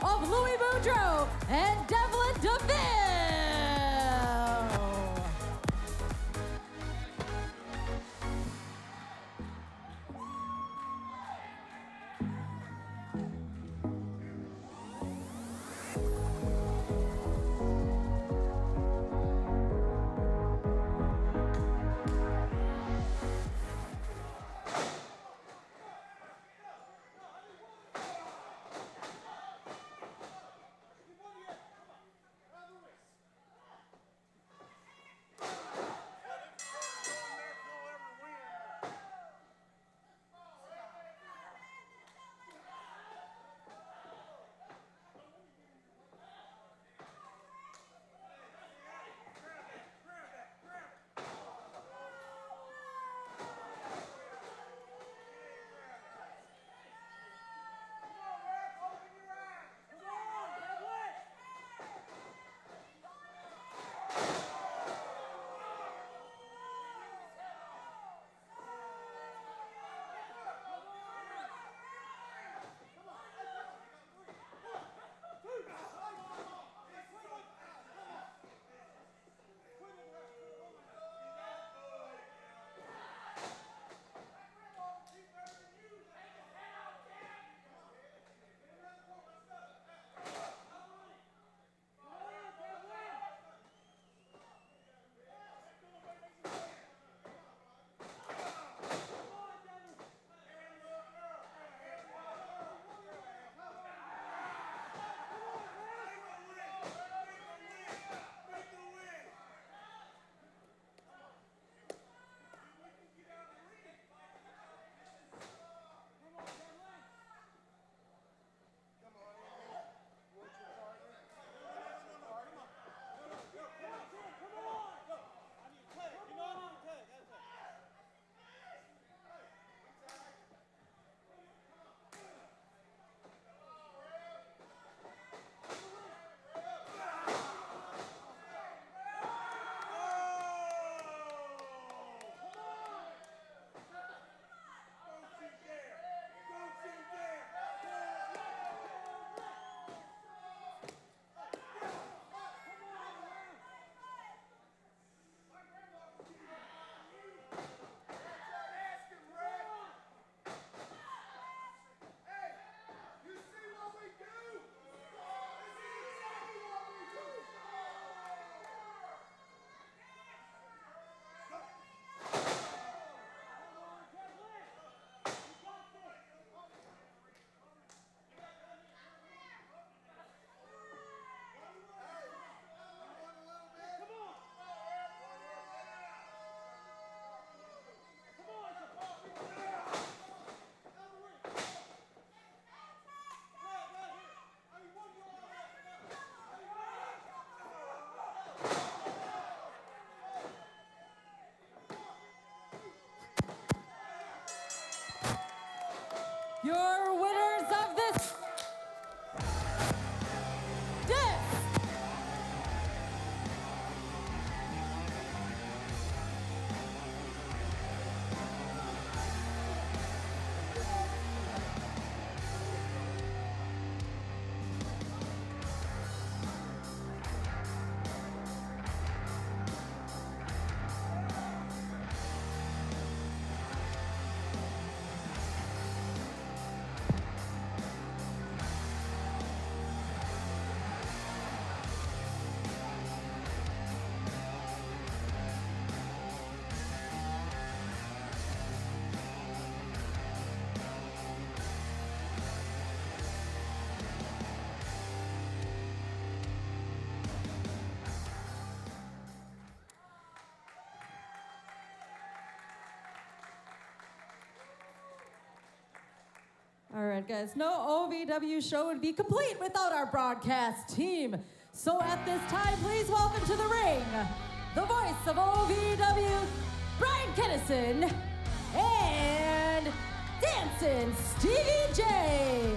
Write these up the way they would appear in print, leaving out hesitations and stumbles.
of Louis Boudreaux and Devlin DeVille. Your winners of this All right, guys, no OVW show would be complete without our broadcast team. So at this time, please welcome to the ring, the voice of OVW, Brian Kennison, and Dancing Stevie J.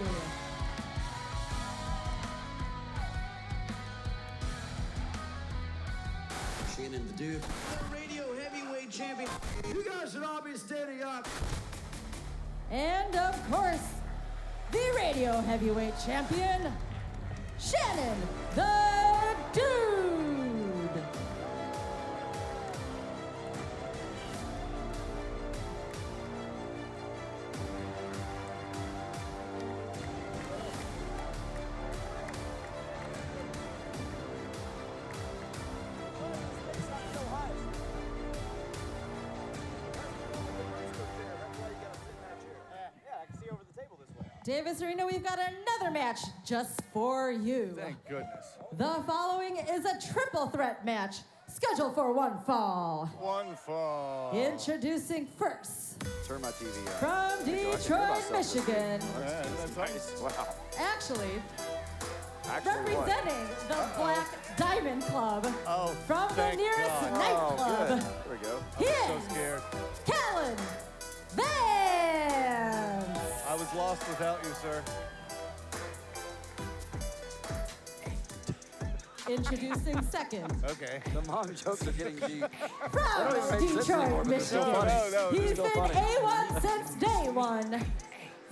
Shannon the Duke, the radio heavyweight champion. You guys should all be standing up. And of course, the radio heavyweight champion, Shannon the Dude. Davis Arena, we've got another match just for you. Thank goodness. The following is a triple threat match scheduled for one fall. One fall. Introducing first, Turn my TV on. from Detroit, Michigan. Yeah, that's nice. Wow. Actually, Actually, what? representing the Black Diamond Club Oh, from the thank nearest God. nightclub. Good. There we go. He So is scared. Callan Vance. I was lost without you, sir. Introducing second, Okay. The mom jokes are getting deep. from even make sense anymore, Detroit, but they're still Michigan. funny. No, He's still been funny. A1 since day one.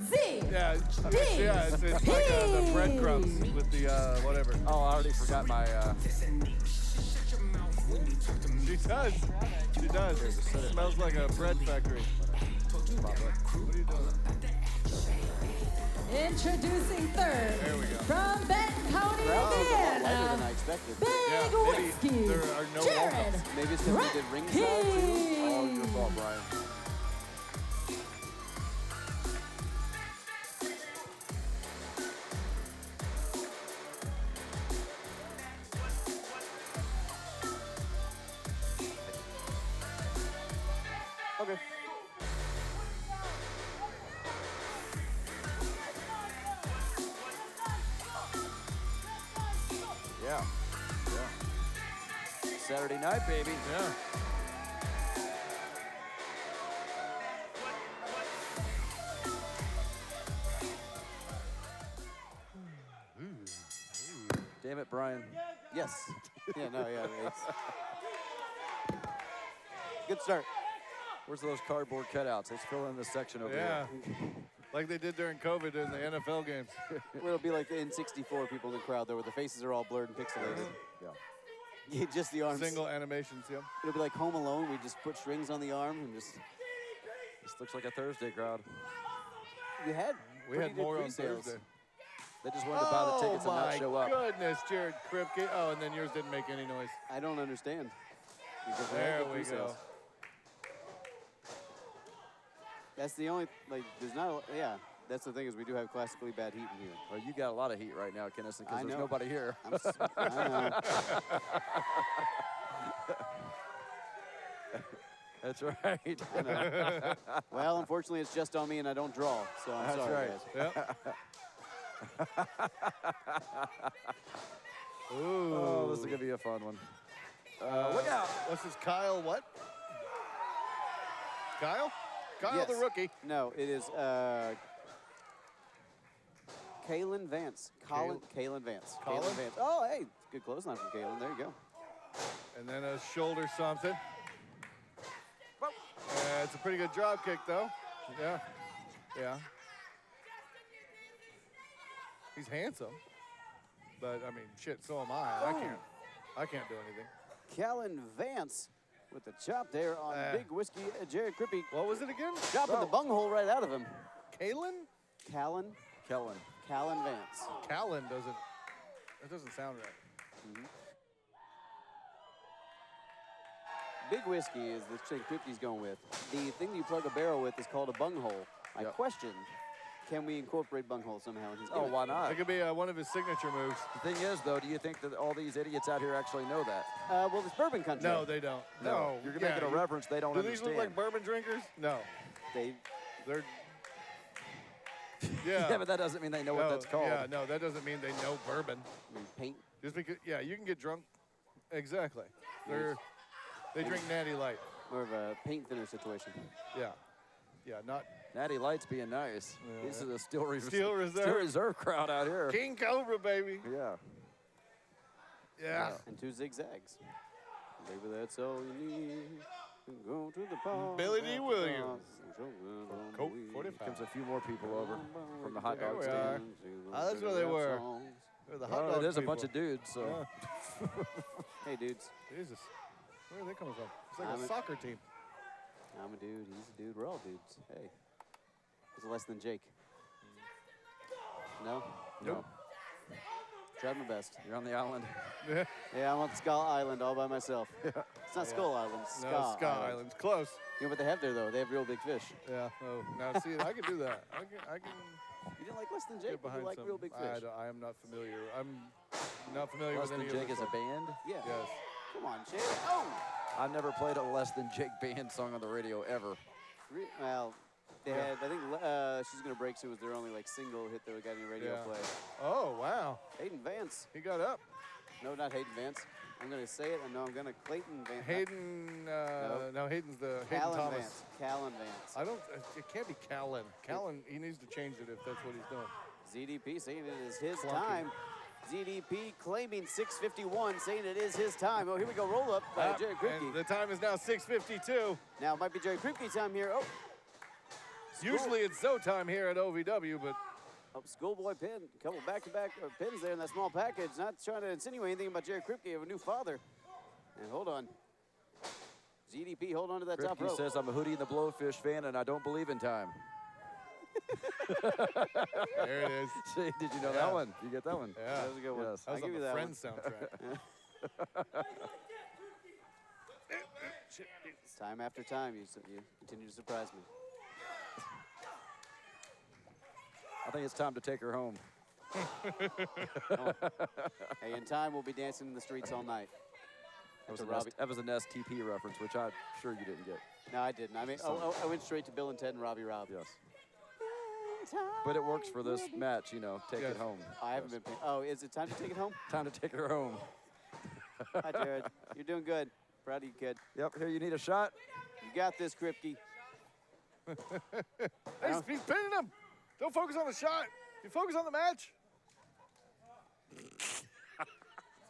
Z. Yeah, D. it's like the breadcrumbs with the whatever. Oh, I already forgot my. She does. She does. It smells like a bread factory. What are you doing? Introducing third, There we go. from Benton County, Crowd was a lot lighter than I Indiana. expected. Big Yeah, maybe Whiskey. there are no Jared walnuts. Maybe it's because we did ringside too. Oh, your Rackey. fault, Brian. Okay. Yeah. Yeah. Saturday night, baby. Yeah. Damn it, Brian. Yes. Yeah, no, yeah. It's... Good start. Where's those cardboard cutouts? Let's fill in this section over Yeah. here. Like they did during COVID in the NFL games. It'll be like in 64 people in the crowd, though, where the faces are all blurred and pixelated. Yeah. Yeah, just the arms. Single animations, yeah. It'll be like Home Alone. We just put strings on the arm and just. This looks like a Thursday crowd. We had. We pretty had good more on pre-sales. Thursday. They just wanted to buy the tickets and not show Oh up. my goodness, Jared Kripke. Oh, and then yours didn't make any noise. I don't understand. Because we had There good we pre-sales. go. That's the only, like, there's not, yeah. That's the thing is we do have classically bad heat in here. Well, you got a lot of heat right now, Kennison, I because there's know. nobody here. I know. That's right. I know. Well, unfortunately, it's just on me and I don't draw, so I'm That's sorry, right. guys. Yep. Ooh. Oh, this is going to be a fun one. Look out. What's this, Kyle what? Kyle? Kyle Yes. the rookie. No, it is Kalen Vance. Kalen Vance. Colin? Kalen Vance. Oh, hey, good clothesline from Kalen. There you go. And then a shoulder something. It's a pretty good drop kick, though. Yeah. Yeah. He's handsome. But, I mean, shit, so am I. I can't do anything. Kalen Vance with the chop there on Big Whiskey Jared Kripke. What was it again? Chopping the bunghole right out of him. Kalen? Kellen Vance. Callan doesn't, that doesn't sound right. Big Whiskey is the thing Kripke's going with. The thing you plug a barrel with is called a bunghole. I question, can we incorporate bunghole somehow in his Oh, gimmick? why not? That could be one of his signature moves. The thing is, though, do you think that all these idiots out here actually know that? Well, it's bourbon country. No, they don't. No. You're making a reference they don't Do understand. these look like bourbon drinkers? No. They, They're, yeah. Yeah, but that doesn't mean they know what that's called. Yeah, no, that doesn't mean they know bourbon. I mean, paint. Just because, yeah, you can get drunk. Exactly. They drink Natty Light. More of a paint thinner situation. Yeah. Yeah, not Natty Light's being nice. Yeah. This is a Steel Reserve. Steel Reserve. Steel Reserve crowd out here. King Cobra, baby. Yeah. Yeah. And 2 zigzags. Maybe that's all you need. Go to the park. Billy D. Williams. Coat Colt 45. Comes a few more people over from the hot There dog we stand. are. Oh, that's where they were. They're the hot dog It is a people. bunch of dudes, so. Yeah. Hey, dudes. Jesus. Where are they coming from? It's like I'm a a- soccer team. I'm a dude. He's a dude. We're all dudes. Hey. It's less than Jake. No? No. Tried my best. You're on the island. Yeah. Yeah, I'm on Skull Island all by myself. It's not Skull Island. It's No, Ska Island's close. You know what they have there, though? They have real big fish. Yeah. Oh, now see, I can do that. I can You didn't like Less Than get Jake, but behind you like some. real big fish. I am not familiar. I'm not familiar Less with Than any Jake of is this a band. Yeah. Yes. Come on, Jake. Oh! I've never played a Less Than Jake band song on the radio ever. Well, they Yeah. had, I think She's Gonna Break Soon was their only like single hit that we got any radio Yeah. play. Oh, wow. Hayden Vance. He got up. No, not Hayden Vance. I'm going to say it. I know I'm going to Clayton Vance. Hayden, no, Hayden's the Hayden Callan Thomas. Vance. Callan Vance. I don't, it can't be Callan. Callan, he needs to change it if that's what he's doing. ZDP saying it is his Flunky. time. ZDP claiming 6:51, saying it is his time. Oh, here we go. Roll up by Jerry And Kripke. the time is now 6:52. Now it might be Jerry Kripke time here. Oh, Usually it's Zoe time here at OVW, but Schoolboy pin. Couple back-to-back pins there in that small package. Not trying to insinuate anything about Jerry Kripke of a new father. And hold on. ZDP, hold on to that top Kripke rope. says, I'm a Hootie and the Blowfish fan, and I don't believe in time. there it is. See, did you know Yeah. that one? You get that one? Yeah. That was a good one. Yes. That I'll was give on you the that Friends one. soundtrack. Time after time, you continue to surprise me. I think it's time to take her home. Hey, in time, we'll be dancing in the streets all night. That was an STP reference, which I'm sure you didn't get. No, I didn't. I mean, I went straight to Bill and Ted and Robbie Rob. Yes. But it works for this match, you know, take Yes. it home. I haven't been paying. Oh, is it time to take it home? Time to take her home. Hi, Jared. You're doing good. Proud of you, kid. Yep, here you need a shot. You got this, Kripke. He's pinning him. Don't focus on the shot. You focus on the match.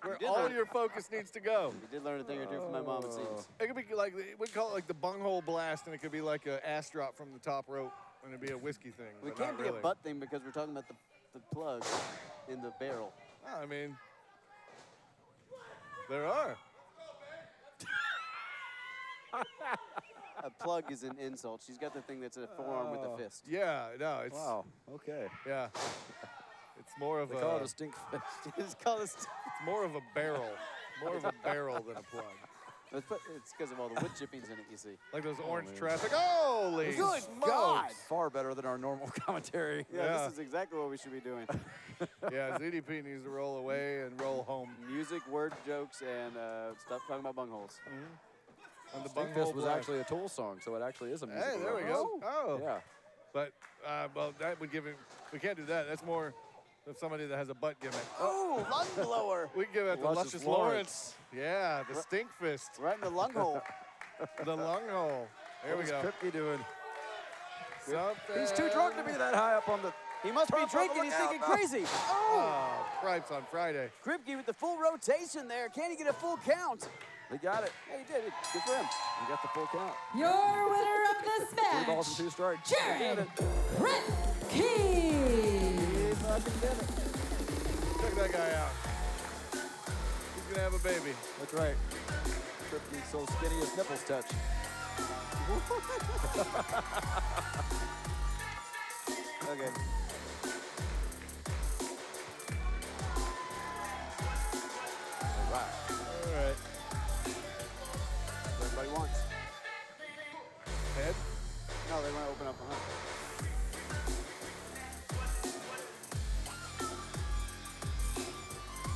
Where did all learn- your focus needs to go. You did learn a thing or two from my mom, it seems. It could be like, we call it like the bunghole blast, and it could be like an ass drop from the top rope, and it'd be a whiskey thing. We but can't not be really. a butt thing because we're talking about the plug in the barrel. I mean, there are. A plug is an insult. She's got the thing that's a forearm with a fist. Yeah, no, it's Wow, okay. yeah. It's more of They a call it a stink fist. It's called it's more of a barrel, more of a barrel than a plug. It's because of all the wood chippings in it, you see. Like those orange man. traffic. Holy Good smokes. God! Far better than our normal commentary. Yeah, Yeah. this is exactly what we should be doing. Yeah, ZDP needs to roll away and roll home. Music, word jokes, and stop talking about bungholes. And the Stink bunghole fist was blast. actually a Tool song, so it actually is a musical Hey, there we reference. go. Oh. Yeah. But, well, that would give him, we can't do that. That's more of somebody that has a butt gimmick. Oh, lung blower. We can give it to Luscious Luscious Lawrence. Lawrence. Yeah, the stink fist. Right in the lung hole. The lung hole. There we What's go. Kripke doing? Something. He's too drunk to be that high up on the... He must be Top of the drinking. He's lookout. thinking crazy. Oh, Cripes on Friday. Kripke with the full rotation there. Can he get a full count? He got it. Yeah, he did it. Good for him. He got the full count. Your winner of this 3 balls match, and 2 strikes. Jared Kripke. He fucking did it. Check that guy out. He's going to have a baby. That's right. Kripke's so skinny his nipples touch. Okay. All right. All right. What everybody wants. Head. No, they want to open up 100.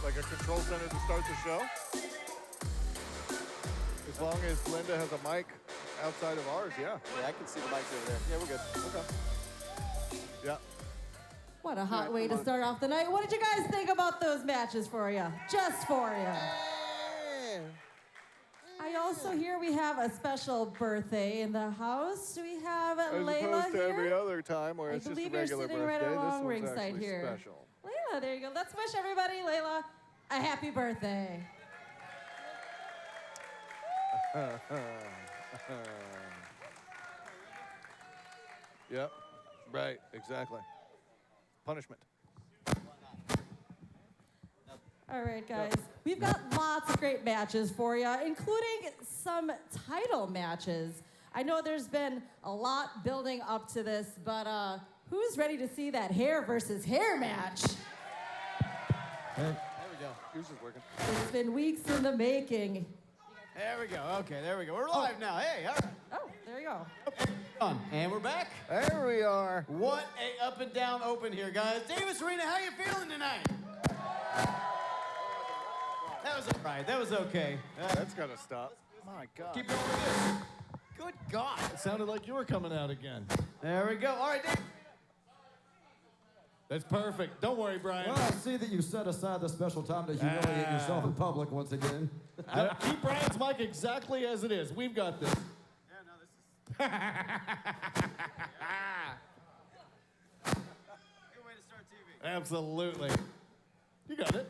Like a control center to start the show. As long as Linda has a mic outside of ours, yeah. Yeah, I can see the mics over there. Yeah, we're good. Okay. Yeah. What a hot right, way come to on. start off the night. What did you guys think about those matches for you? Just for you. I also hear we have a special birthday in the house. We have As Layla opposed to here. every other time where I it's just a believe you're regular sitting birthday. right along this one's ringside actually here. special. Layla, there you go. Let's wish everybody, Layla, a happy birthday. Yep. Right. Exactly. Punishment. All right, guys. We've got lots of great matches for you, including some title matches. I know there's been a lot building up to this, but who's ready to see that hair versus hair match? There we go. Yours is working. It's been weeks in the making. There we go. Okay, there we go. We're live now. Hey, all right. Oh, there you go. And we're back. There we are. What a up and down open here, guys. Davis Arena, how you feeling tonight? That was all right. That was okay. That's got to stop. My God. Keep going with this. Good God. It sounded like you were coming out again. There we go. All right, Dave. That's perfect. Don't worry, Brian. Well, I see that you set aside the special time to humiliate yourself in public once again. Keep Brian's mic exactly as it is. We've got this. Yeah, no, this is good way to start TV. Absolutely. You got it.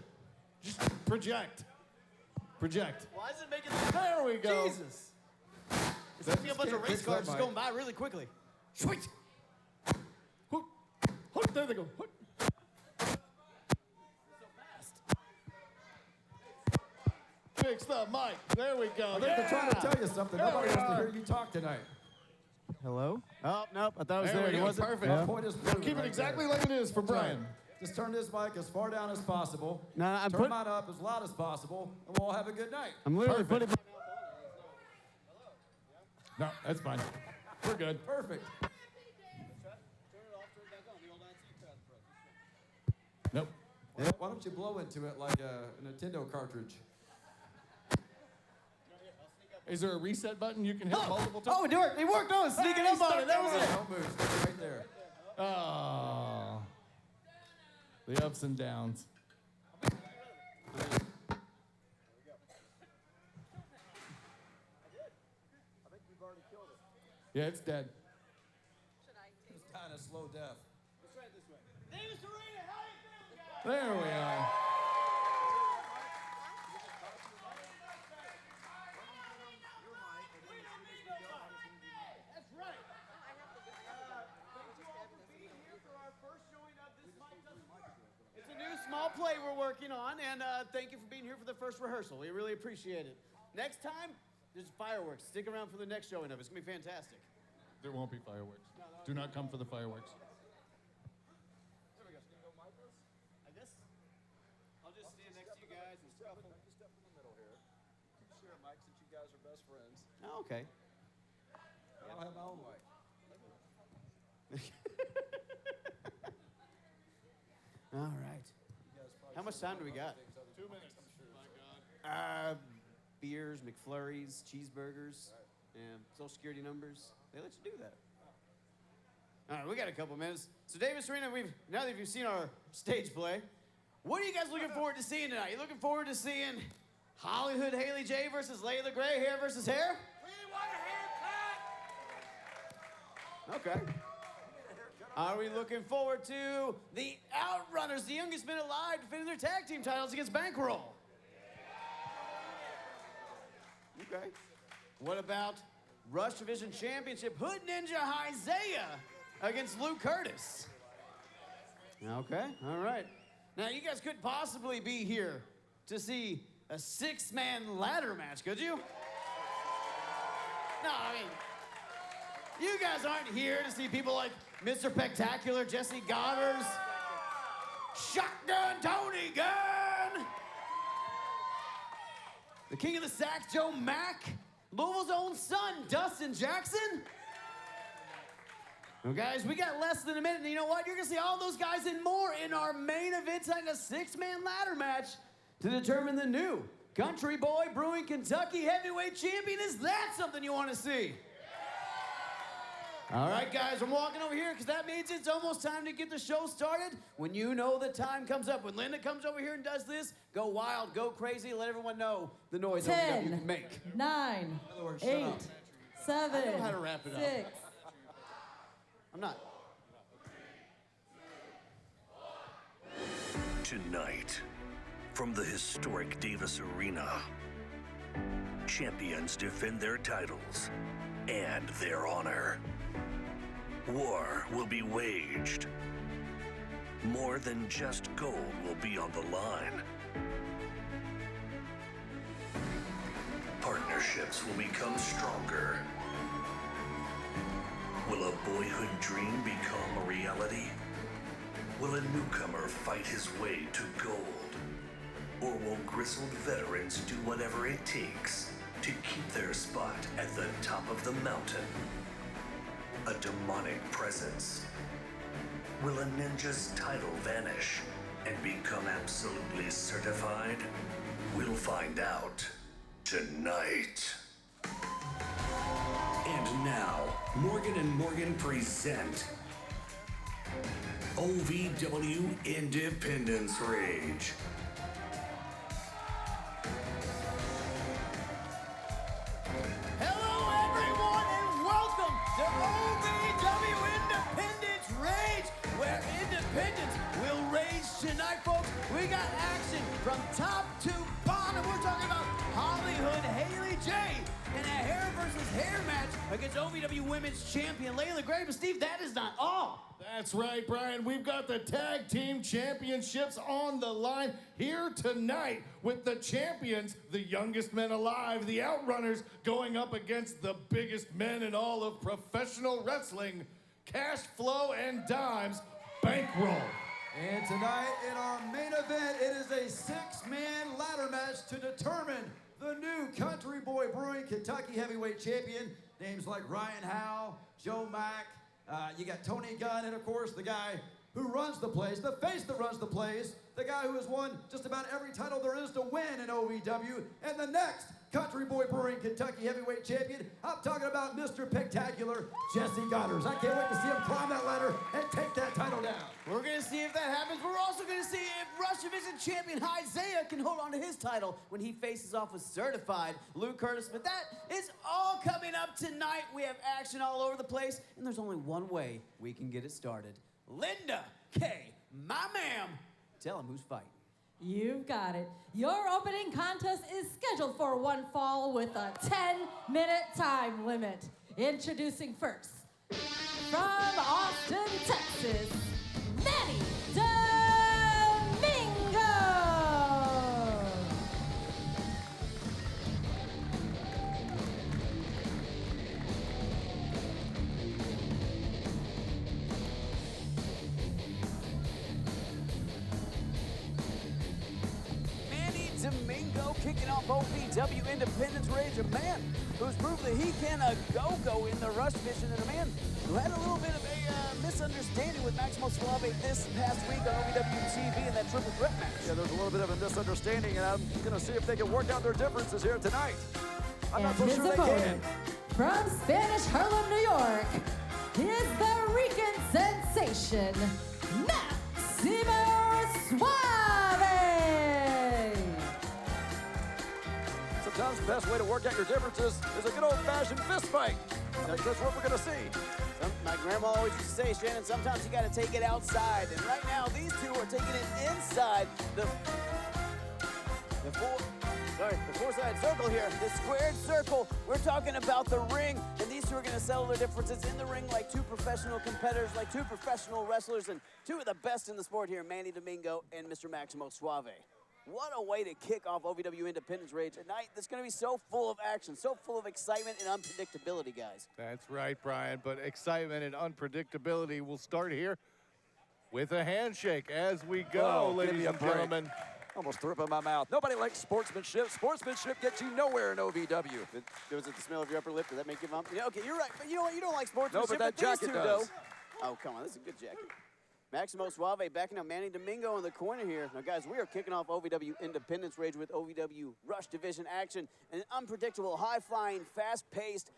Just project. Project. Why is it making There we go. Jesus. It's like a bunch of race cars just going by really quickly. Sweet. Hook. Hook. There they go. Hook. Fix the mic. There we go. They're trying to tell you something. There Nobody we wants to are. hear you talk tonight. Hello? Oh, nope. I thought it was There there. we It go. wasn't. Perfect. My point is Now proven keep it right exactly there. like it is for That's right. Brian. Just turn this mic as far down as possible. No, I'm turn put- mine up as loud as possible, and we'll all have a good night. I'm literally putting my No, that's fine. We're good. Perfect. Nope. Why don't you blow into it like a Nintendo cartridge? Is there a reset button you can hit multiple times? Oh, it worked. It worked. I was sneaking up on it. That was it. Don't move. Stay right there. Oh. The ups and downs. Yeah, it's dead. It's kind of slow death. There we are. That's right. Thank you all for being here for our first showing of This Mic Doesn't Work. It's a new small play we're working on, and thank you for being here for the first rehearsal. We really appreciate it. Next time, there's fireworks. Stick around for the next showing of it. It's going to be fantastic. There won't be fireworks. Do not come for the fireworks. There we go. Can you go micros? I guess I'll just stand next to you guys and scuffle. You step in the middle here. Share a mic since you guys are best friends. Oh, okay. I'll have my own mic. All right. How much time do we got? 2 minutes. My God. Beers, McFlurries, cheeseburgers, and Social Security numbers. They let you do that. All right, we got a couple minutes. So, Davis Arena, now that you've seen our stage play, what are you guys looking forward to seeing tonight? You looking forward to seeing Hollywood Haley J versus Layla Gray, hair versus hair? We want a haircut! Okay. Are we looking forward to the Outrunners, the youngest men alive, defending their tag team titles against Bankroll? Okay. What about Rush Division Championship, Hood Ninja Isaiah against Luke Curtis? Okay, all right. Now, you guys couldn't possibly be here to see a six-man ladder match, could you? No, I mean, you guys aren't here to see people like Mr. Spectacular, Jesse Goddard, Shotgun Tony Gunn, the King of the Sacks, Joe Mack, Louisville's own son, Dustin Jackson. Well, guys, we got less than a minute, and you know what? You're going to see all those guys and more in our main event tonight, a six-man ladder match to determine the new Country Boy Brewing Kentucky Heavyweight Champion. Is that something you want to see? All right, guys, I'm walking over here because that means it's almost time to get the show started. When you know the time comes up, when Linda comes over here and does this, go wild, go crazy, let everyone know the noise OVW 10, can make. 9, other words, shut 8, up. 7, I know how to wrap it up. 6. I'm not. Tonight, from the historic Davis Arena, champions defend their titles and their honor. War will be waged. More than just gold will be on the line. lives will become stronger. Will a boyhood dream become a reality? Will a newcomer fight his way to gold? Or will grizzled veterans do whatever it takes to keep their spot at the top of the mountain? A demonic presence. Will a ninja's title vanish and become absolutely certified? We'll find out tonight. And now, Morgan and Morgan present OVW Independence Rage. Hello, everyone, and welcome to OVW Independence Rage, where independence will rage tonight, folks. We got action from top to bottom. We're talking about Hollywood Haley J in a hair versus hair match against OVW Women's Champion Layla Gray. But Steve, that is not all. That's right, Brian. We've got the tag team championships on the line here tonight with the champions, the youngest men alive, the Outrunners, going up against the biggest men in all of professional wrestling, Cash Flow and Dimes, Bankroll. And tonight in our main event, it is a six-man ladder match to determine the new Country Boy Brewing Kentucky Heavyweight Champion. Names like Ryan Howe, Joe Mack, you got Tony Gunn, and of course the guy who runs the place, the face that runs the place, the guy who has won just about every title there is to win in OVW, and the next Country Boy Brewing Kentucky Heavyweight Champion. I'm talking about Mr. Spectacular, Jesse Goddard. I can't wait to see him climb that ladder and take that title down. We're going to see if that happens. We're also going to see if Rush Division Champion Isaiah can hold on to his title when he faces off with certified Luke Curtis. But that is all coming up tonight. We have action all over the place, and there's only one way we can get it started. Linda K., my ma'am, tell him who's fighting. You've got it. Your opening contest is scheduled for one fall with a 10-minute time limit. Introducing first, from Austin, Texas, Manny Domingo. Domingo kicking off OVW Independence Rage, a man who's proved that he can go in the Rush Division, and a man who had a little bit of a misunderstanding with Maximo Suave this past week on OVW TV in that triple threat match. Yeah, there's a little bit of a misunderstanding, and I'm going to see if they can work out their differences here tonight. I'm not so his sure they opponent, can. from Spanish Harlem, New York, is the Rican sensation, Maximo Suave. Sometimes the best way to work out your differences is a good old-fashioned fist fight. I think that's what we're going to see. My grandma always used to say, Shannon, sometimes you got to take it outside. And right now, these two are taking it inside the four-sided circle here, the squared circle. We're talking about the ring, and these two are going to settle their differences in the ring like two professional competitors, like two professional wrestlers, and two of the best in the sport here, Manny Domingo and Mr. Maximo Suave. What a way to kick off OVW Independence Rage, a night that's going to be so full of action, so full of excitement and unpredictability, guys. That's right, Brian, but excitement and unpredictability will start here with a handshake as we go, Whoa, ladies and gentlemen. Almost threw up in my mouth. Nobody likes sportsmanship. Sportsmanship gets you nowhere in OVW. Was it the smell of your upper lip? Did that make you bump? Yeah, okay, you're right. But you know what? You don't like sportsmanship. No, but that these jacket two does. do. Oh, come on. This is a good jacket. Maximo Suave backing up Manny Domingo in the corner here. Now, guys, we are kicking off OVW Independence Rage with OVW Rush Division action. An unpredictable, high-flying, fast-paced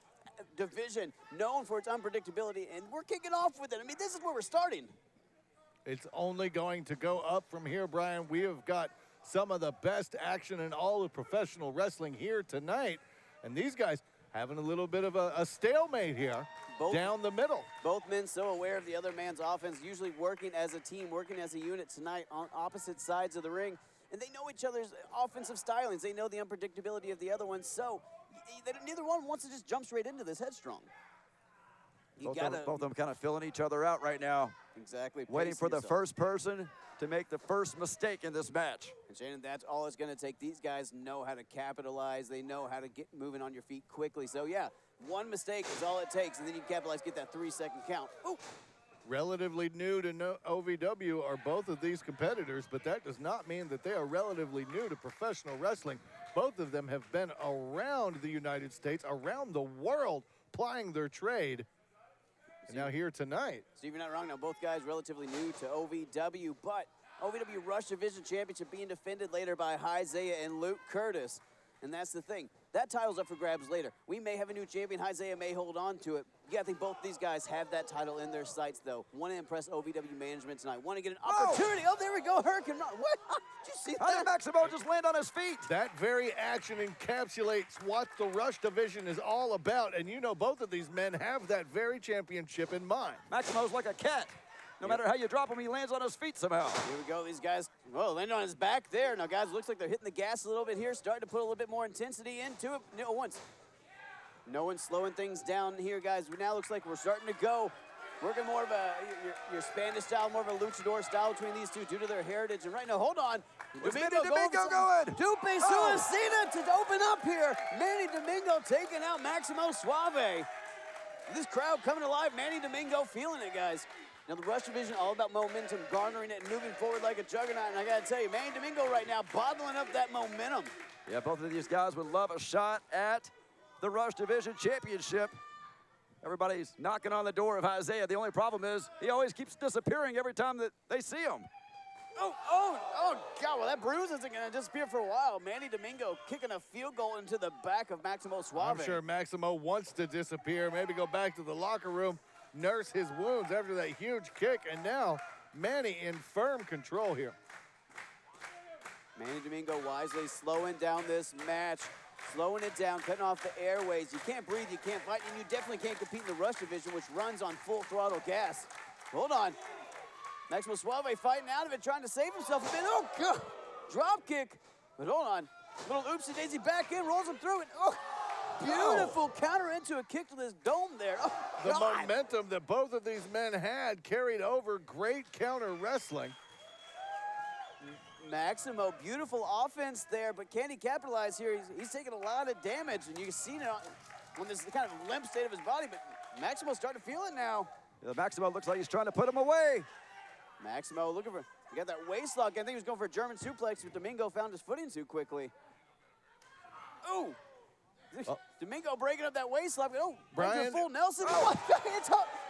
division known for its unpredictability, and we're kicking off with it. I mean, this is where we're starting. It's only going to go up from here, Brian. We have got some of the best action in all of professional wrestling here tonight. And these guys having a little bit of a stalemate here down the middle. Both men so aware of the other man's offense, usually working as a team, working as a unit tonight on opposite sides of the ring. And they know each other's offensive stylings. They know the unpredictability of the other one. So neither one wants to just jump straight into this headstrong. You Both of them kind of filling each other out right now. Exactly. Waiting for the yourself. first person to make the first mistake in this match. And Shannon, that's all it's going to take. These guys know how to capitalize. They know how to get moving on your feet quickly. So, yeah, one mistake is all it takes, and then you capitalize, get that 3-second count. Ooh. Relatively new to OVW are both of these competitors, but that does not mean that they are relatively new to professional wrestling. Both of them have been around the United States, around the world, plying their trade. And now here tonight. Steve, you're not wrong. Now, both guys relatively new to OVW, but OVW Rush Division Championship being defended later by Isaiah and Luke Curtis. And that's the thing. That title's up for grabs later. We may have a new champion. Isaiah may hold on to it. Yeah, I think both these guys have that title in their sights, though. Want to impress OVW management tonight. Want to get an opportunity. Oh, there we go. Hurricane Run. What? Did you see How that? did Maximo just land on his feet? That very action encapsulates what the Rush Division is all about. And you know both of these men have that very championship in mind. Maximo's like a cat. No matter how you drop him, he lands on his feet somehow. Here we go. These guys, well, landing on his back there. Now, guys, looks like they're hitting the gas a little bit here, starting to put a little bit more intensity into it. No one's slowing things down here, guys. Now looks like we're starting to go. Working more of your Spanish style, more of a luchador style between these two due to their heritage. And right now, hold on. Manny Domingo going? Dupe Suicida to open up here. Manny Domingo taking out Maximo Suave. This crowd coming alive. Manny Domingo feeling it, guys. Now, the Rush Division, all about momentum, garnering it, and moving forward like a juggernaut. And I got to tell you, Manny Domingo right now bottling up that momentum. Yeah, both of these guys would love a shot at the Rush Division Championship. Everybody's knocking on the door of Isaiah. The only problem is he always keeps disappearing every time that they see him. Oh, God, well, that bruise isn't going to disappear for a while. Manny Domingo kicking a field goal into the back of Maximo Suave. I'm sure Maximo wants to disappear, maybe go back to the locker room, nurse his wounds after that huge kick, and now Manny in firm control here. Manny Domingo wisely slowing down this match, slowing it down, cutting off the airways. You can't breathe, you can't fight, and you definitely can't compete in the Rush Division, which runs on full throttle gas. Hold on. Maximo Suave fighting out of it, trying to save himself a bit. Oh, God. Drop kick. But hold on. Little oopsie-daisy back in, rolls him through it. Oh, beautiful counter into a kick to this dome there. Oh, the God. momentum that both of these men had carried over. Great counter wrestling. Maximo, beautiful offense there, but can he capitalize here? He's taking a lot of damage, and you can see it on this kind of limp state of his body, but Maximo's starting to feel it now. Yeah, Maximo looks like he's trying to put him away. Maximo looking for, he got that waist lock. I think he was going for a German suplex, but Domingo found his footing too quickly. Ooh. Domingo breaking up that waist lock. Oh, Brian. full Nelson. Oh,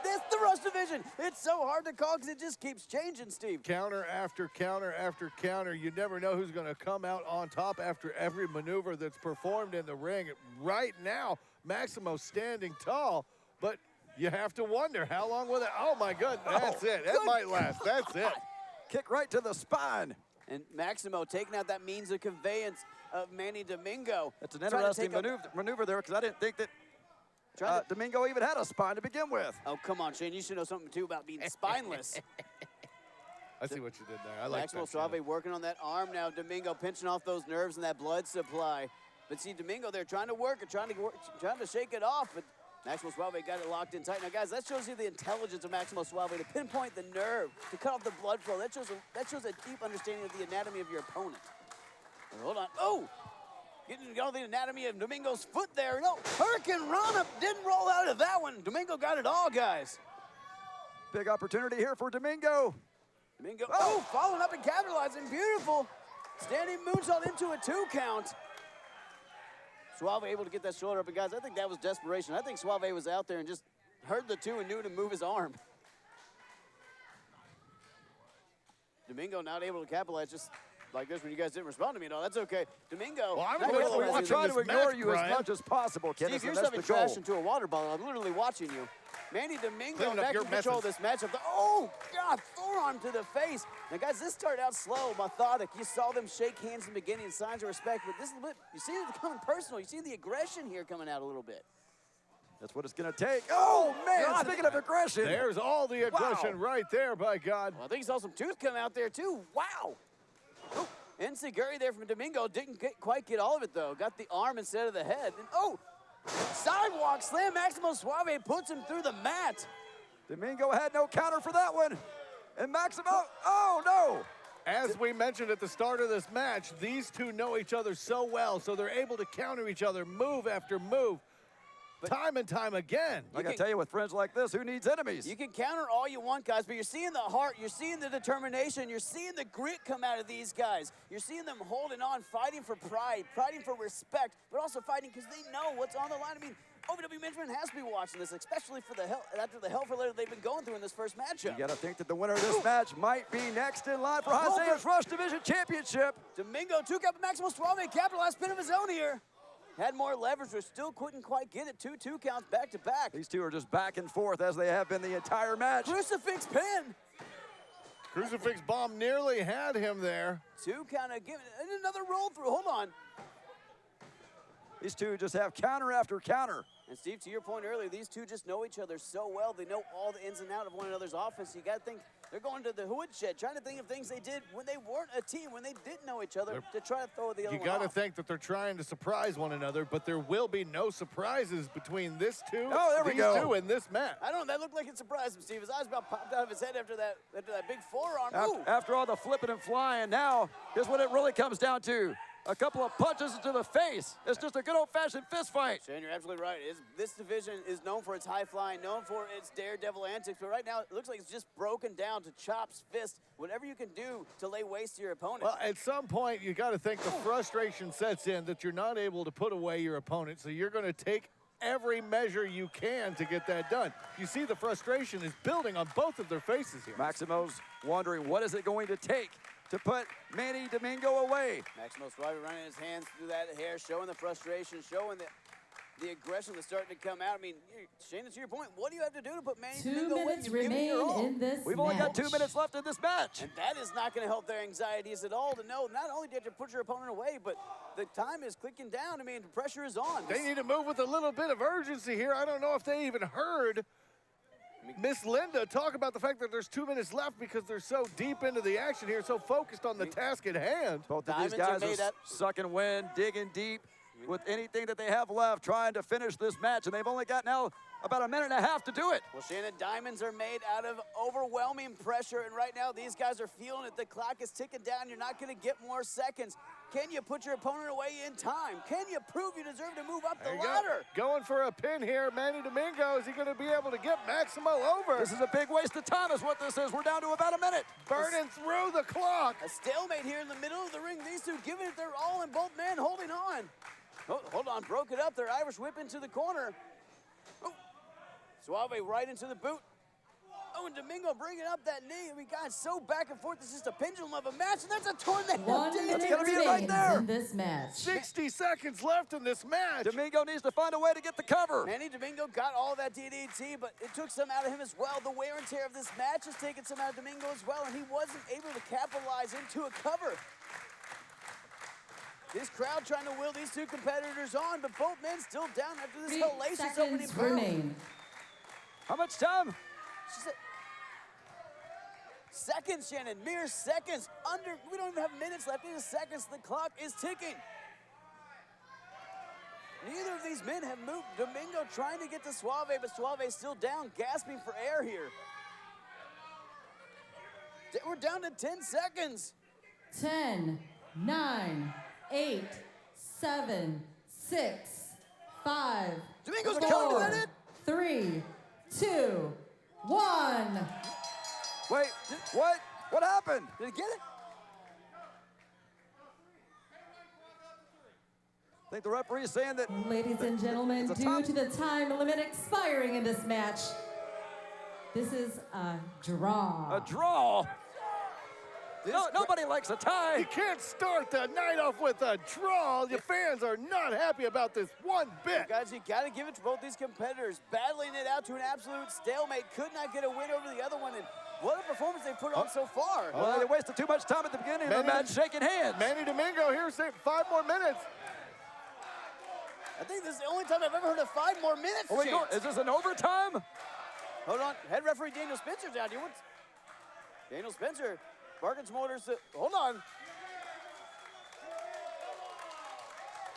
it's the Rush Division. It's so hard to call because it just keeps changing, Steve. Counter after counter after counter. You never know who's going to come out on top after every maneuver that's performed in the ring. Right now, Maximo standing tall, but you have to wonder, how long will it? Oh, my God, that's it. That might last. That's it. Kick right to the spine. And Maximo taking out that means of conveyance of Manny Domingo. That's an interesting maneuver there, because I didn't think that Domingo even had a spine to begin with. Oh, come on, Shane. You should know something, too, about being spineless. I see what you did there. I like Maximo that. Suave working on that arm now. Domingo pinching off those nerves and that blood supply. But see, Domingo there trying to work and trying to shake it off. But Maximo Suave got it locked in tight. Now, guys, that shows you the intelligence of Maximo Suave to pinpoint the nerve, to cut off the blood flow. That shows a deep understanding of the anatomy of your opponent. Hold on. Oh! Getting to go the anatomy of Domingo's foot there. No, Hurricane Run didn't roll out of that one. Domingo got it all, guys. Big opportunity here for Domingo. Domingo, following up and capitalizing. Beautiful. Standing moonsault into a 2 count. Suave able to get that shoulder up. And, guys, I think that was desperation. I think Suave was out there and just heard the 2 and knew to move his arm. Domingo not able to capitalize, just like this when you guys didn't respond to me. No, that's okay. Domingo. Well, I'm trying to ignore you as much as possible, Kenneth. Steve, you're stuffing trash into a water bottle. I'm literally watching you. Manny Domingo back in control of this matchup. Oh, God, forearm to the face. Now, guys, this started out slow, methodic. You saw them shake hands in the beginning, signs of respect, but this is a bit, you see it becoming personal. You see the aggression here coming out a little bit. That's what it's going to take. Oh, man, God, speaking of aggression. There's all the aggression right there, by God. Well, I think you saw some tooth come out there, too. Wow. Oh, Enzuigiri there from Domingo. Didn't quite get all of it, though. Got the arm instead of the head. And, Sidewalk slam. Maximo Suave puts him through the mat. Domingo had no counter for that one. And Maximo, oh no! As we mentioned at the start of this match, these two know each other so well, so they're able to counter each other move after move, time and time again. Like I tell you, with friends like this, who needs enemies? You can counter all you want, guys, but you're seeing the heart, you're seeing the determination, you're seeing the grit come out of these guys. You're seeing them holding on, fighting for pride, fighting for respect, but also fighting because they know what's on the line. I mean, OVW management has to be watching this, especially for after the hell for later they've been going through in this first matchup. You got to think that the winner of this match might be next in line for Isaiah's Rush Division Championship. Domingo, 2-count Maximo Suave, capitalized pin of his own here. Had more leverage, but still couldn't quite get it. 2 counts back to back. These two are just back and forth as they have been the entire match. Crucifix pin. Crucifix bomb nearly had him there. 2 count again, and another roll through. Hold on. These two just have counter after counter. And Steve, to your point earlier, these two just know each other so well. They know all the ins and outs of one another's offense. You got to think they're going to the woodshed, trying to think of things they did when they weren't a team, when they didn't know each other, to try to throw the other one You got to off. think that they're trying to surprise one another, but there will be no surprises between this two, we go. these two in this match. I don't know. That looked like it surprised him, Steve. His eyes about popped out of his head after that big forearm. After all the flipping and flying, now here's what it really comes down to. A couple of punches into the face. It's just a good old-fashioned fist fight. Shane, you're absolutely right. This division is known for its high flying, known for its daredevil antics, but right now it looks like it's just broken down to chops, fists, whatever you can do to lay waste to your opponent. Well, at some point, you got to think the frustration sets in that you're not able to put away your opponent, so you're going to take every measure you can to get that done. You see the frustration is building on both of their faces here. Maximo's wondering, what is it going to take to put Manny Domingo away? Maximo Suave running his hands through that hair, showing the frustration, showing the aggression that's starting to come out. I mean, Shane, to your point, what do you have to do to put Manny 2 Domingo away? minutes remain in this We've match. only got 2 minutes left in this match. And that is not going to help their anxieties at all to know not only do you have to put your opponent away, but the time is clicking down. I mean, the pressure is on. They need to move with a little bit of urgency here. I don't know if they even heard Miss Linda talk about the fact that there's 2 minutes left because they're so deep into the action here, so focused on the task at hand. Both of these guys are sucking wind, digging deep with anything that they have left, trying to finish this match, and they've only got now about a minute and a half to do it. Well, Shannon, diamonds are made out of overwhelming pressure, and right now these guys are feeling it. The clock is ticking down. You're not going to get more seconds. Can you put your opponent away in time? Can you prove you deserve to move up the ladder? Going for a pin here, Manny Domingo. Is he going to be able to get Maximo over? This is a big waste of time is what this is. We're down to about a minute. Burning through the clock. A stalemate here in the middle of the ring. These two giving it their all, and both men holding on. Oh, hold on, broke it up. Their Irish whip into the corner. Oh. Suave right into the boot. Oh, and Domingo bringing up that knee. I mean, guys, so back and forth. It's just a pendulum of a match, and that's a tornado. 1 minute That's gonna be it right there. in this match. 60 seconds left in this match. Domingo needs to find a way to get the cover. Manny Domingo got all that DDT, but it took some out of him as well. The wear and tear of this match has taken some out of Domingo as well, and he wasn't able to capitalize into a cover. This crowd trying to will these two competitors on, but both men still down after this 3 hellacious opening seconds bout. remain. How much time? She said, seconds, Shannon, mere seconds. We don't even have minutes left. It is seconds. The clock is ticking. Neither of these men have moved. Domingo trying to get to Suave, but Suave still down, gasping for air here. We're down to 10 seconds. 10, 9, 8, 7, 6, 5, Domingo's 4, going. Is that it? 3, 2, 1. Wait, what? What happened? Did he get it? I think the referee is saying that. Ladies and gentlemen, it's a due time. to the time limit expiring in this match, this is a draw. A draw. No, nobody likes a tie. You can't start the night off with a draw. The fans are not happy about this one bit. Guys, you got to give it to both these competitors. Battling it out to an absolute stalemate. Could not get a win over the other one. And what a performance they put on so far. Well, they wasted too much time at the beginning of the match shaking hands. Manny Domingo here saying 5 more minutes. I think this is the only time I've ever heard of 5 more minutes. Oh, wait, chance. is this an overtime? Hold on. Head referee Daniel Spencer's out here. What's Daniel Spencer barking some orders to, hold on.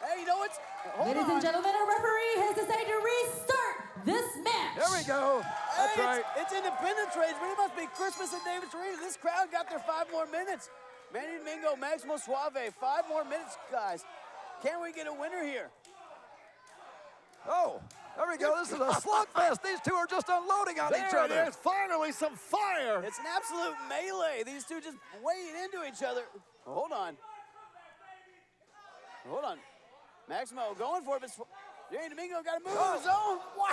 Hey, you know what? Hold Ladies on. and gentlemen, a referee has decided to restart this match. There we go. That's Hey, right. It's Independence Rage, but it must be Christmas in Davis Arena. This crowd got their 5 more minutes. Manny Domingo, Maximo Suave, 5 more minutes, guys. Can we get a winner here? Oh, there we go. This is a slugfest. These two are just unloading on each There other. it is. Finally, some fire. It's an absolute melee. These two just weighing into each other. Hold on. Hold on. Maximo going for it, but Manny Domingo got to move on his own. Wow.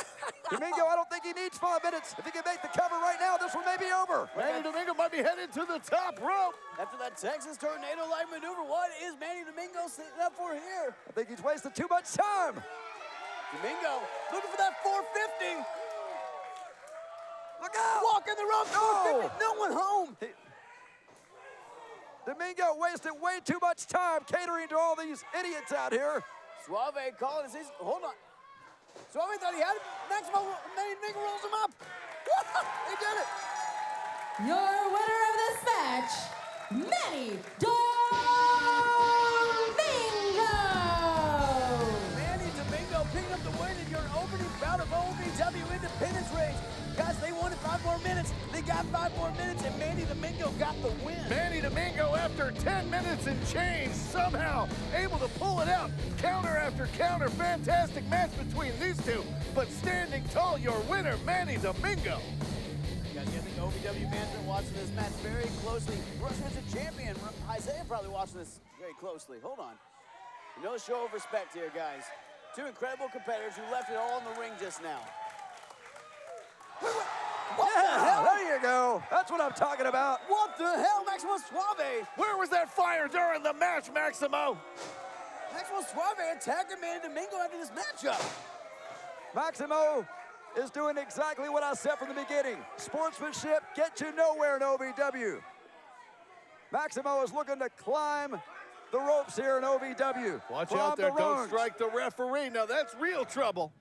Domingo, I don't think he needs 5 minutes. If he can make the cover right now, this one may be over. Manny Domingo might be headed to the top rope. After that Texas tornado-like maneuver, what is Manny Domingo sitting up for here? I think he's wasted too much time. Domingo looking for that 450. Look out! Walking the rope, 450. No one home. Domingo wasted way too much time catering to all these idiots out here. Suave calling his. Hold on. Suave thought he had it. Maximo, Manny Domingo rolls him up. He did it. Your winner of this match, Manny Domingo. Manny Domingo picking up the win in your opening bout of OVW Independence Rage. Guys, they wanted 5 more minutes. They got 5 more minutes, and Manny Domingo got the win. Manny Domingo, after 10 minutes and change, somehow able to pull it out. Counter after counter, fantastic match between these two. But standing tall, your winner, Manny Domingo. Guys, I think OVW fans been watching this match very closely. Russia's a champion. Isaiah probably watching this very closely. Hold on. No show of respect here, guys. 2 incredible competitors who left it all in the ring just now. What the hell? There you go. That's what I'm talking about. What the hell, Maximo Suave? Where was that fire during the match, Maximo? Maximo Suave attacking Manny Domingo after this matchup. Maximo is doing exactly what I said from the beginning. Sportsmanship get you nowhere in OVW. Maximo is looking to climb the ropes here in OVW. Watch Climb out there, the don't rungs. strike the referee. Now that's real trouble.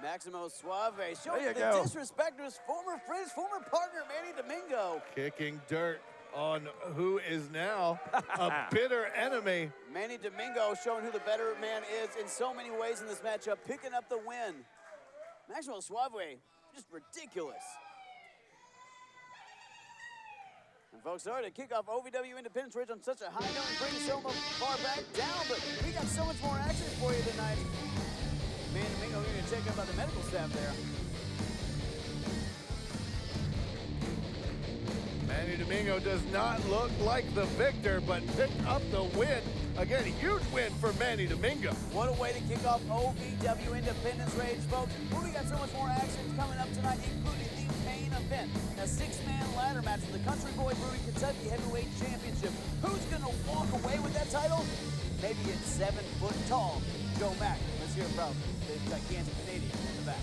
Maximo Suave showing There you the go. disrespect to his former friend, his former partner, Manny Domingo. Kicking dirt on who is now a bitter enemy. Manny Domingo showing who the better man is in so many ways in this matchup, picking up the win. Maximo Suave, just ridiculous. And folks, sorry to kick off OVW Independence Rage on such a high note and bring us so far back down, but we got so much more action for you tonight. Manny Domingo, we're gonna check out by the medical staff there. Manny Domingo does not look like the victor, but picked up the win. Again, a huge win for Manny Domingo. What a way to kick off OVW Independence Rage, folks. Well, we got so much more action coming up tonight, including the main event, a 6-man ladder match for the Country Boy Brewing Kentucky Heavyweight Championship. Who's gonna walk away with that title? Maybe it's 7 foot tall Joe Mack. Let's hear from the gigantic Canadian in the back.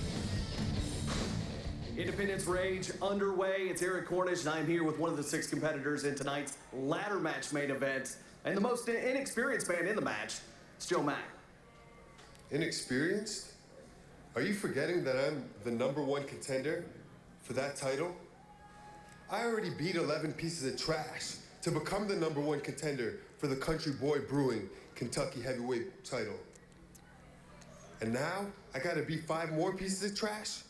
Independence Rage underway. It's Eric Cornish, and I'm here with one of the 6 competitors in tonight's ladder match main event. And the most inexperienced man in the match, it's Joe Mack. Inexperienced? Are you forgetting that I'm the #1 contender for that title? I already beat 11 pieces of trash to become the #1 contender for the Country Boy Brewing Kentucky Heavyweight title. And now I gotta beat 5 more pieces of trash?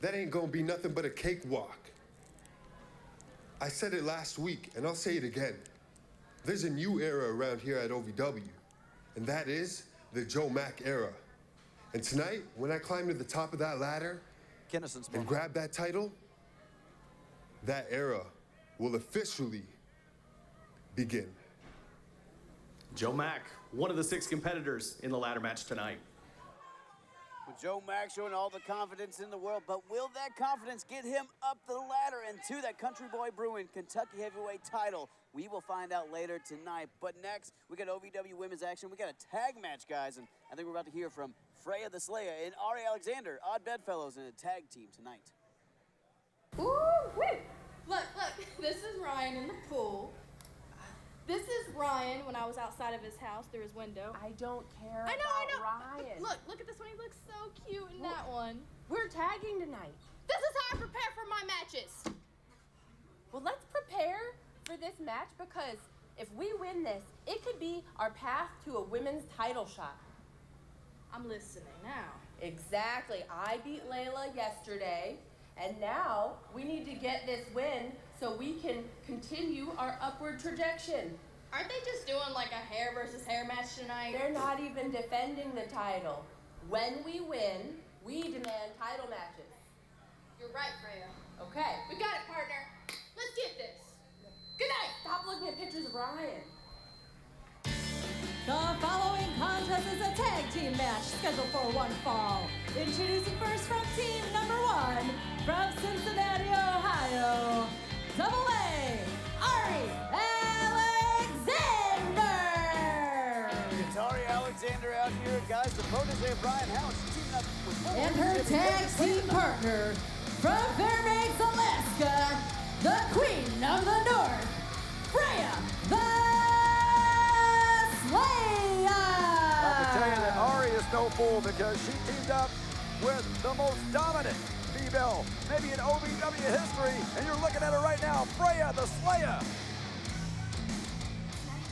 That ain't gonna be nothing but a cakewalk. I said it last week, and I'll say it again. There's a new era around here at OVW, and that is the Joe Mack era. And tonight, when I climb to the top of that ladder and grab that title, that era will officially begin. Joe Mack, one of the 6 competitors in the ladder match tonight. With Joe Mack showing all the confidence in the world, but will that confidence get him up the ladder and to that Country Boy Brewing Kentucky Heavyweight title? We will find out later tonight. But next, we got OVW women's action. We got a tag match, guys, and I think we're about to hear from Freya the Slayer and Ari Alexander, Odd Bedfellows, in a tag team tonight. Ooh-wee. Look, this is Ryan in the pool. This is Ryan when I was outside of his house through his window. I don't care I know. Ryan. Look at this one. He looks so cute in that one. We're tagging tonight. This is how I prepare for my matches. Well, let's prepare for this match because If we win this, it could be our path to a women's title shot. I'm listening now. Exactly. I beat Layla yesterday, and now we need to get this win so we can continue our upward trajectory. Aren't they just doing like a hair versus hair match tonight? They're not even defending the title. When we win, we demand title matches. You're right, Freya. Okay. We got it, partner. Let's get this. Good night. Stop looking at pictures of Ryan. The following contest is a tag team match scheduled for one fall. Introducing first from team number 1, from Cincinnati, Ohio, AA, Ari Alexander. It's Ari Alexander out here, guys. The protege of Brian House teaming up with And her tag team partner, from Fairbanks, Alaska, the Queen of the North, Freya the Slayer. I have to tell you that Ari is no fool because she teamed up with the most dominant female, maybe in OVW history, and you're looking at her right now, Freya the Slayer.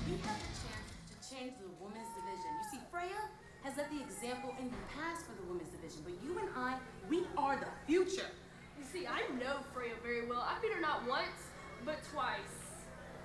We have the chance to change the women's division. You see, Freya has set the example in the past for the women's division, but you and I, we are the future. You see, I know Freya very well. I beat her not once, but twice.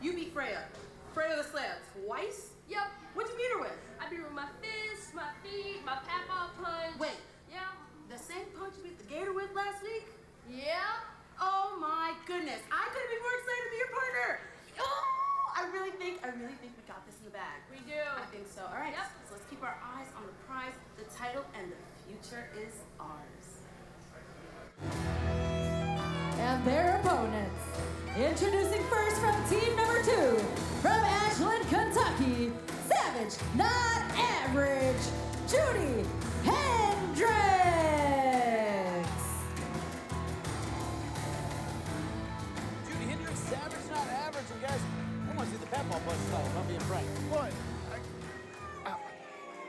You beat Freya. Freya the Slayer twice? Yep. What'd you beat her with? I beat her with my fists, my feet, my papaw punch. Wait. Yeah. The same punch you beat the Gator with last week? Yeah. Oh my goodness. I couldn't be more excited to be your partner. Oh, I really think we got this in the bag. We do. I think so. All right. Yep. So let's keep our eyes on the prize, the title, and the future is ours. And their opponents. Introducing first from team number 2, from Ashland, Kentucky, Savage, Not Average, Judy Hendricks. Judy Hendricks, Savage, Not Average. And guys, I want to see the papaw punch style, if I'm being frank. What?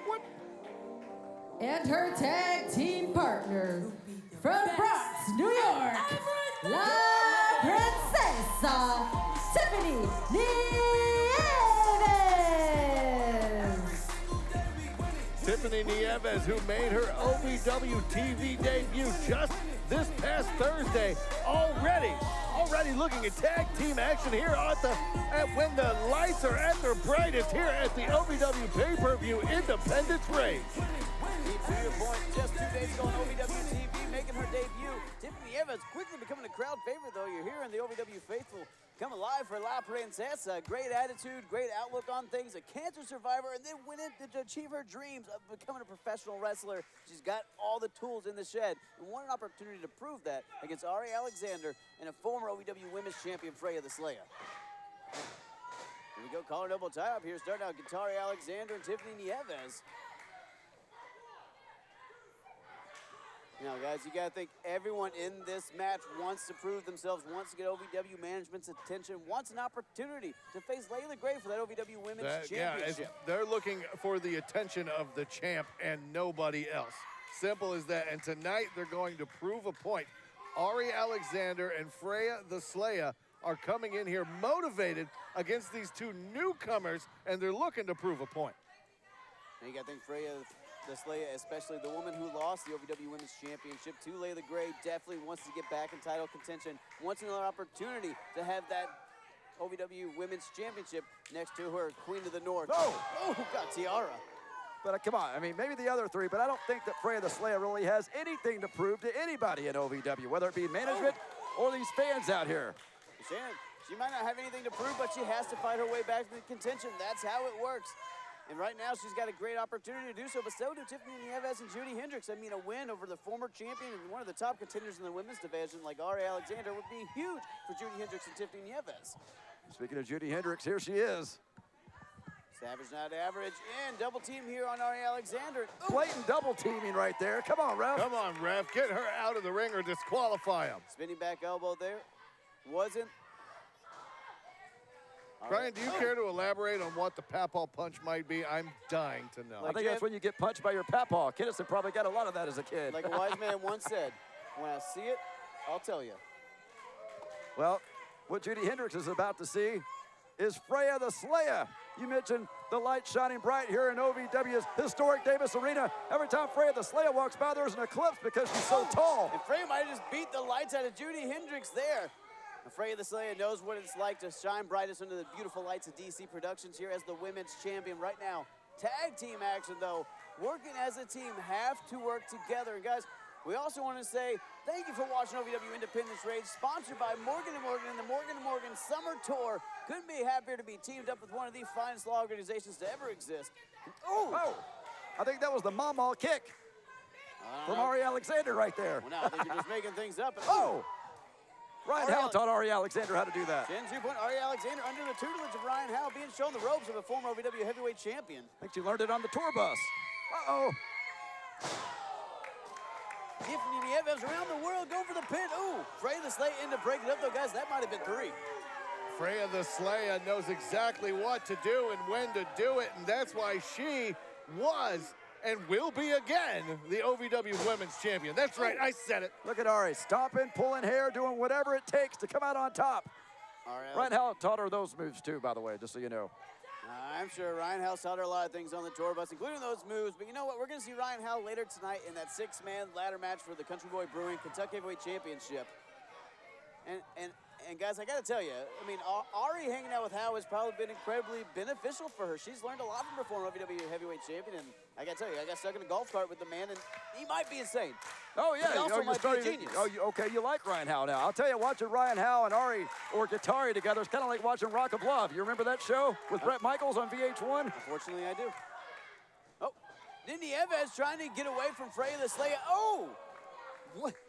What? And her tag team partner, from Bronx, New York, La Princesa, Tiffany Nieves. Tiffany Nieves, who made her OVW TV debut just this past Thursday, already looking at tag team action here when the lights are at their brightest here at the OVW pay-per-view Independence Rage. To your point, just 2 days ago on OVW TV, making her debut. Tiffany Evans quickly becoming a crowd favorite, though. You're hearing the OVW faithful come alive for La Princesa. Great attitude, great outlook on things, a cancer survivor, and then went in to achieve her dreams of becoming a professional wrestler. She's got all the tools in the shed and wanted an opportunity to prove that against Ari Alexander and a former OVW Women's Champion, Freya the Slayer. Here we go, collar double tie-up here, starting out Ari Alexander and Tiffany Nieves. Now, guys, you got to think everyone in this match wants to prove themselves, wants to get OVW management's attention, wants an opportunity to face Layla Gray for that OVW Women's Championship. Yeah, they're looking for the attention of the champ and nobody else. Simple as that. And tonight, they're going to prove a point. Ari Alexander and Freya the Slayer are coming in here motivated against these two newcomers, and they're looking to prove a point. Now, you got to think Freya the Slayer, especially the woman who lost the OVW Women's Championship to Layla Gray, definitely wants to get back in title contention, wants another opportunity to have that OVW Women's Championship next to her Queen of the North. Oh, got Tiara. But come on, I mean, maybe the other three, but I don't think that Freya the Slayer really has anything to prove to anybody in OVW, whether it be management or these fans out here. Shannon, she might not have anything to prove, but she has to fight her way back to the contention. That's how it works. And right now, she's got a great opportunity to do so, but so do Tiffany Nieves and Judy Hendricks. I mean, a win over the former champion and one of the top contenders in the women's division like Ari Alexander would be huge for Judy Hendricks and Tiffany Nieves. Speaking of Judy Hendricks, here she is. Savage Not Average and double team here on Ari Alexander. Blatant double teaming right there. Come on, ref. Come on, ref. Get her out of the ring or disqualify him. Spinning back elbow there. Wasn't. Brian, do you care to elaborate on what the papaw punch might be? I'm dying to know. I think that's when you get punched by your papaw. Kinnison probably got a lot of that as a kid. Like a wise man once said, when I see it, I'll tell you. Well, what Judy Hendricks is about to see is Freya the Slayer. You mentioned the light shining bright here in OVW's historic Davis Arena. Every time Freya the Slayer walks by, there's an eclipse because she's so tall. And Freya might have just beat the lights out of Judy Hendricks there. And Freya the Slayer knows what it's like to shine brightest under the beautiful lights of DC Productions here as the women's champion right now. Tag team action, though. Working as a team, have to work together. And guys, we also want to say thank you for watching OVW Independence Rage, sponsored by Morgan & Morgan and the Morgan & Morgan Summer Tour. Couldn't be happier to be teamed up with one of the finest law organizations to ever exist. Oh, I think that was the mama kick from Ari Alexander right there. Well, now I think you're just making things up. Oh! Ryan Howe taught Ari Alexander how to do that. 10 2-point Ari Alexander under the tutelage of Ryan Howe, being shown the ropes of a former OVW heavyweight champion. I think she learned it on the tour bus. Uh-oh. Tiffany Nieves around the world going for the pin. Ooh, Freya the Slayer in to break it up, though, guys. That might have been 3. Freya the Slayer knows exactly what to do and when to do it, and that's why she was and will be again the OVW Women's Champion. That's right, I said it. Look at Ari, stomping, pulling hair, doing whatever it takes to come out on top. Ryan Howe taught her those moves too, by the way, just so you know. I'm sure Ryan Howe taught her a lot of things on the tour bus, including those moves. But you know what? We're going to see Ryan Howe later tonight in that 6-man ladder match for the Country Boy Brewing Kentucky Heavyweight Championship. And guys, I got to tell you, I mean, Ari hanging out with Howe has probably been incredibly beneficial for her. She's learned a lot from her former OVW Heavyweight Champion, and I got to tell you, I got stuck in a golf cart with the man, and he might be insane. Oh, yeah. He also might be a genius. Okay, you like Ryan Howe now. I'll tell you, watching Ryan Howe and Ari or Guitari together is kind of like watching Rock of Love. You remember that show with Bret Michaels on VH1? Unfortunately, I do. Oh, Nieves trying to get away from Freya the Slayer. Oh!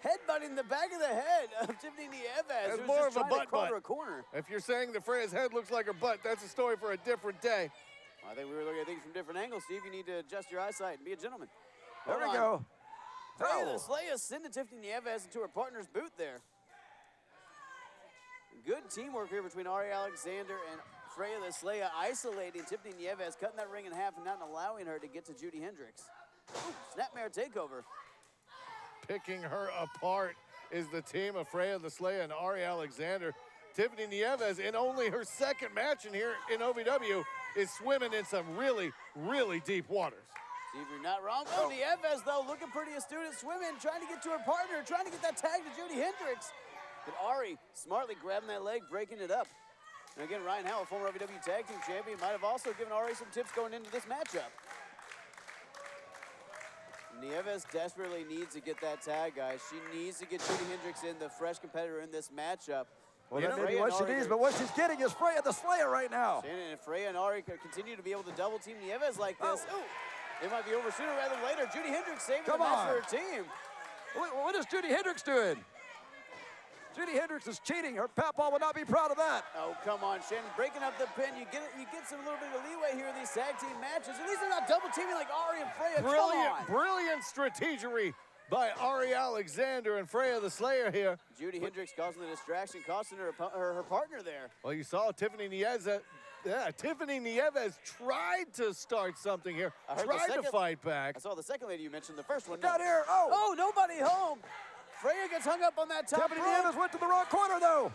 Headbutting the back of the head of Tiffany Nieves. That's more of a butt. A corner. If you're saying that Freya's head looks like her butt, that's a story for a different day. Well, I think we were looking at things from different angles, Steve. You need to adjust your eyesight and be a gentleman. There we go. Freya the Slayer sending Tiffany Nieves into her partner's boot there. Good teamwork here between Ari Alexander and Freya the Slayer, isolating Tiffany Nieves, cutting that ring in half and not allowing her to get to Judy Hendricks. Ooh, snapmare takeover. Picking her apart is the team of Freya the Slayer and Ari Alexander. Tiffany Nieves, in only her second match in here in OVW, is swimming in some really, really deep waters. Steve, you're not wrong. Oh, Nieves, though, looking pretty astute at swimming, trying to get to her partner, trying to get that tag to Judy Hendricks. But Ari smartly grabbing that leg, breaking it up. And again, Ryan Howe, former OVW Tag Team Champion, might have also given Ari some tips going into this matchup. Nieves desperately needs to get that tag, guys. She needs to get Judy Hendricks in, the fresh competitor in this matchup. Well, that may be what she needs, but what she's getting is Freya the Slayer right now. Shannon, if Freya and Ari could continue to be able to double team Nieves like this, it might be over sooner rather than later. Judy Hendricks saving the match for her team. What is Judy Hendricks doing? Judy Hendricks is cheating. Her papaw would not be proud of that. Oh, come on, Shannon. Breaking up the pin. You get some little bit of leeway here in these tag team matches. At least they're not double teaming like Ari and Freya. Brilliant strategery by Ari Alexander and Freya the Slayer here. Judy Hendricks causing the distraction, costing her partner there. Well, you saw Tiffany Nieves. Tiffany Nieves tried to start something here. Tried to fight back. I saw the second lady you mentioned, the first one. Got here. Oh, nobody home. Freya gets hung up on that top Tiffany Nieves went to the wrong corner, though.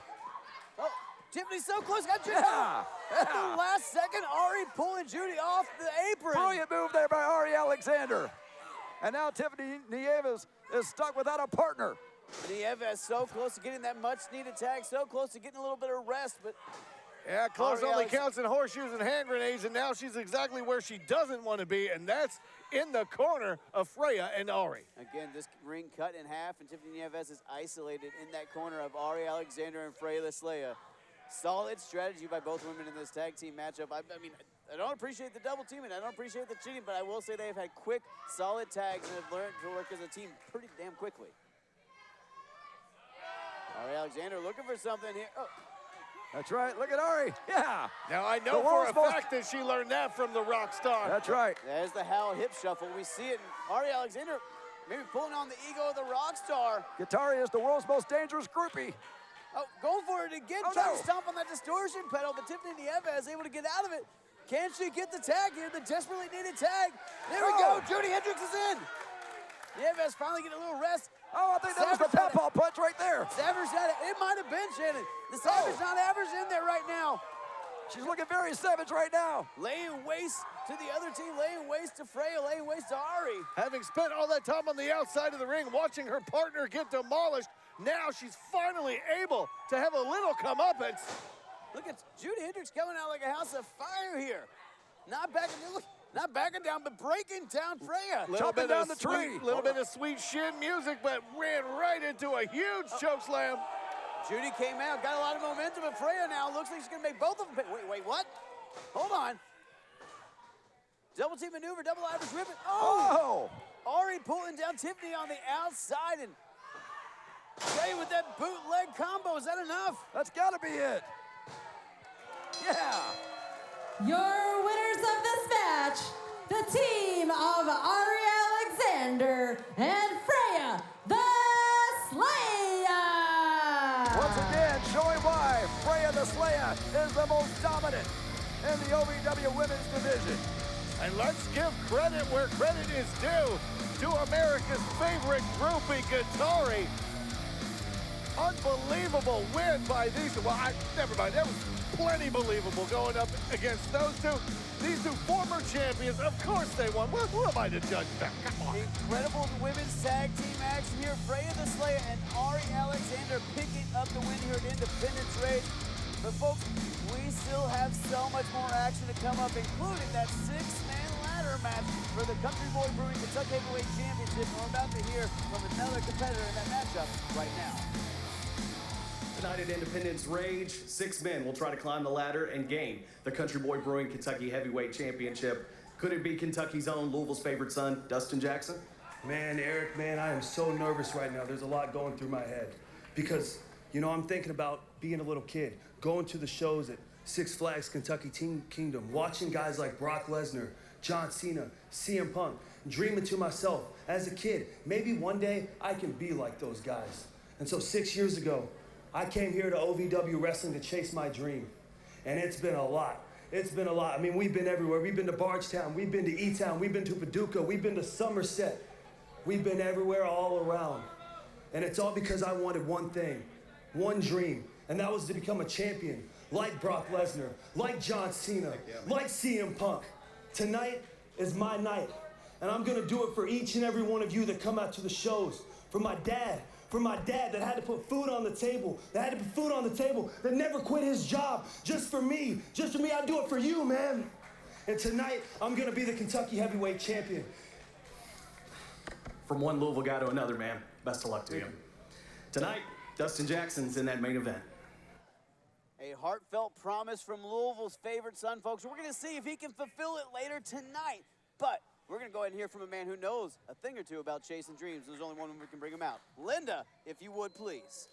Oh, Tiffany's so close. Got Judy. At the last second, Ari pulling Judy off the apron. Brilliant move there by Ari Alexander. And now Tiffany Nieves is stuck without a partner. Nieves so close to getting that much-needed tag, so close to getting a little bit of rest, but... Yeah, close only counts in horseshoes and hand grenades, and now she's exactly where she doesn't want to be, and that's in the corner of Freya and Ari. Again, this ring cut in half, and Tiffany Nieves is isolated in that corner of Ari Alexander and Freya the Slayer. Solid strategy by both women in this tag team matchup. I mean, I don't appreciate the double teaming. I don't appreciate the cheating, but I will say they've had quick, solid tags and have learned to work as a team pretty damn quickly. Ari Alexander looking for something here. Oh. That's right. Look at Ari. Yeah. Now, I know for a fact that she learned that from the rock star. That's right. There's the Howe hip shuffle. We see it. Ari Alexander maybe pulling on the ego of the rock star. Guitari is the world's most dangerous groupie. Oh, going for it again. Trying to stomp on that distortion pedal, but Tiffany Nieves is able to get out of it. Can she get the tag here? The desperately needed tag. There we go. Judy Hendricks is in. Nieves finally getting a little rest. Oh, I think that was the papaw punch right there. Savage had it. It might have been, Shannon. The Savage not average in there right now. She's looking very savage right now. Laying waste to the other team, laying waste to Freya, laying waste to Ari. Having spent all that time on the outside of the ring watching her partner get demolished, now she's finally able to have a little comeuppance. Look at Judy Hendricks coming out like a house of fire here. Not backing down, but breaking down Freya. Chopping down the tree. A little bit of sweet shin music, but ran right into a huge choke slam. Judy came out, got a lot of momentum, but Freya now looks like she's gonna make both of them pay. Wait, what? Hold on. Double team maneuver, double Irish whip. Oh! Ari pulling down Tiffany on the outside, and Freya with that bootleg combo. Is that enough? That's gotta be it. Yeah. Your winners of this match, the team of Ari Alexander and Freya the Slayer. Once again, showing why Freya the Slayer is the most dominant in the OVW Women's Division. And let's give credit where credit is due to America's favorite groupie, Guitari. Unbelievable win by these two. Well, never mind. That was plenty believable going up against those two. These two former champions, of course they won. Who am I to judge them? Come on. Incredible women's tag team action here. Freya the Slayer and Ari Alexander picking up the win here at Independence Rage. But folks, we still have so much more action to come up, including that six-man ladder match for the Country Boy Brewing Kentucky Heavyweight Championship. And we're about to hear from another competitor in that matchup right now. Tonight at Independence Rage, 6 men will try to climb the ladder and gain the Country Boy Brewing Kentucky Heavyweight Championship. Could it be Kentucky's own, Louisville's favorite son, Dustin Jackson? Man, Eric, man, I am so nervous right now. There's a lot going through my head. Because, you know, I'm thinking about being a little kid, going to the shows at Six Flags Kentucky Kingdom, watching guys like Brock Lesnar, John Cena, CM Punk, dreaming to myself, as a kid, maybe one day I can be like those guys. And so 6 years ago, I came here to OVW Wrestling to chase my dream. And it's been a lot. It's been a lot. I mean, we've been everywhere. We've been to Bardstown. We've been to E-Town. We've been to Paducah. We've been to Somerset. We've been everywhere all around. And it's all because I wanted one thing, one dream. And that was to become a champion, like Brock Lesnar, like John Cena, like CM Punk. Tonight is my night. And I'm gonna do it for each and every one of you that come out to the shows. For my dad that had to put food on the table, that never quit his job, just for me, I'd do it for you, man. And tonight, I'm gonna be the Kentucky Heavyweight Champion. From one Louisville guy to another, man, best of luck to you. Tonight, Dustin Jackson's in that main event. A heartfelt promise from Louisville's favorite son, folks. We're gonna see if he can fulfill it later tonight. But we're going to go ahead and hear from a man who knows a thing or two about chasing dreams. There's only one way we can bring him out. Linda, if you would, please.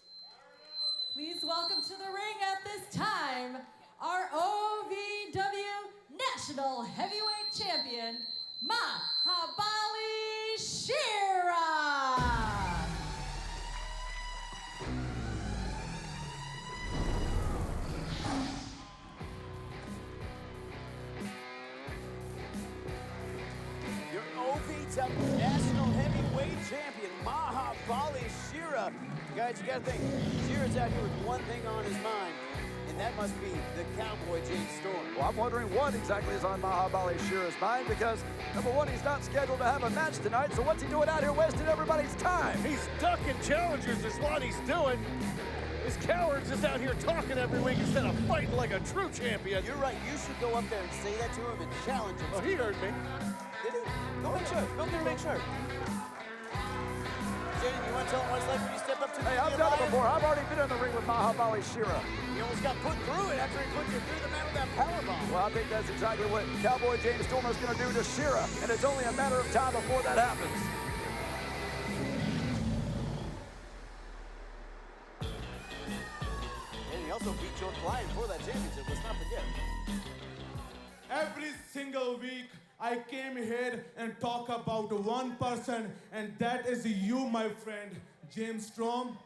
Please welcome to the ring at this time, our OVW National Heavyweight Champion, Mahabali Shera. OVW National Heavyweight Champion, Mahabali Shera. Guys, you gotta think, Shera's out here with one thing on his mind, and that must be the Cowboy James Storm. Well, I'm wondering what exactly is on Mahabali Shera's mind, because number one, he's not scheduled to have a match tonight, so what's he doing out here wasting everybody's time? He's ducking challengers is what he's doing. This coward's just out here talking every week instead of fighting like a true champion. You're right, you should go up there and say that to him and challenge him. Oh, he heard me. Did he? Go make sure. Go there and make sure. Jaden, you want to tell him what it's like when you step up to the I've done it before. I've already been in the ring with Mahabali Shera. You almost got put through it after he put you through the mat with that powerbomb. Well, I think that's exactly what Cowboy James Stormer is going to do to Shera, and it's only a matter of time before that happens. And he also beat your client for that championship. Let's not forget. Every single week, I came here and talk about one person, and that is you, my friend, James Storm.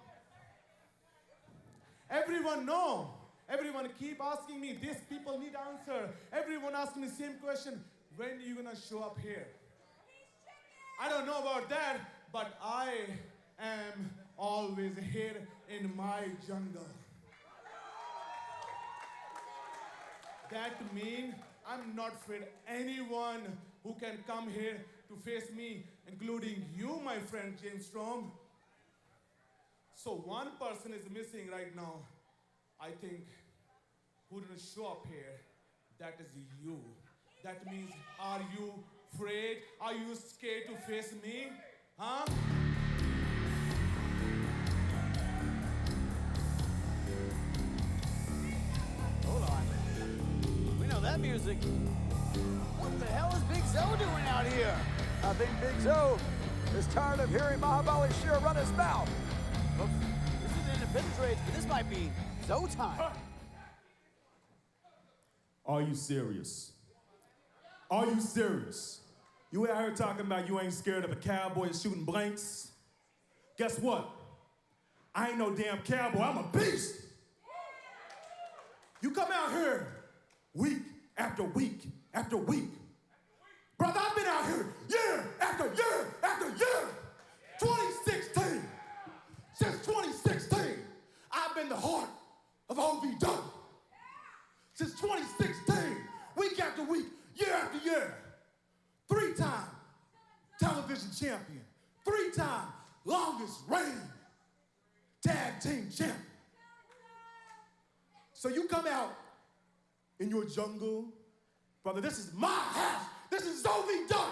Everyone know. Everyone keep asking me, these people need answer. Everyone asking me the same question, when are you gonna show up here? I don't know about that, but I am always here in my jungle. That means I'm not afraid anyone who can come here to face me, including you, my friend James Storm. So one person is missing right now. I think who didn't show up here, that is you. That means, are you afraid? Are you scared to face me? Huh? Hold on. We know that music. What the hell is Big Zo doing out here? I think Big Zo is tired of hearing Mahabali Shira run his mouth. Folks, this is Independence Rage, but this might be Zo time. Are you serious? Are you serious? You out here talking about you ain't scared of a cowboy shooting blanks? Guess what? I ain't no damn cowboy, I'm a beast. You come out here week after week after week. Brother, I've been out here year after year after year. 2016. Since 2016, I've been the heart of OVW. Since 2016, week after week, year after year, 3-time television champion, 3-time longest reigning tag team champion. So you come out in your jungle, brother, this is my house. This is OVW.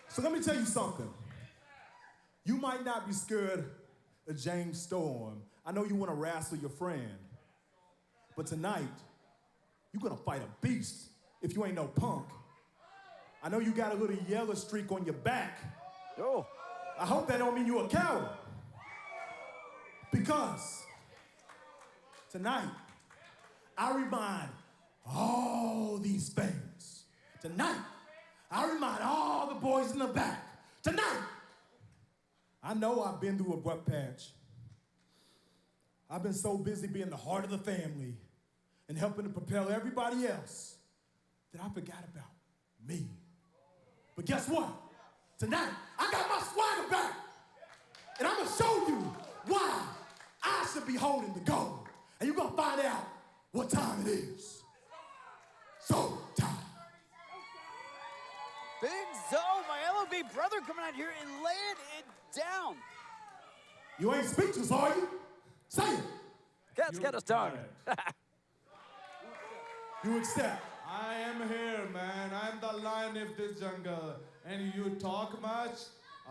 So let me tell you something. You might not be scared of James Storm. I know you want to wrestle your friend. But tonight, you're going to fight a beast if you ain't no punk. I know you got a little yellow streak on your back. Oh. I hope that don't mean you're a coward. Because tonight, I remind all these things. Tonight, I remind all the boys in the back. Tonight, I know I've been through a rough patch. I've been so busy being the heart of the family and helping to propel everybody else that I forgot about me. But guess what? Tonight, I got my swagger back. And I'm gonna show you why I should be holding the gold. And you're gonna find out what time it is. So time. Big Zo, my LOB brother, coming out here and laying it down. You ain't speechless, are you? Say it. Cat's got his tongue. You accept. I am here, man. I'm the lion of this jungle. And you talk much,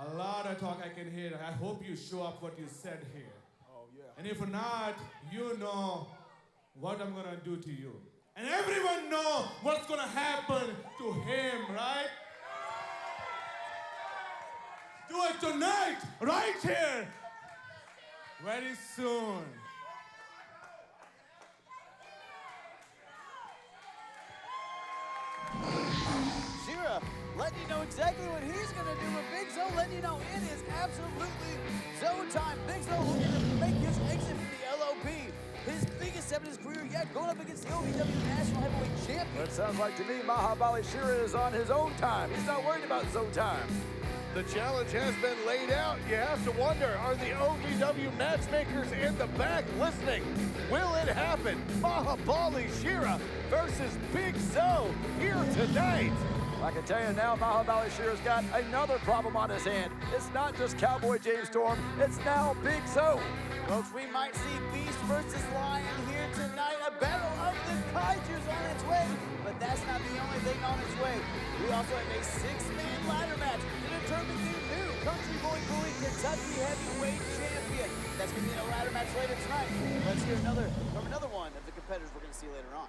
a lot of talk I can hear. I hope you show up what you said here. Oh, yeah. And if not, you know what I'm gonna do to you. And everyone know what's gonna happen to him, right? Do it tonight, right here. Very soon. Shira letting you know exactly what he's going to do with Big Zo, letting you know it is absolutely Zo time. Big Zo looking to make his exit from the LOP. His biggest step in his career yet, going up against the OVW National Heavyweight Champion. That sounds like to me Mahabali Shira is on his own time. He's not worried about Zo time. The challenge has been laid out. You have to wonder, are the OVW matchmakers in the back listening? Will it happen? Mahabali Shira versus Big Zo here tonight. I can tell you now, Mahabali Shira's got another problem on his hand. It's not just Cowboy James Storm, it's now Big Zo. Folks, we might see Beast versus Lion here tonight. A battle of the Kaijus on its way. But that's not the only thing on its way. We also have a 6-man ladder match to determine the new Country Boy Bully Kentucky Heavyweight Champion. That's going to be in a ladder match later tonight. Let's hear another one of the competitors we're going to see later on.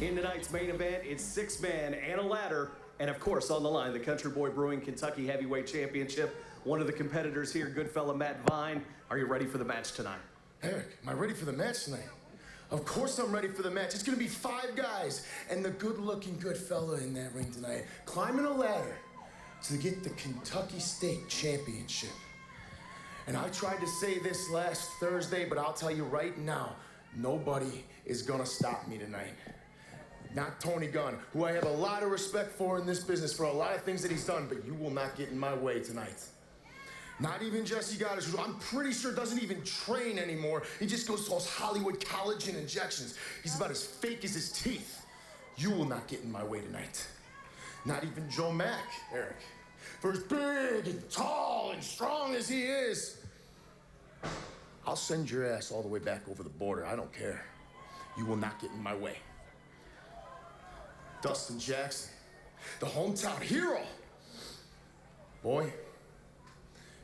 In tonight's main event, it's 6-man and a ladder. And of course, on the line, the Country Boy Brewing Kentucky Heavyweight Championship. One of the competitors here, good fella Matt Vine. Are you ready for the match tonight? Eric, am I ready for the match tonight? Of course I'm ready for the match. It's gonna be 5 guys and the good-looking good fella in that ring tonight, climbing a ladder to get the Kentucky State Championship. And I tried to say this last Thursday, but I'll tell you right now, nobody is gonna stop me tonight. Not Tony Gunn, who I have a lot of respect for in this business for a lot of things that he's done, but you will not get in my way tonight. Not even Jesse got his. I'm pretty sure doesn't even train anymore. He just goes to those Hollywood collagen injections. He's about as fake as his teeth. You will not get in my way tonight. Not even Joe Mack, Eric. For as big and tall and strong as he is, I'll send your ass all the way back over the border. I don't care. You will not get in my way. Dustin Jackson, the hometown hero. Boy,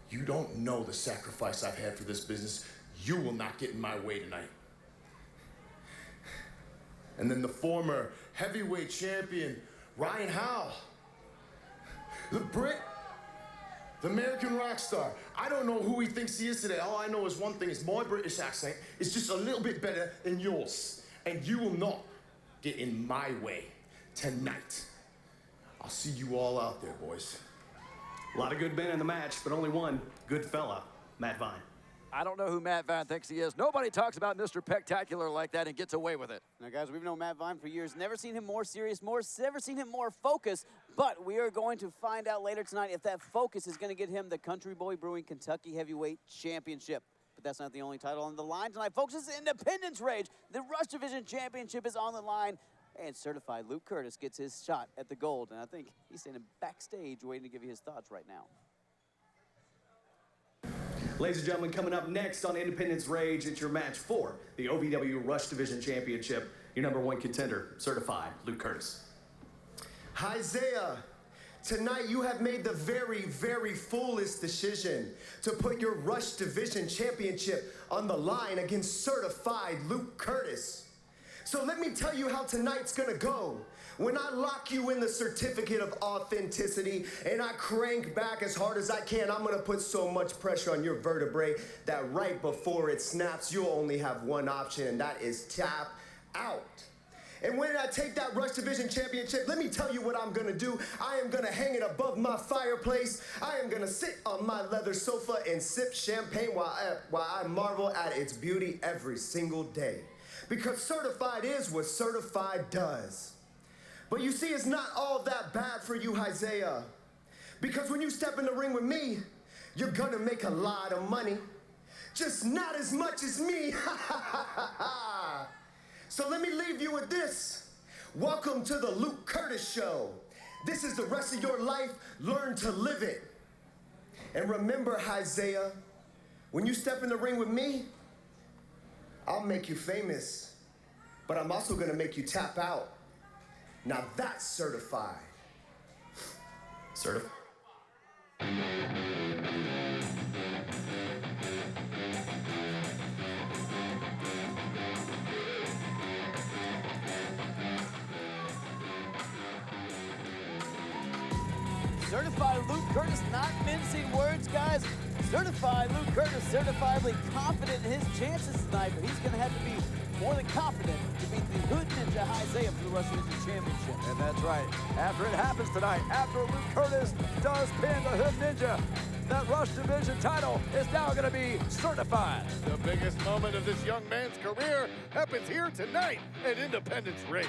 you don't know the sacrifice I've had for this business. You will not get in my way tonight. And then the former heavyweight champion, Ryan Howell. The Brit, the American rock star. I don't know who he thinks he is today. All I know is one thing, is my British accent is just a little bit better than yours. And you will not get in my way tonight. I'll see you all out there, boys. A lot of good men in the match, but only one good fella, Matt Vine. I don't know who Matt Vine thinks he is. Nobody talks about Mr. Spectacular like that and gets away with it. Now, guys, we've known Matt Vine for years. Never seen him more serious, never seen him more focused. But we are going to find out later tonight if that focus is going to get him the Country Boy Brewing Kentucky Heavyweight Championship. But that's not the only title on the line tonight, folks. It's Independence Rage. The Rush Division Championship is on the line. And certified Luke Curtis gets his shot at the gold. And I think he's standing backstage waiting to give you his thoughts right now. Ladies and gentlemen, coming up next on Independence Rage, it's your match for the OVW Rush Division Championship. Your number one contender, certified Luke Curtis. Isaiah, tonight you have made the very, very foolish decision to put your Rush Division Championship on the line against certified Luke Curtis. So let me tell you how tonight's gonna go. When I lock you in the certificate of authenticity and I crank back as hard as I can, I'm gonna put so much pressure on your vertebrae that right before it snaps, you'll only have one option, and that is tap out. And when I take that Rush Division Championship, let me tell you what I'm gonna do. I am gonna hang it above my fireplace. I am gonna sit on my leather sofa and sip champagne while I marvel at its beauty every single day. Because certified is what certified does. But you see, it's not all that bad for you, Isaiah. Because when you step in the ring with me, you're gonna make a lot of money. Just not as much as me. So let me leave you with this. Welcome to the Luke Curtis Show. This is the rest of your life. Learn to live it. And remember, Isaiah, when you step in the ring with me, I'll make you famous, but I'm also gonna make you tap out. Now that's certified. Certified. Certified Luke Curtis, not mincing words, guys. Certified Luke Curtis, certifiably confident in his chances tonight, but he's going to have to be more than confident to beat the Hood Ninja Isaiah for the Rush Division Championship. And that's right. After it happens tonight, after Luke Curtis does pin the Hood Ninja, that Rush Division title is now going to be certified. The biggest moment of this young man's career happens here tonight at Independence Rage.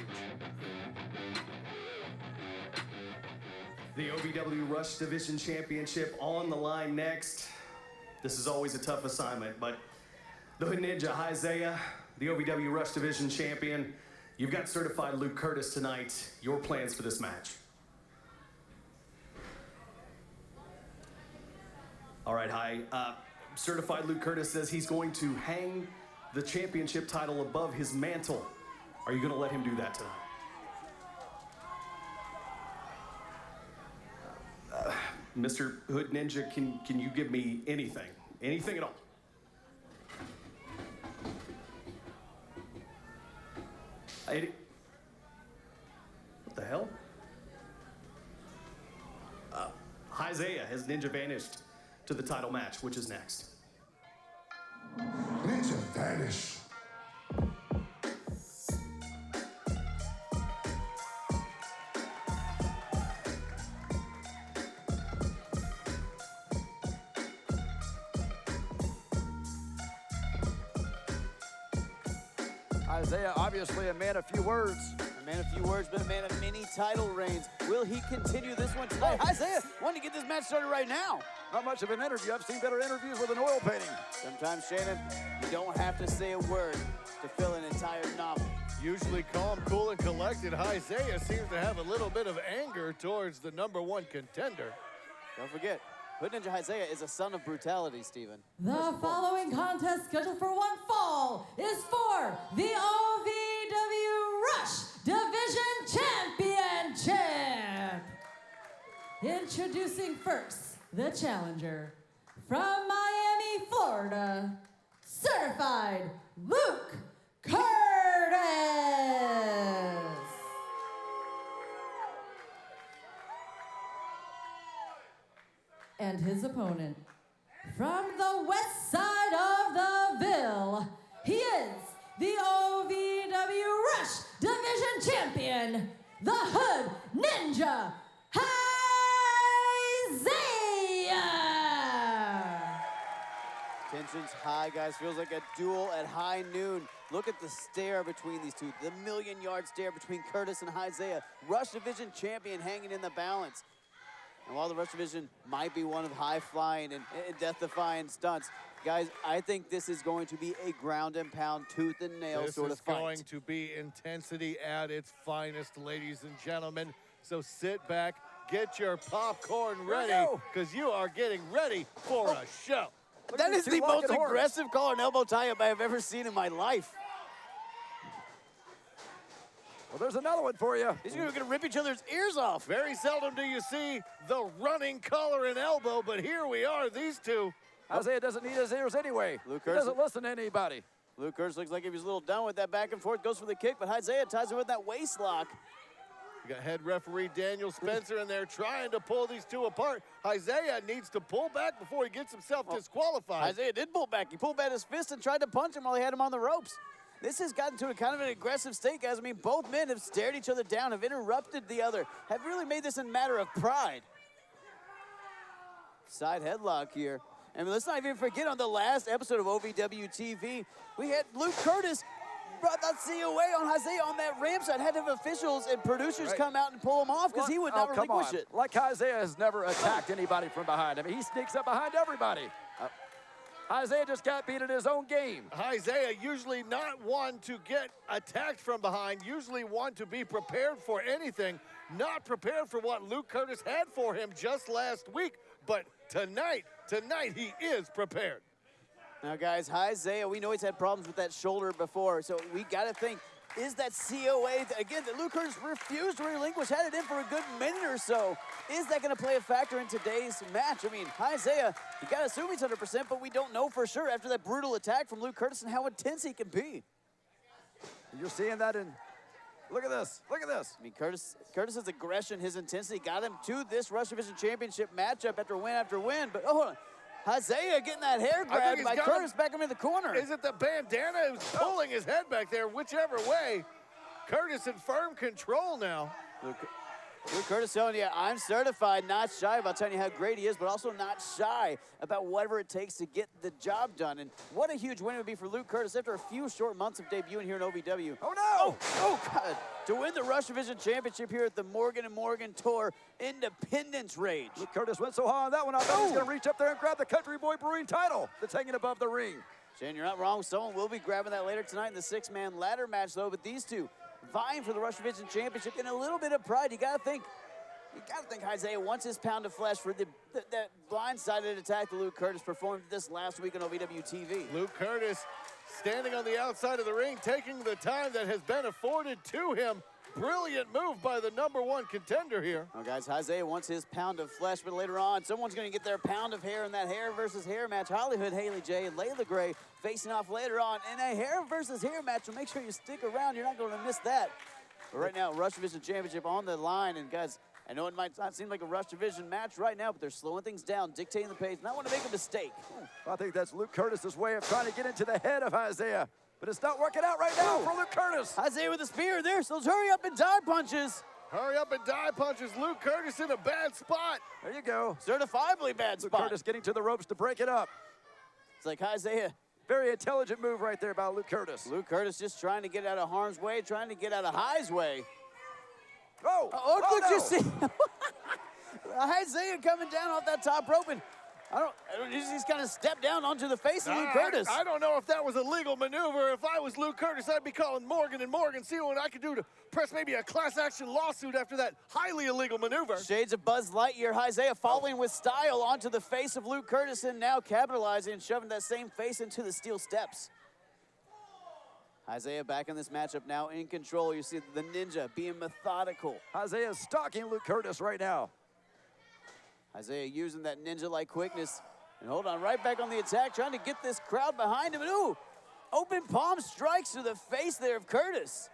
The OVW Rush Division Championship on the line next. This is always a tough assignment, but the Hood Ninja Isaiah, the OVW Rush Division Champion, you've got certified Luke Curtis tonight. Your plans for this match? All right, hi. Certified Luke Curtis says he's going to hang the championship title above his mantle. Are you going to let him do that tonight? Mr. Hood Ninja, can you give me anything? Anything at all? What the hell? Isaiah has Ninja vanished to the title match, which is next. Ninja vanish. Isaiah, obviously a man of few words. A Man of few words, but a man of many title reigns. Will he continue this one tonight? Isaiah, wanting to get this match started right now. Not much of an interview. I've seen better interviews with an oil painting. Sometimes, Shannon, you don't have to say a word to fill an entire novel. Usually calm, cool, and collected, Isaiah seems to have a little bit of anger towards the #1 contender. Don't forget, Hood Ninja Isaiah is a son of brutality, Steven. The following contest scheduled for one fall is for the OVW Rush Division Championship. Introducing first, the challenger from Miami, Florida, certified Luke Curtis. And his opponent, from the west side of the Ville, he is the OVW Rush Division Champion, the Hood Ninja Isaiah. Tension's high, guys. Feels like a duel at high noon. Look at the stare between these two, the million-yard stare between Curtis and Isaiah. Rush Division champion hanging in the balance. And while the Rush Division might be one of high-flying and death-defying stunts, guys, I think this is going to be a ground-and-pound, tooth-and-nail sort of fight. This is going to be intensity at its finest, ladies and gentlemen. So sit back, get your popcorn ready, because you are getting ready for a show. That is the most aggressive collar and elbow tie-up I have ever seen in my life. Well, there's another one for you. These are going to rip each other's ears off. Very seldom do you see the running collar and elbow, but here we are, these two. Isaiah doesn't need his ears anyway. Luke He Curtis doesn't listen to anybody. Luke Curtis looks like he was a little done with that back and forth, goes for the kick, but Isaiah ties it with that waist lock. You got head referee Daniel Spencer in there trying to pull these two apart. Isaiah needs to pull back before he gets himself disqualified. Isaiah did pull back. He pulled back his fist and tried to punch him while he had him on the ropes. This has gotten to a kind of an aggressive state, guys. I mean, both men have stared each other down, have interrupted the other, have really made this a matter of pride. Side headlock here. And let's not even forget, on the last episode of OVW TV, we had Luke Curtis brought that COA on Isaiah on that ramp side, had to have officials and producers come out and pull him off because he would not relinquish it. Like Isaiah has never attacked anybody from behind. I mean, he sneaks up behind everybody. Isaiah just got beat in his own game. Isaiah usually not one to get attacked from behind, usually one to be prepared for anything, not prepared for what Luke Curtis had for him just last week, but tonight he is prepared. Now, guys, Isaiah, we know he's had problems with that shoulder before, so we got to think, is that COA, again, that Luke Curtis refused to relinquish, had it in for a good minute or so. Is that going to play a factor in today's match? I mean, Isaiah, you got to assume he's 100%, but we don't know for sure after that brutal attack from Luke Curtis and how intense he can be. You're seeing that in, look at this, look at this. I mean, Curtis's aggression, his intensity got him to this Rush Division Championship matchup after win, but hold on. Isaiah getting that hair grabbed by Curtis back him in the corner. Is it the bandana who's pulling his head back there? Whichever way, Curtis in firm control now. Luke Curtis telling you, I'm certified, not shy about telling you how great he is, but also not shy about whatever it takes to get the job done. And what a huge win it would be for Luke Curtis after a few short months of debuting here in OVW. Oh, no! Oh, God. To win the Rush Division Championship here at the Morgan & Morgan Tour Independence Rage. Luke Curtis went so high on that one, I bet he's going to reach up there and grab the Country Boy Brewing title that's hanging above the ring. Shane, you're not wrong. Someone will be grabbing that later tonight in the six-man ladder match, though. But these two vying for the Rush Division Championship in a little bit of pride. You got to think Isaiah wants his pound of flesh for that blindsided attack that Luke Curtis performed this last week on OVW TV. Luke Curtis standing on the outside of the ring, taking the time that has been afforded to him. Brilliant move by the #1 contender here. Well, guys, Isaiah wants his pound of flesh, but later on, someone's going to get their pound of hair in that hair versus hair match. Hollywood Haley J and Layla Gray facing off later on in a hair versus hair match. So make sure you stick around. You're not going to miss that. But right now, Rush Division Championship on the line. And, guys, I know it might not seem like a Rush Division match right now, but they're slowing things down, dictating the pace. Not want to make a mistake. I think that's Luke Curtis's way of trying to get into the head of Isaiah. But it's not working out right now for Luke Curtis. Isaiah with a spear there, so let's hurry up and die punches. Hurry up and die punches. Luke Curtis in a bad spot. There you go. Certifiably bad Luke spot. Curtis getting to the ropes to break it up. It's like Isaiah, Very intelligent move right there by Luke Curtis. Luke Curtis just trying to get out of harm's way, trying to get out of High's way. Oh, Look, you see Isaiah coming down off that top rope, and he's kind of stepped down onto the face of Luke Curtis. I don't know if that was a legal maneuver. If I was Luke Curtis, I'd be calling Morgan and Morgan, see what I could do to press maybe a class action lawsuit after that highly illegal maneuver. Shades of Buzz Lightyear, Isaiah following with style onto the face of Luke Curtis, and now capitalizing and shoving that same face into the steel steps. Isaiah back in this matchup now in control. You see the Ninja being methodical. Isaiah stalking Luke Curtis right now. Isaiah using that ninja-like quickness. And hold on, right back on the attack, trying to get this crowd behind him. And ooh, open palm strikes to the face there of Curtis.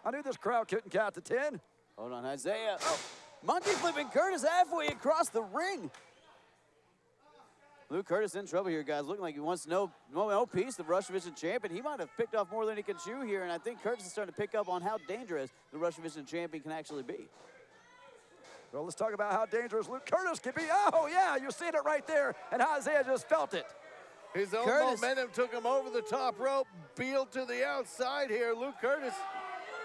I knew this crowd couldn't count to 10. Hold on, Isaiah. Oh, monkey flipping Curtis halfway across the ring. Luke Curtis in trouble here, guys. Looking like he wants no piece. The Rush Division champion. He might have picked off more than he can chew here, and I think Curtis is starting to pick up on how dangerous the Rush Division champion can actually be. Well, let's talk about how dangerous Luke Curtis can be. Oh, yeah, you're seeing it right there, and Isaiah just felt it. His own momentum took him over the top rope, peeled to the outside here. Luke Curtis.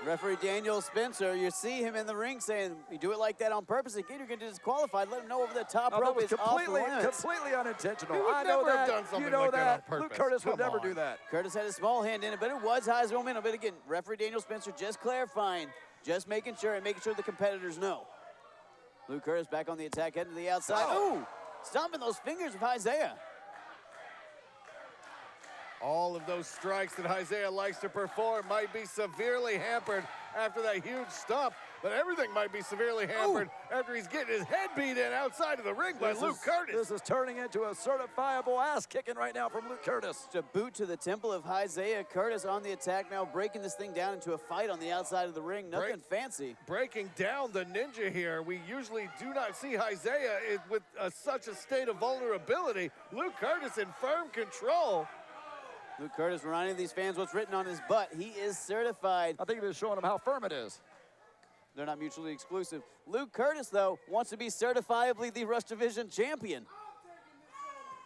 Referee Daniel Spencer, you see him in the ring saying, you do it like that on purpose, again, you're going to disqualify. Let him know over the top rope is completely, off the limits. completely unintentional. He would I know never have that. done something You know like that on that. purpose. Luke Curtis would Come never on. do that. Curtis had a small hand in it, but it was High's momentum. But again, referee Daniel Spencer just clarifying, just making sure the competitors know. Luke Curtis back on the attack, heading to the outside. Ooh, stomping those fingers of Isaiah. All of those strikes that Isaiah likes to perform might be severely hampered after that huge stomp, but everything might be severely hampered after he's getting his head beat in outside of the ring by Luke Curtis. This is turning into a certifiable ass kicking right now from Luke Curtis. Just a boot to the temple of Isaiah. Curtis on the attack now, breaking this thing down into a fight on the outside of the ring. Nothing fancy. Breaking down the Ninja here. We usually do not see Isaiah with such a state of vulnerability. Luke Curtis in firm control. Luke Curtis reminding these fans what's written on his butt. He is certified. I think he was showing them how firm it is. They're not mutually exclusive. Luke Curtis, though, wants to be certifiably the Rush Division champion.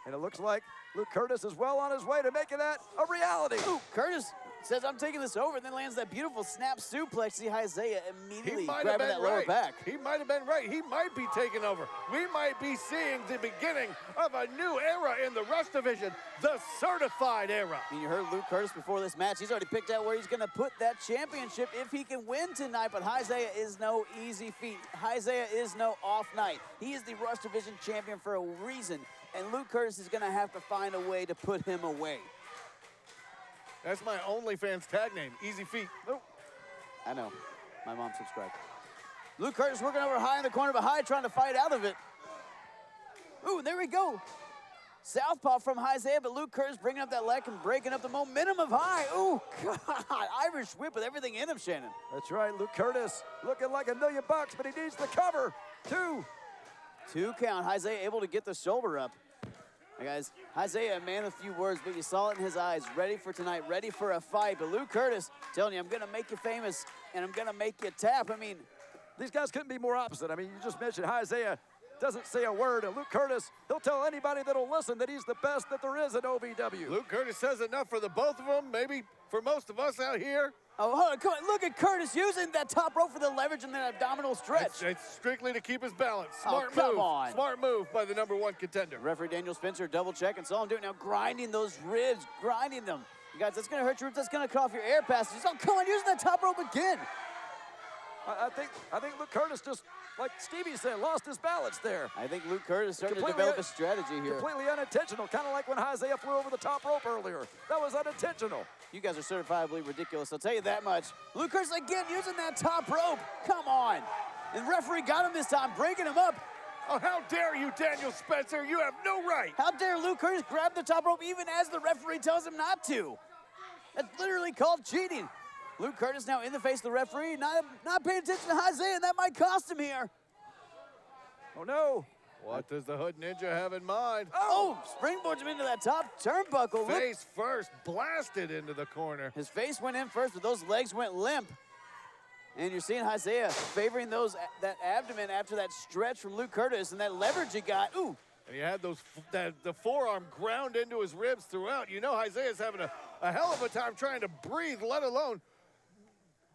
And it looks like Luke Curtis is well on his way to making that a reality. Ooh, Curtis says, I'm taking this over, and then lands that beautiful snap suplex. See Isaiah immediately grabbing that lower back. He might have been right. He might be taking over. We might be seeing the beginning of a new era in the Rush Division, the certified era. And you heard Luke Curtis before this match. He's already picked out where he's going to put that championship if he can win tonight. But Isaiah is no easy feat. Isaiah is no off night. He is the Rush Division champion for a reason. And Luke Curtis is going to have to find a way to put him away. That's my OnlyFans tag name, Easy Feet. Oh, I know. My mom subscribed. Luke Curtis working over High in the corner, but High trying to fight out of it. Ooh, there we go. Southpaw from Isaiah, but Luke Curtis bringing up that leg and breaking up the momentum of High. Ooh, God, Irish whip with everything in him, Shannon. That's right, Luke Curtis looking like $1 million, but he needs the cover. Two count. Isaiah able to get the shoulder up. Hey guys, Isaiah, a man of few words, but you saw it in his eyes. Ready for tonight, ready for a fight. But Luke Curtis telling you, I'm going to make you famous, and I'm going to make you tap. I mean, these guys couldn't be more opposite. I mean, you just mentioned Isaiah doesn't say a word, and Luke Curtis, he'll tell anybody that'll listen that he's the best that there is in OVW. Luke Curtis says enough for the both of them, maybe for most of us out here. Oh, hold on, come on. Look at Curtis using that top rope for the leverage and that abdominal stretch. It's strictly to keep his balance. Smart move. On. Smart move by the #1 contender. Referee Daniel Spencer double check and saw him do it now, grinding those ribs, grinding them. You guys, that's going to hurt your ribs. That's going to cut off your air passages. Oh, come on, using that top rope again. I think Luke Curtis just, like Stevie said, lost his balance there. I think Luke Curtis starting to develop a strategy here. Completely unintentional, kind of like when Isaiah flew over the top rope earlier. That was unintentional. You guys are certifiably ridiculous, I'll tell you that much. Luke Curtis again using that top rope. Come on. And the referee got him this time, breaking him up. Oh, how dare you, Daniel Spencer? You have no right. How dare Luke Curtis grab the top rope even as the referee tells him not to? That's literally called cheating. Luke Curtis now in the face of the referee, not paying attention to Isaiah, and that might cost him here. Oh, no. What does the Hood Ninja have in mind? Oh, springboards him into that top turnbuckle. Face first, blasted into the corner. His face went in first, but those legs went limp. And you're seeing Isaiah favoring that abdomen after that stretch from Luke Curtis and that leverage he got. Ooh, And he had the forearm ground into his ribs throughout. You know Isaiah's having a hell of a time trying to breathe, let alone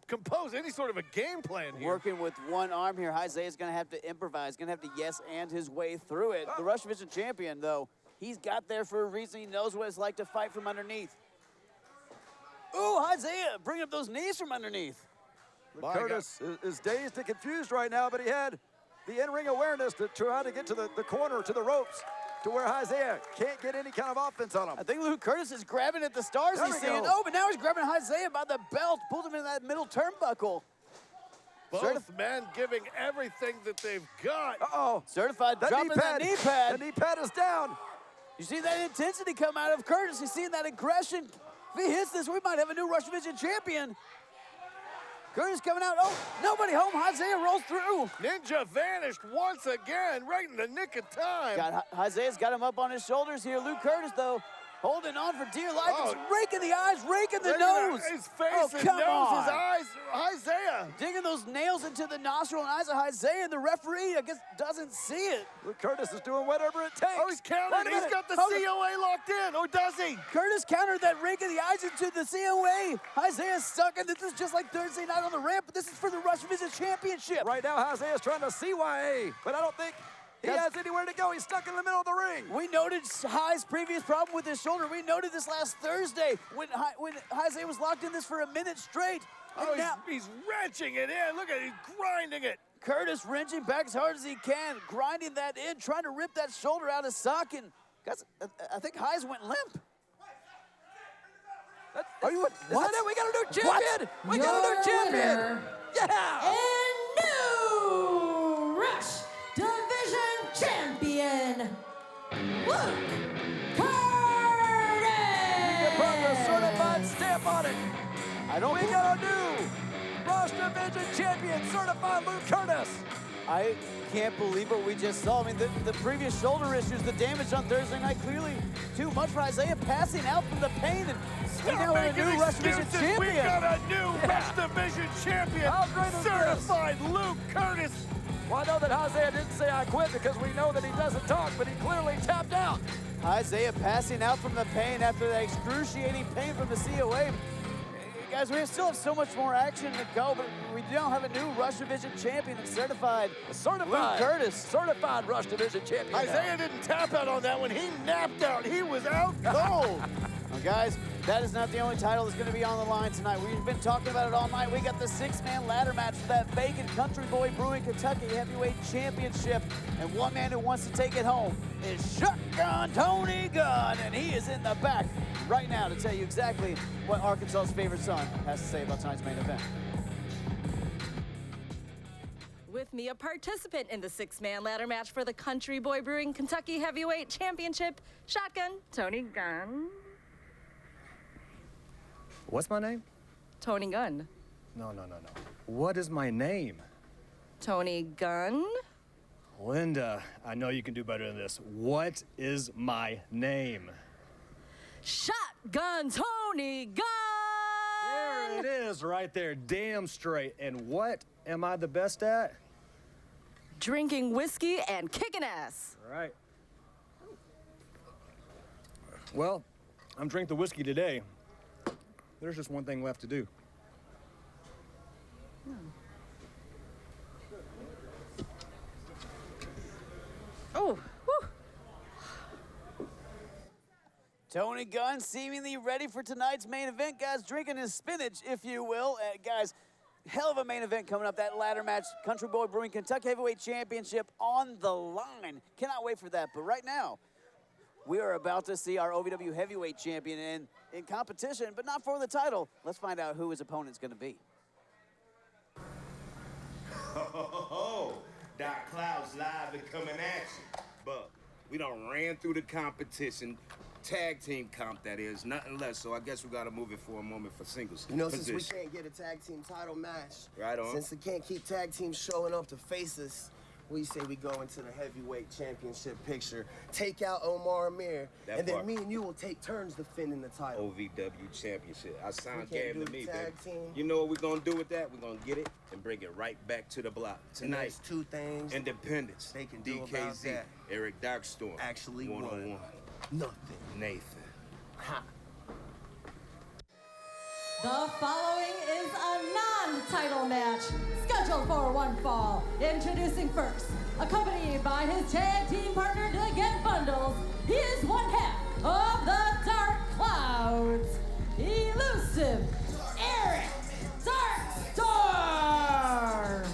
compose any sort of a game plan here. Working with one arm here, Isaiah's going to have to improvise, going to have to yes and his way through it. The Rush Division champion, though, he's got there for a reason. He knows what it's like to fight from underneath. Ooh, Isaiah bringing up those knees from underneath. Curtis is dazed and confused right now, but he had the in-ring awareness to try to get to the corner, to the ropes, to where Isaiah can't get any kind of offense on him. I think Luke Curtis is grabbing at the stars he's seeing. Oh, but now he's grabbing Isaiah by the belt, pulled him into that middle turnbuckle. Both men giving everything that they've got. Uh-oh. Certified dropping that knee pad. The knee pad is down. You see that intensity come out of Curtis. You see that aggression. If he hits this, we might have a new Rush Division champion. Curtis coming out. Oh, nobody home. Isaiah rolls through. Ninja vanished once again, right in the nick of time. Isaiah's got him up on his shoulders here. Luke Curtis, though, holding on for dear life. He's raking the eyes, raking the nose. His face, his nose, his eyes. Isaiah. Digging those nails into the nostril and eyes of Isaiah. The referee, I guess, doesn't see it. Luke Curtis is doing whatever it takes. Oh, he's countered. He's got the COA locked in. Or does he? Curtis countered that rake of the eyes into the COA. Isaiah's stuck, and this is just like Thursday night on the ramp, but this is for the Rush Division Championship. Right now, Isaiah's trying to CYA, but I don't think he has anywhere to go. He's stuck in the middle of the ring. We noted High's previous problem with his shoulder. We noted this last Thursday when Isaiah was locked in this for a minute straight. Oh, he's wrenching it in. Look at it, he's grinding it. Curtis wrenching back as hard as he can, grinding that in, trying to rip that shoulder out of socket. Guys, I think Highs went limp. Are you? Is that it? We got a new champion. We got a new champion. Yeah. And new Rush Division champion, Luke Curtis. You can put the certified stamp on it. We got a new Rush Division champion, certified Luke Curtis. I can't believe what we just saw. I mean, the previous shoulder issues, the damage on Thursday night, clearly too much for Isaiah, passing out from the pain. And we now have a new Rush Division champion. We got a new Rush Division champion, How great is certified Luke Curtis. Well, I know that Isaiah didn't say I quit because we know that he doesn't talk, but he clearly tapped out. Isaiah passing out from the pain after that excruciating pain from the COA. Guys, we still have so much more action to go, but we don't have a new Rush Division champion that's certified. Luke Curtis. Certified Rush Division champion. Isaiah didn't tap out on that one. He napped out. He was out cold. Well, guys, that is not the only title that's going to be on the line tonight. We've been talking about it all night. We got the six-man ladder match for that vacant Country Boy Brewing Kentucky Heavyweight Championship. And one man who wants to take it home is Shotgun Tony Gunn. And he is in the back right now to tell you exactly what Arkansas's favorite son has to say about tonight's main event. With me, a participant in the six-man ladder match for the Country Boy Brewing Kentucky Heavyweight Championship, Shotgun Tony Gunn. What's my name? Tony Gunn. No. What is my name? Tony Gunn? Linda, I know you can do better than this. What is my name? Shotgun Tony Gunn! There it is, right there, damn straight. And what am I the best at? Drinking whiskey and kicking ass. All right. Well, I'm drinking the whiskey today. There's just one thing left to do. Oh, whew. Tony Gunn seemingly ready for tonight's main event, guys. Drinking his spinach, if you will. Guys, hell of a main event coming up. That ladder match, Country Boy Brewing Kentucky Heavyweight Championship on the line. Cannot wait for that. But right now, we are about to see our OVW Heavyweight Champion in competition, but not for the title. Let's find out who his opponent's going to be. Doc Cloud's live and coming at you. But we done ran through the competition. Tag team comp, that is, nothing less. So I guess we got to move it for a moment for singles. You know, position. since we can't get a tag team title match, Right on. since we can't keep tag teams showing up to face us, We say we go into the heavyweight championship picture, take out Omar Amir, That and then part. me and you will take turns defending the title. OVW championship. I sound We can't game do to the me, tag baby. team. You know what we're gonna do with that? We're gonna get it and bring it right back to the block And tonight. there's two things Independence. they can do about DKZ. that. Eric Darkstorm. Actually one-on-one. Nothing. Nathan. Ha. The following is a non-title match scheduled for one fall. Introducing first, accompanied by his tag team partner to get bundles, he is one half of the Dark Clouds, elusive Eric Darkstorm.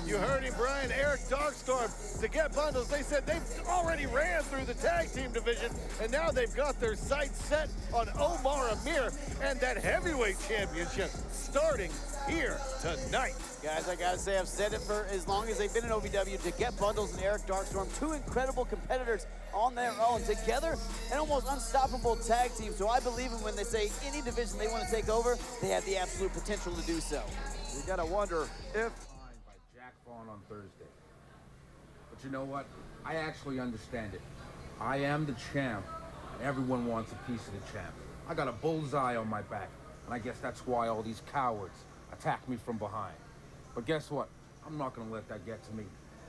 You heard him, Brian. Eric Darkstorm. To get bundles, they said they've already ran through the tag team division, and now they've got their sights set on Omar Amir and that heavyweight championship starting here tonight. Guys, I gotta say, I've said it for as long as they've been in OVW. To get bundles and Eric Darkstorm, two incredible competitors on their own, together, an almost unstoppable tag team. So I believe them when they say any division they want to take over, they have the absolute potential to do so. You gotta wonder if by Jack Vaughn on Thursday. But you know what? I actually understand it. I am the champ, and everyone wants a piece of the champ. I got a bullseye on my back, and I guess that's why all these cowards attack me from behind. But guess what? I'm not gonna let that get to me.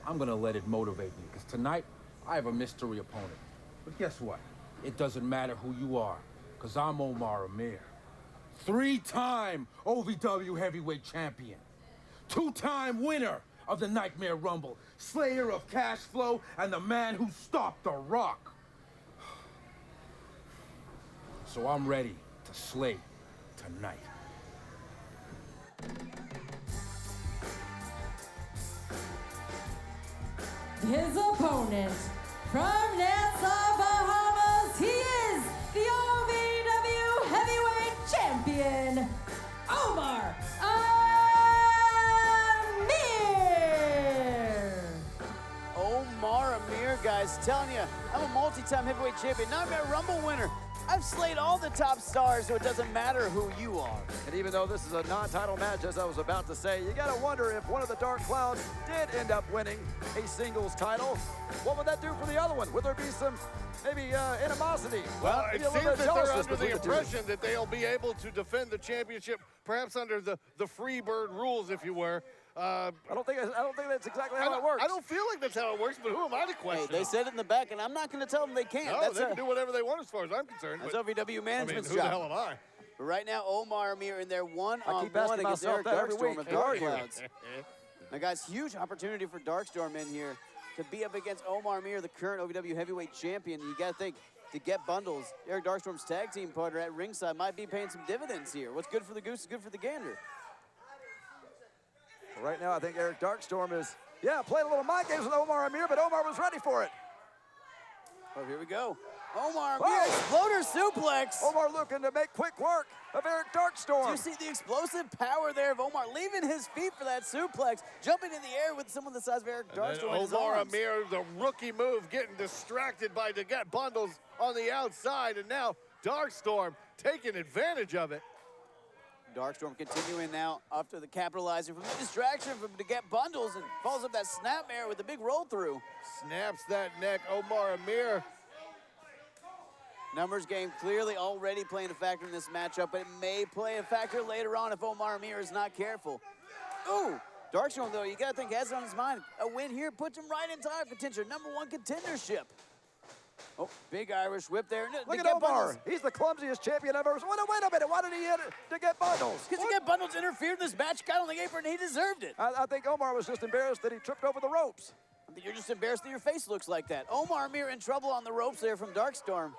I'm gonna let it motivate me, because tonight, I have a mystery opponent. But guess what? It doesn't matter who you are, because I'm Omar Amir. 3-time OVW heavyweight champion. 2-time winner of the Nightmare Rumble, slayer of cash flow, and the man who stopped The Rock. So I'm ready to slay tonight. His opponent from Nassau, Bahamas, he is the OVW Heavyweight Champion, Omar Amir. Omar Amir, guys, telling you, I'm a multi-time heavyweight champion, Nightmare Rumble winner. I've slayed all the top stars, so it doesn't matter who you are. And even though this is a non-title match, as I was about to say, you gotta wonder if one of the Dark Clouds did end up winning a singles title, what would that do for the other one? Would there be some, maybe, animosity? Well, it maybe a little seems bit of that they're jealousness under the between two. impression that they'll be able to defend the championship, perhaps under the free bird rules, if you were. I don't think that's exactly how it works. I don't feel like that's how it works, but who am I to question? Hey, they said it in the back, and I'm not going to tell them they can't. No, That's they can do whatever they want as far as I'm concerned. That's but, OVW management's who the job. hell am I? But right now, Omar Amir in their I keep one-on-one asking against myself Eric that every Darkstorm week. of Who are Dark you? Clouds. Now, guys, huge opportunity for Darkstorm in here to be up against Omar Amir, the current OVW heavyweight champion. You got to think, to get bundles, Eric Darkstorm's tag team partner at ringside might be paying some dividends here. What's good for the goose is good for the gander. Right now, I think Eric Darkstorm is, playing a little mind games with Omar Amir, but Omar was ready for it. Oh, here we go. Omar Amir, exploder suplex. Omar looking to make quick work of Eric Darkstorm. Do you see the explosive power there of Omar leaving his feet for that suplex, jumping in the air with someone the size of Eric Darkstorm in his Omar arms. Amir, the rookie move, getting distracted by to get bundles on the outside, and now Darkstorm taking advantage of it. Darkstorm continuing now after the capitalizing from the distraction from to get bundles and follows up that snapmare with the big roll through. Snaps that neck, Omar Amir. Numbers game clearly already playing a factor in this matchup, but it may play a factor later on if Omar Amir is not careful. Ooh, Darkstorm though, you gotta think has it on his mind. A win here puts him right in title contention, #1 contendership. Oh, big Irish whip there. Look at Omar. He's the clumsiest champion I've ever seen. Wait a minute. Why did he hit it to get bundles? Because to get bundles interfered in this match, got on the apron, and he deserved it. I think Omar was just embarrassed that he tripped over the ropes. I think you're just embarrassed that your face looks like that. Omar Amir in trouble on the ropes there from Darkstorm.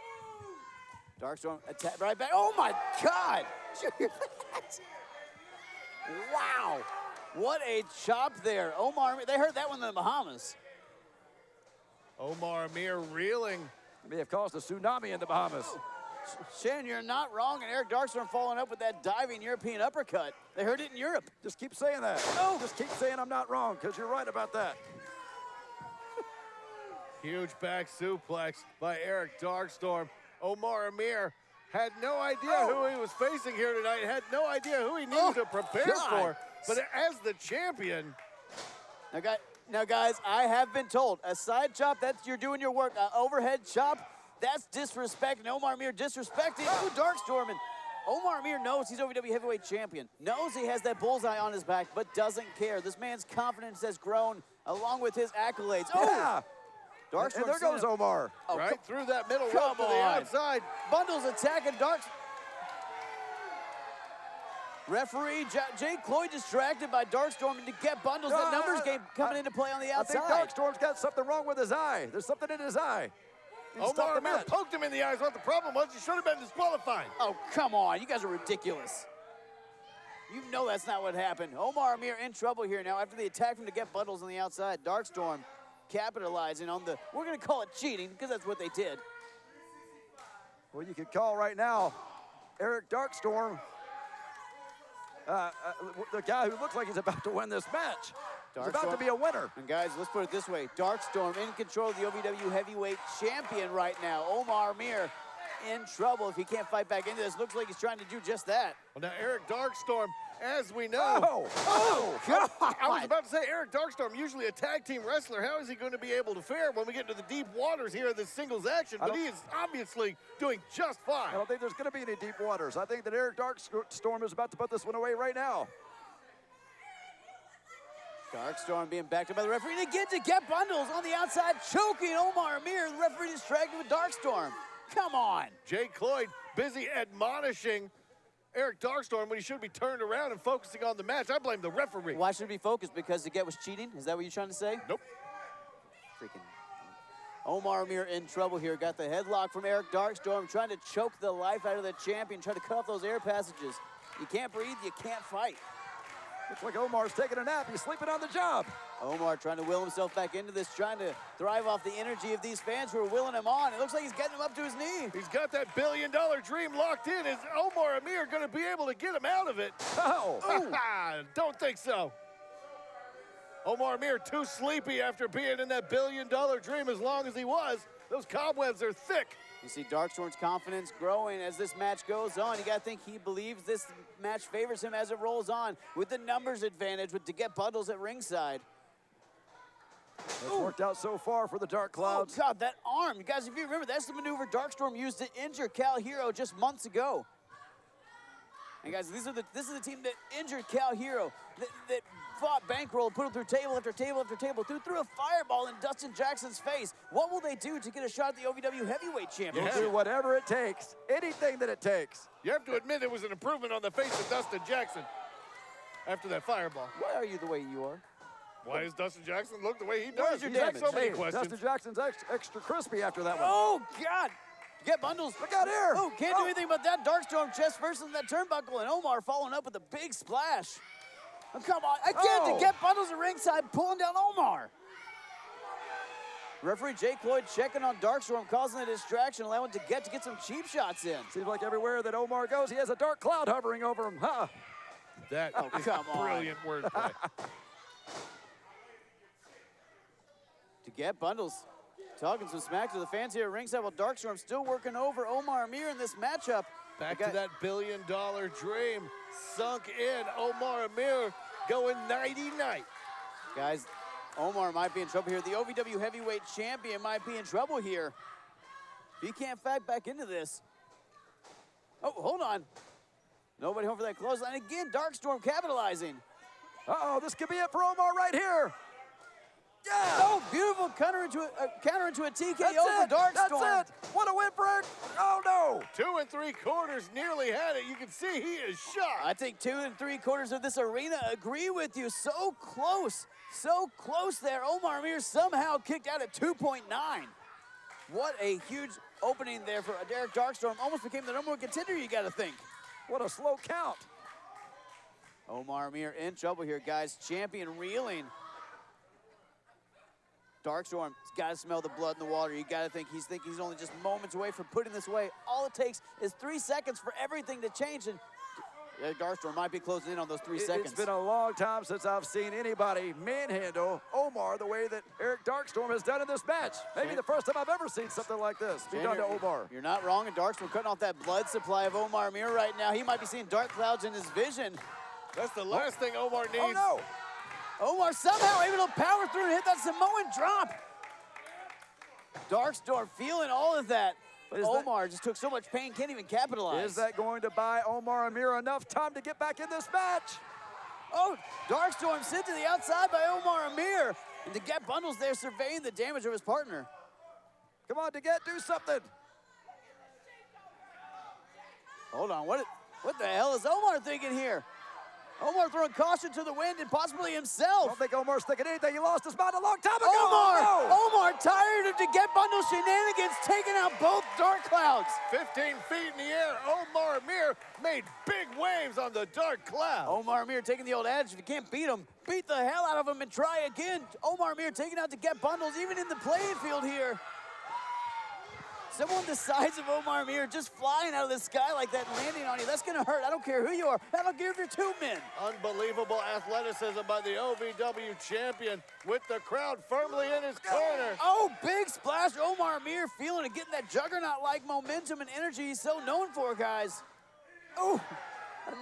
Darkstorm attack right back. Oh my God! Did you hear that? Wow! What a chop there. Omar Amir, they heard that one in the Bahamas. Omar Amir reeling. May have caused a tsunami in the Bahamas. Shannon, you're not wrong, and Eric Darkstorm following up with that diving European uppercut. They heard it in Europe. Just keep saying that. No. Just keep saying I'm not wrong, because you're right about that. Huge back suplex by Eric Darkstorm. Omar Amir had no idea who he was facing here tonight, had no idea who he needed to prepare for. But as the champion, Now, guys, I have been told a side chop, that's you're doing your work. Overhead chop, that's disrespect. And Omar Amir disrespecting Darkstorm. And Omar Amir knows he's OVW heavyweight champion, knows he has that bullseye on his back, but doesn't care. This man's confidence has grown along with his accolades. Yeah. Darkstorm. And there goes Omar. Oh, right through that middle rope Come to the on. outside. Bundles attacking Darks. Referee Jay Cloyd distracted by Darkstorm and to get Bundles. That numbers game coming into play on the outside. I think Darkstorm's got something wrong with his eye. There's something in his eye. Omar Amir poked him in the eyes. What the problem was, he should have been disqualified. Oh, come on. You guys are ridiculous. You know that's not what happened. Omar Amir in trouble here now after the attack from to get Bundles on the outside. Darkstorm capitalizing on the, we're going to call it cheating because that's what they did. Well, you could call right now Eric Darkstorm the guy who looks like he's about to win this match. He's about to be a winner. And guys, let's put it this way. Darkstorm in control of the OVW heavyweight champion right now. Omar Amir in trouble if he can't fight back into this. Looks like he's trying to do just that. Well, now Eric Darkstorm, as we know. God. I was about to say, Eric Darkstorm, usually a tag team wrestler. How is he going to be able to fare when we get into the deep waters here of this singles action? But he is obviously doing just fine. I don't think there's going to be any deep waters. I think that Eric Darkstorm is about to put this one away right now. Darkstorm being backed up by the referee. And again to get Bundles on the outside, choking Omar Amir. The referee distracted with Darkstorm. Come on. Jay Cloyd busy admonishing Eric Darkstorm when he should be turned around and focusing on the match. I blame the referee. Why should he be focused? Because Deget was cheating? Is that what you're trying to say? Nope. Freaking Omar Amir in trouble here. Got the headlock from Eric Darkstorm, trying to choke the life out of the champion, trying to cut off those air passages. You can't breathe, you can't fight. Looks like Omar's taking a nap. He's sleeping on the job. Omar trying to will himself back into this, trying to thrive off the energy of these fans who are willing him on. It looks like he's getting him up to his knee. He's got that billion-dollar dream locked in. Is Omar Amir going to be able to get him out of it? Don't think so. Omar Amir too sleepy after being in that billion-dollar dream as long as he was. Those cobwebs are thick. You see Darkstorm's confidence growing as this match goes on. You got to think he believes this match favors him as it rolls on with the numbers advantage with to get Bundles at ringside. It's worked out so far for the Dark Clouds. Oh, God, that arm. You guys, if you remember, that's the maneuver Darkstorm used to injure Cal Hero just months ago. And guys, this is the team that injured Cal Hero, that fought Bankroll, put him through table after table after table, threw a fireball in Dustin Jackson's face. What will they do to get a shot at the OVW heavyweight champion? They'll do whatever it takes, anything that it takes. You have to admit it was an improvement on the face of Dustin Jackson after that fireball. Why are you the way you are? Why does Dustin Jackson look the way he Where's does? your He's got damage? so many Hey, questions. Dustin Jackson's extra crispy after that one. Oh, God. Get Bundles. Look out here. Oh, can't do anything about that. Darkstorm chest first in that turnbuckle, and Omar following up with a big splash. Oh, come on. Again, to get Bundles at ringside, pulling down Omar. Referee Jay Cloyd checking on Darkstorm, causing a distraction, allowing to get some cheap shots in. Seems like everywhere that Omar goes, he has a dark cloud hovering over him. Huh? That is come on. brilliant wordplay. To get Bundles. Talking some smack to the fans here at ringside while Darkstorm still working over Omar Amir in this matchup. Back to that billion-dollar dream sunk in. Omar Amir going nighty-night. Guys, Omar might be in trouble here. The OVW heavyweight champion might be in trouble here. He can't fight back into this. Oh, hold on. Nobody home for that clothesline. Again, Darkstorm capitalizing. Uh-oh, this could be it for Omar right here. Yeah! Oh, beautiful counter into a TKO for Darkstorm. That's it. What a win for Eric. Oh, no. 2 3/4 nearly had it. You can see he is shocked. I think 2 3/4 of this arena agree with you. So close there. Omar Amir somehow kicked out at 2.9. What a huge opening there for Eric Darkstorm. Almost became the #1 contender, you got to think. What a slow count. Omar Amir in trouble here, guys. Champion reeling. Darkstorm's got to smell the blood in the water. You got to think he's only just moments away from putting this away. All it takes is 3 seconds for everything to change, and Darkstorm might be closing in on those 3 seconds. It's been a long time since I've seen anybody manhandle Omar the way that Eric Darkstorm has done in this match. Maybe the first time I've ever seen something like this be done to Omar. You're not wrong, and Darkstorm cutting off that blood supply of Omar Amir right now. He might be seeing dark clouds in his vision. That's the last thing Omar needs. Oh, no. Omar somehow able to power through and hit that Samoan drop. Darkstorm feeling all of that. But Omar just took so much pain, can't even capitalize. Is that going to buy Omar Amir enough time to get back in this match? Oh, Darkstorm sent to the outside by Omar Amir. And DeGette Bundles there surveying the damage of his partner. Come on, DeGette, do something. Hold on, what the hell is Omar thinking here? Omar throwing caution to the wind and possibly himself. I don't think Omar's thinking anything. He lost his mind a long time ago. Omar tired of DeGette Bundles shenanigans, taking out both Dark Clouds. 15 feet in the air, Omar Amir made big waves on the Dark Cloud. Omar Amir taking the old adage, if you can't beat him, beat the hell out of him and try again. Omar Amir taking out DeGette Bundles, even in the playing field here. Someone the size of Omar Amir just flying out of the sky like that and landing on you, that's gonna hurt. I don't care who you are. I don't care if you're 2 men. Unbelievable athleticism by the OVW champion with the crowd firmly in his corner. Oh, big splash. Omar Amir feeling it, getting that juggernaut-like momentum and energy he's so known for, guys. Oh,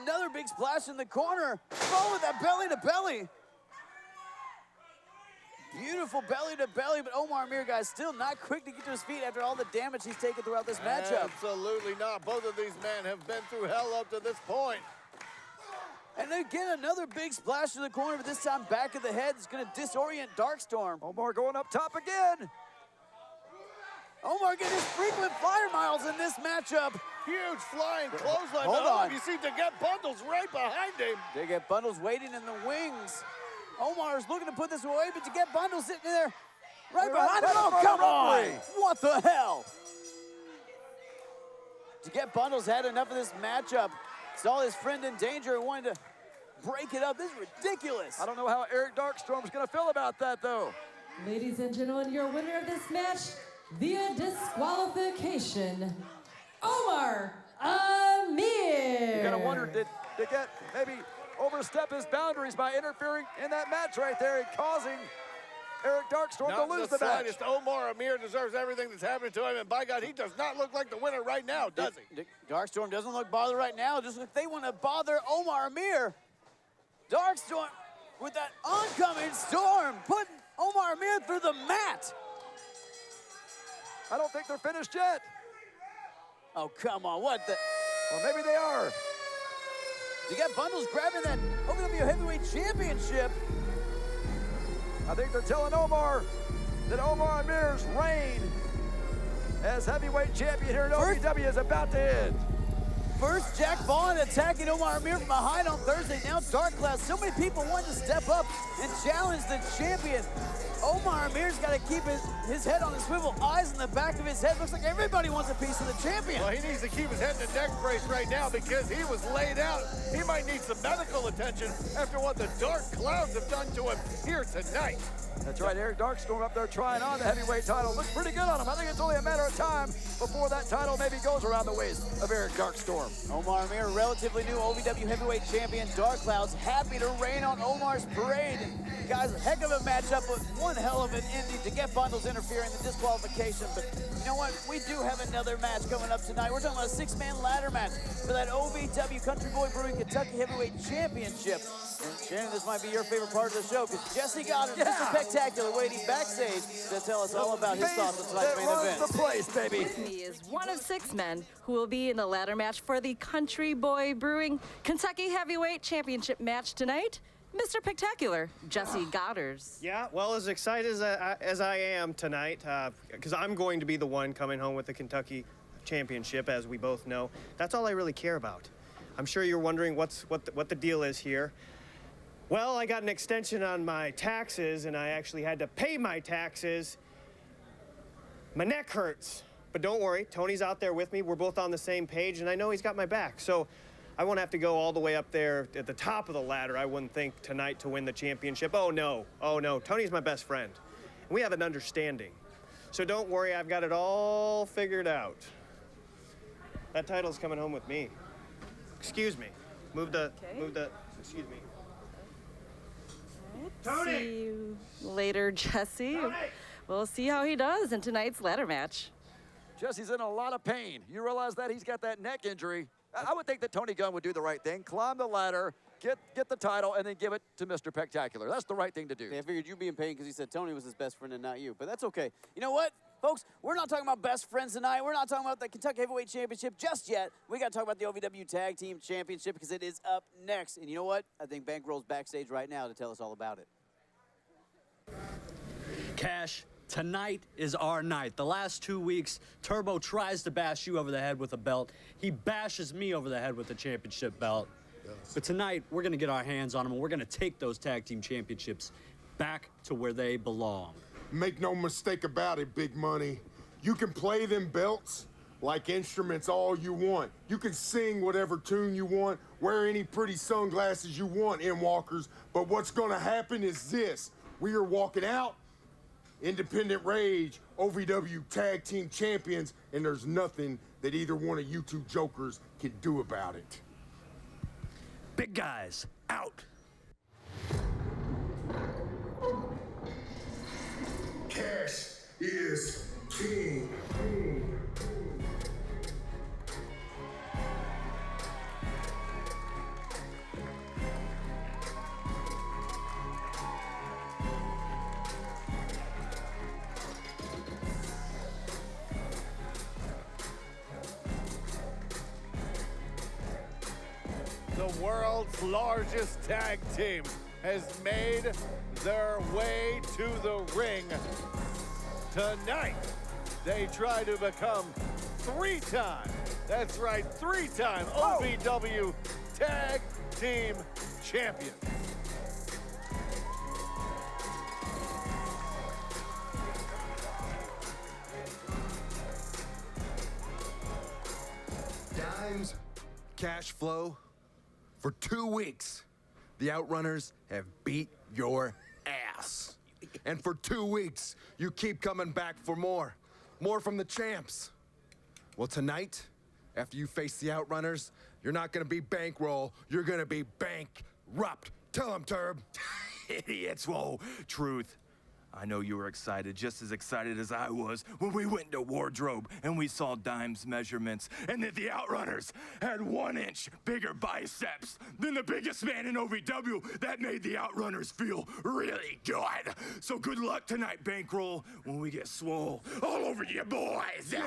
another big splash in the corner. Oh, with that belly to belly. Beautiful belly to belly, but Omar Amir, guys, still not quick to get to his feet after all the damage he's taken throughout this matchup. Absolutely not. Both of these men have been through hell up to this point. And again, another big splash to the corner, but this time back of the head is going to disorient Darkstorm. Omar going up top again. Omar getting his frequent flyer miles in this matchup. Huge flying clothesline. Hold on. You see DeGette Bundles right behind him. DeGette Bundles waiting in the wings. Omar's looking to put this away, but DeGette Bundles sitting there right behind him. Oh, come on! What the hell? DeGette Bundles had enough of this matchup. Saw his friend in danger and wanted to break it up. This is ridiculous. I don't know how Eric Darkstorm's going to feel about that, though. Ladies and gentlemen, your winner of this match via disqualification, Omar Amir. You're going to wonder, did DeGette maybe overstep his boundaries by interfering in that match right there and causing Eric Darkstorm to lose the match? Omar Amir deserves everything that's happening to him, and by God, he does not look like the winner right now, does he? Darkstorm doesn't look bothered right now, just like they want to bother Omar Amir. Darkstorm with that oncoming storm, putting Omar Amir through the mat. I don't think they're finished yet. Oh, come on, what the? Well, maybe they are. I think they're telling Omar that Omar Amir's reign as heavyweight champion here in OVW is about to end. First, Jack Vaughn attacking Omar Amir from behind on Thursday. Now Dark Cloud. So many people want to step up and challenge the champion. Omar Amir's got to keep his head on the swivel, eyes in the back of his head. Looks like everybody wants a piece of the champion. Well, he needs to keep his head in the neck brace right now because he was laid out. He might need some medical attention after what the Dark Clouds have done to him here tonight. That's right, Eric Darkstorm up there trying on the heavyweight title. Looks pretty good on him. I think it's only a matter of time before that title maybe goes around the waist of Eric Darkstorm. Omar Amir, relatively new OVW heavyweight champion. Dark Clouds happy to rain on Omar's parade. Guys, a heck of a matchup, but one hell of an ending. DeGette Bundles interfering in the disqualification. But you know what? We do have another match coming up tonight. We're talking about a six-man ladder match for that OVW Country Boy Brewing Kentucky Heavyweight Championship. And Shannon, this might be your favorite part of the show because Jesse Goddard, Mr. Spectacular, waiting backstage to tell us all about his thoughts on tonight's main event. The place, baby. With me is one of 6 men who will be in the ladder match for the Country Boy Brewing Kentucky Heavyweight Championship match tonight. Mr. Spectacular, Jesse Goddard. Yeah, well, as excited as I am tonight, because I'm going to be the one coming home with the Kentucky Championship, as we both know. That's all I really care about. I'm sure you're wondering what the deal is here. Well, I got an extension on my taxes, and I actually had to pay my taxes. My neck hurts, but don't worry, Tony's out there with me. We're both on the same page, and I know he's got my back. So I won't have to go all the way up there at the top of the ladder, I wouldn't think, tonight to win the championship. Oh, no. Tony's my best friend. We have an understanding. So don't worry, I've got it all figured out. That title's coming home with me. Excuse me. Excuse me. Tony! See you later, Jesse. Tony! We'll see how he does in tonight's ladder match. Jesse's in a lot of pain. You realize that? He's got that neck injury. I would think that Tony Gunn would do the right thing, climb the ladder, get the title and then give it to Mr. Spectacular. That's the right thing to do. I figured you'd be in pain because he said Tony was his best friend and not you, but that's okay. You know what, folks? We're not talking about best friends tonight. We're not talking about the Kentucky Heavyweight Championship just yet. We got to talk about the OVW Tag Team Championship because it is up next. And you know what? I think Bankroll's backstage right now to tell us all about it. Cash, tonight is our night. The last 2 weeks, Turbo tries to bash you over the head with a belt. He bashes me over the head with the championship belt. But tonight, we're going to get our hands on them, and we're going to take those tag team championships back to where they belong. Make no mistake about it, Big Money. You can play them belts like instruments all you want. You can sing whatever tune you want, wear any pretty sunglasses you want, M-Walkers. But what's going to happen is this. We are walking out, Independent Rage, OVW Tag Team Champions, and there's nothing that either one of you two jokers can do about it. Big guys, out. Cash is king. The world's largest tag team has made their way to the ring. Tonight, they try to become three-time, that's right, three-time OVW Tag Team Champions. Dimes, cash flow. For 2 weeks, the Outrunners have beat your ass. And for 2 weeks, you keep coming back for more. More from the champs. Well, tonight, after you face the Outrunners, you're not gonna be bankroll, you're gonna be bankrupt. Tell them, Turb. Idiots, whoa, truth. I know you were excited, just as excited as I was when we went into wardrobe and we saw Dime's measurements and that the Outrunners had 1 inch bigger biceps than the biggest man in OVW. That made the Outrunners feel really good. So good luck tonight, Bankroll, when we get swole all over you boys. Yeah.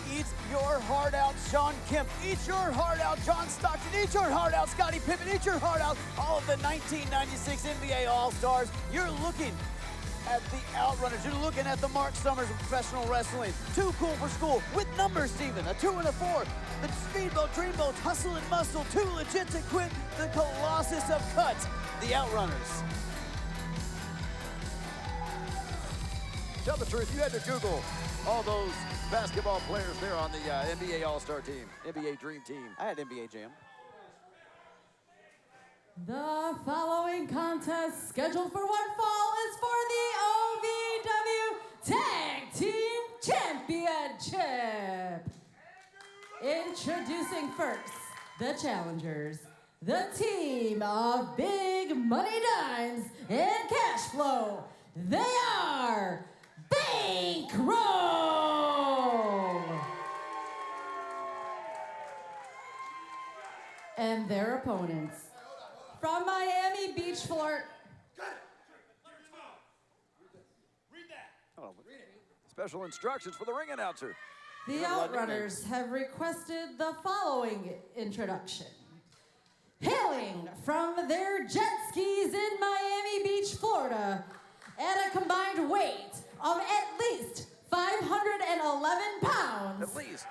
Eat your heart out, Sean Kemp. Eat your heart out, John Stockton. Eat your heart out, Scottie Pippen. Eat your heart out, all of the 1996 NBA All-Stars. You're looking at the Outrunners. You're looking at the Mark Summers of professional wrestling. Too cool for school, with numbers even, a 2 and a 4. The Speedboat, Dreamboat, Hustle and Muscle, Too Legit to Quit, the Colossus of Cuts, the Outrunners. Tell the truth, you had to Google all those basketball players there on the NBA All-Star team, NBA Dream Team. I had NBA Jam. The following contest scheduled for one fall is for the OVW Tag Team Championship. Introducing first, the challengers, the team of Big Money Dimes and Cash Flow. They are Bankroll! And their opponents, from Miami Beach, Florida. Oh, special instructions for the ring announcer. The Outrunners have requested the following introduction. Hailing from their jet skis in Miami Beach, Florida, at a combined weight of at least 511 pounds. At least.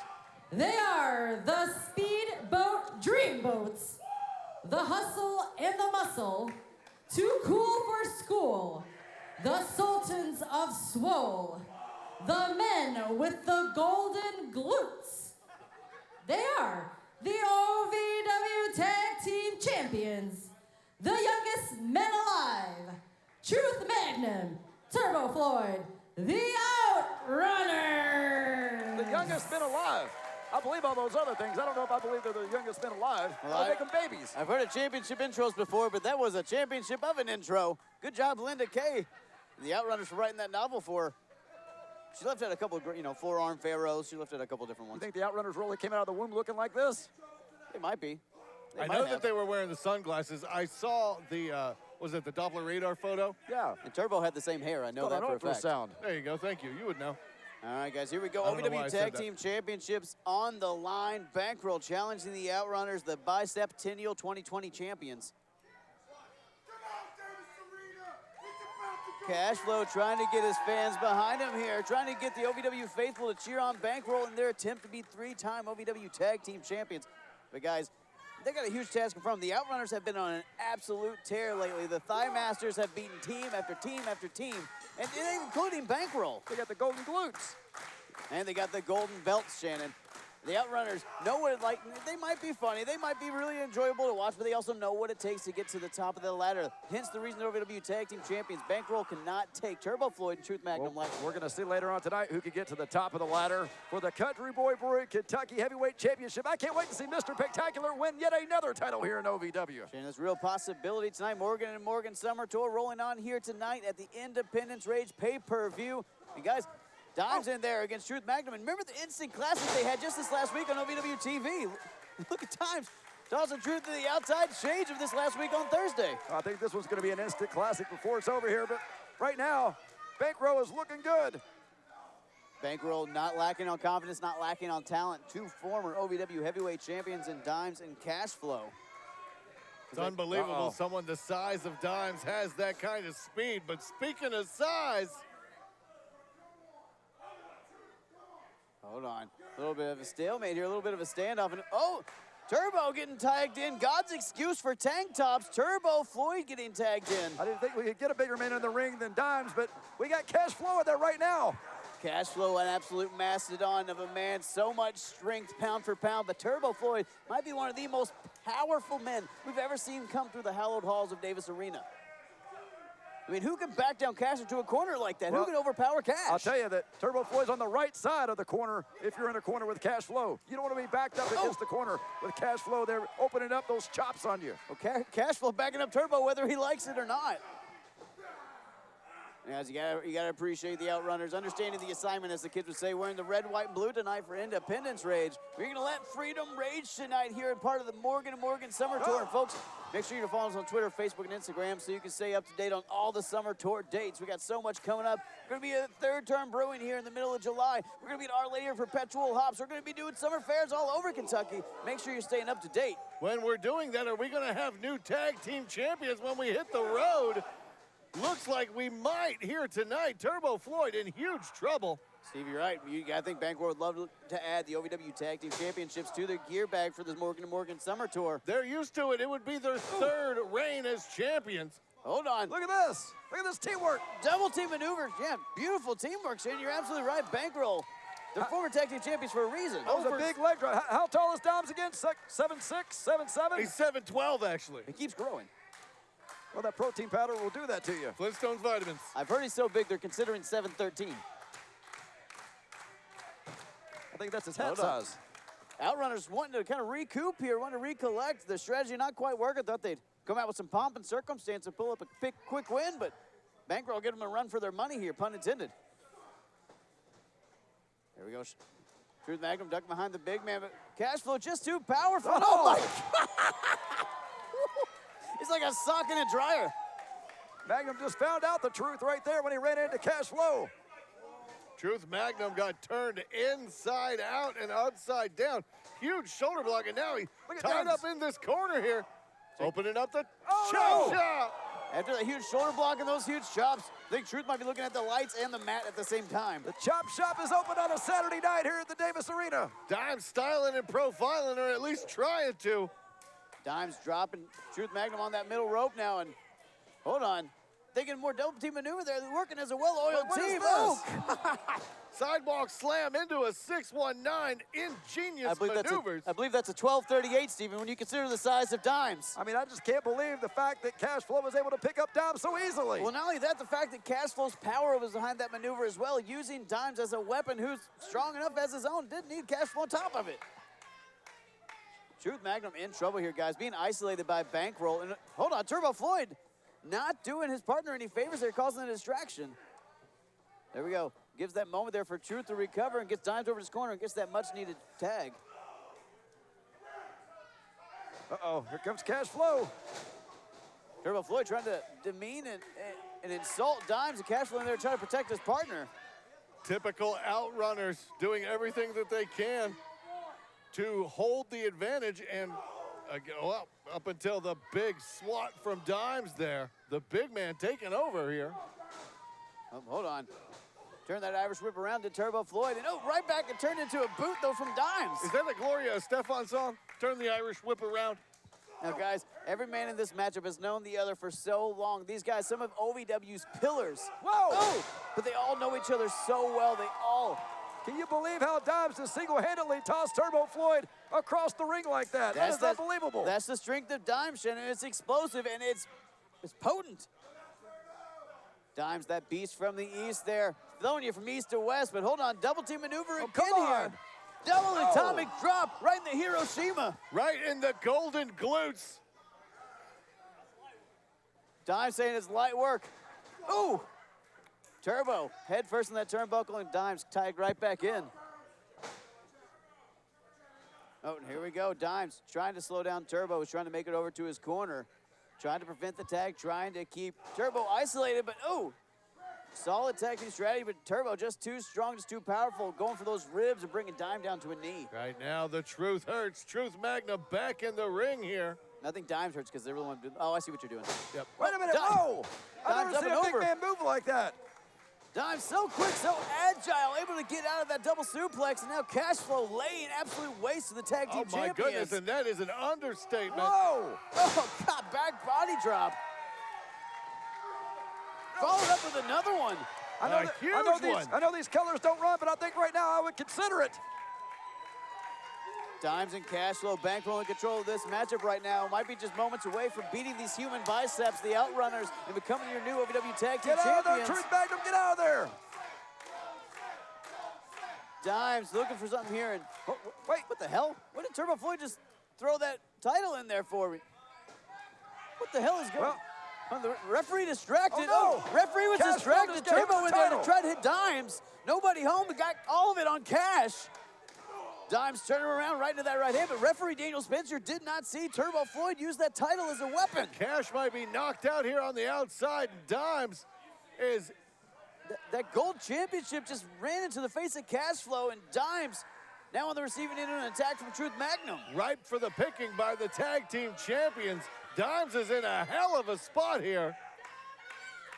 They are the Speedboat Dreamboats, the Hustle and the Muscle, Too Cool for School, the Sultans of Swole, the Men with the Golden Glutes. They are the OVW Tag Team Champions, the youngest men alive, Truth Magnum, Turbo Floyd, the Outrunners. The youngest men alive. I believe all those other things. I don't know if I believe they're the youngest men alive. Well, I make them babies. I've heard of championship intros before, but that was a championship of an intro. Good job, Linda Kay, the Outrunners, for writing that novel for her. She left out a couple of, forearm pharaohs. She left out a couple different ones. You think the Outrunners really came out of the womb looking like this? They might be. I know that they were wearing the sunglasses. I saw the, was it the Doppler radar photo? Yeah. And Turbo had the same hair. I know that for a fact. There you go. Thank you. You would know. All right, guys, here we go. I don't know why OVW I said Tag that. Team Championships on the line. Bankroll challenging the Outrunners, the bicentennial 2020 champions. Cashflow trying to get his fans behind him here, trying to get the OVW faithful to cheer on Bankroll in their attempt to be three-time OVW Tag Team Champions. But guys, they got a huge task in front of them. The Outrunners have been on an absolute tear lately. The Thigh Masters have beaten team after team after team, and including Bankroll. They got the golden glutes. And they got the golden belts, Shannon. The Outrunners know what it like. They might be funny. They might be really enjoyable to watch, but they also know what it takes to get to the top of the ladder. Hence the reason they're OVW Tag Team Champions. Bankroll cannot take Turbo Floyd and Truth Magnum Well, left. we're going to see later on tonight who can get to the top of the ladder for the Country Boy Brewing Kentucky Heavyweight Championship. I can't wait to see Mr. Spectacular win yet another title here in OVW. Shannon, there's real possibility tonight. Morgan and Morgan Summer Tour rolling on here tonight at the Independence Rage pay-per-view. And guys, Dimes in there against Truth Magnum. And remember the instant classic they had just this last week on OVW TV. Look at Dimes. Tossing Truth to the outside shades of this last week on Thursday. I think this one's going to be an instant classic before it's over here, but right now, Bankroll is looking good. Bankroll not lacking on confidence, not lacking on talent. Two former OVW heavyweight champions in Dimes and Cashflow. It's unbelievable. Someone the size of Dimes has that kind of speed. But speaking of size, hold on. A little bit of a stalemate here, a little bit of a standoff. And Turbo getting tagged in. God's excuse for tank tops. Turbo Floyd getting tagged in. I didn't think we could get a bigger man in the ring than Dimes, but we got Cashflow in there right now. Cashflow, an absolute mastodon of a man. So much strength, pound for pound. But Turbo Floyd might be one of the most powerful men we've ever seen come through the hallowed halls of Davis Arena. I mean, who can back down Cash into a corner like that? Well, who can overpower Cash? I'll tell you that Turbo Floyd's on the right side of the corner if you're in a corner with Cashflow. You don't want to be backed up against the corner with Cashflow. They're opening up those chops on you. Okay, Cashflow backing up Turbo whether he likes it or not. Guys, you gotta appreciate the Outrunners, understanding the assignment, as the kids would say, wearing the red, white, and blue tonight for Independence Rage. We're gonna let freedom rage tonight here in part of the Morgan & Morgan Summer Tour. And folks, make sure you follow us on Twitter, Facebook, and Instagram so you can stay up to date on all the Summer Tour dates. We got so much coming up. We're gonna be at Third Term Brewing here in the middle of July. We're gonna be at Our Lady of Perpetual Hops. We're gonna be doing summer fairs all over Kentucky. Make sure you're staying up to date. when we're doing that, are we going to have new tag team champions when we hit the road? Looks like we might here tonight. Turbo Floyd in huge trouble. Steve, you're right. I think Bankroll would love to add the OVW Tag Team Championships to their gear bag for this Morgan & Morgan Summer Tour. They're used to it. It would be their third reign as champions. Hold on. Look at this. Look at this teamwork. Double team maneuver. Yeah, beautiful teamwork, Shane. You're absolutely right. Bankroll. They're former tag team champions for a reason. That was a big leg drop. How tall is Doms again? 7'6", 7'7"? He's 7'12", actually. He keeps growing. Well, that protein powder will do that to you. Flintstones vitamins. I've heard he's so big, they're considering 7'13". I think that's his hat size. Outrunners wanting to kind of recoup here, wanting to recollect. The strategy not quite working. Thought they'd come out with some pomp and circumstance and pull up a quick win, but Bankroll get them a run for their money here, pun intended. There we go. Truth Magnum ducking behind the big man, but Cashflow just too powerful. Oh my God. He's like a sock in a dryer. Magnum just found out the truth right there when he ran into Cashflow. Truth Magnum got turned inside out and upside down. Huge shoulder block, and now he tied up in this corner here. Opening up the chop. After that huge shoulder block and those huge chops, I think Truth might be looking at the lights and the mat at the same time. The chop shop is open on a Saturday night here at the Davis Arena. Dimes styling and profiling, or at least trying to. Dimes dropping Truth Magnum on that middle rope now, and hold on. thinking more double team maneuver there. They're working as a well-oiled What is team. this? Oh, Sidewalk slam into a 619. Ingenious maneuvers. I believe that's a 1238, Stephen, when you consider the size of Dimes. I mean, I just can't believe the fact that Cashflow was able to pick up Dimes so easily. Well, not only that, the fact that Cashflow's power was behind that maneuver as well, using Dimes as a weapon who's strong enough as his own, didn't need Cashflow on top of it. Truth Magnum in trouble here, guys, being isolated by Bankroll. And hold on, Turbo Floyd not doing his partner any favors there, causing a distraction. There we go. Gives that moment there for Truth to recover and gets Dimes over his corner and gets that much-needed tag. Uh-oh, here comes Cashflow. Turbo Floyd trying to demean and insult Dimes, and Cashflow in there trying to protect his partner. Typical outrunners doing everything that they can to hold the advantage and go up until the big swat from Dimes there. The big man taking over here. Oh, hold on. Turn that Irish whip around to Turbo Floyd, and right back and turned into a boot, though, from Dimes. Is that a Gloria Estefan song? Turn the Irish whip around. Now, guys, every man in this matchup has known the other for so long. These guys, some of OVW's pillars. Whoa! Oh, but they all know each other so well. They all. Can you believe how Dimes just single-handedly tossed Turbo Floyd across the ring like that? That is unbelievable. That's the strength of Dimes, Shannon. It's explosive, and it's potent. Dimes, that beast from the east there, throwing you from east to west, but hold on, double team maneuver again here. Double atomic drop right in the Hiroshima. Right in the golden glutes. Dimes saying it's light work. Ooh! Turbo, head first in that turnbuckle, and Dimes tagged right back in. Oh, and here we go. Dimes trying to slow down Turbo. He's trying to make it over to his corner. Trying to prevent the tag, trying to keep Turbo isolated, but solid tag team strategy, but Turbo just too strong, just too powerful, going for those ribs and bringing Dime down to a knee. Right now, the Truth hurts. Truth Magnum back in the ring here. Nothing Dimes hurts because they're the one doing. Oh, I see what you're doing. Yep. Wait a minute, whoa! I've never seen a big man move like that. Dimes so quick, so agile, able to get out of that double suplex, and now Cashflow laying absolute waste to the tag team champions. Oh, my goodness, and that is an understatement. Whoa! Oh, God, back body drop. Followed up with another one. I know these colors don't run, but I think right now I would consider it. Dimes and Cashflow bankroll in control of this matchup right now. Might be just moments away from beating these human biceps, the Outrunners, and becoming your new OVW Tag Team Champions. Get out of there, Truth Magnum, get out of there! Dimes looking for something here, and wait, what the hell? What did Turbo Floyd just throw that title in there for me? What the hell is going on? The referee distracted. Oh, no. Referee was distracted. Turbo in there to try to hit Dimes. Nobody home, but got all of it on Cash. Dimes turning him around right into that right hand, but referee Daniel Spencer did not see Turbo Floyd use that title as a weapon. Cash might be knocked out here on the outside, and Dimes is... That gold championship just ran into the face of Cashflow, and Dimes now on the receiving end of an attack from Truth Magnum. Ripe for the picking by the tag team champions. Dimes is in a hell of a spot here.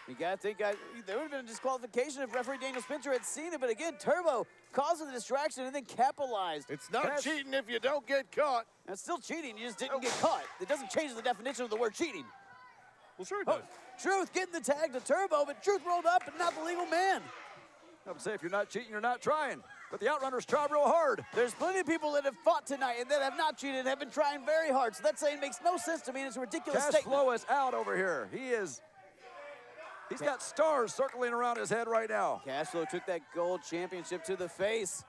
You gotta think, guys, there would have been a disqualification if referee Daniel Spencer had seen it, but again, Turbo caused the distraction and then capitalized. It's not cheating if you don't get caught. That's still cheating, you just didn't get caught. It doesn't change the definition of the word cheating. Well, sure it does. Truth getting the tag to Turbo, but Truth rolled up and not the legal man. I would say if you're not cheating, you're not trying. But the Outrunners try real hard. There's plenty of people that have fought tonight and that have not cheated and have been trying very hard. So that saying makes no sense to me, and it's a ridiculous statement. Cashflow is out over here. He's got stars circling around his head right now. Cashflow took that gold championship to the face.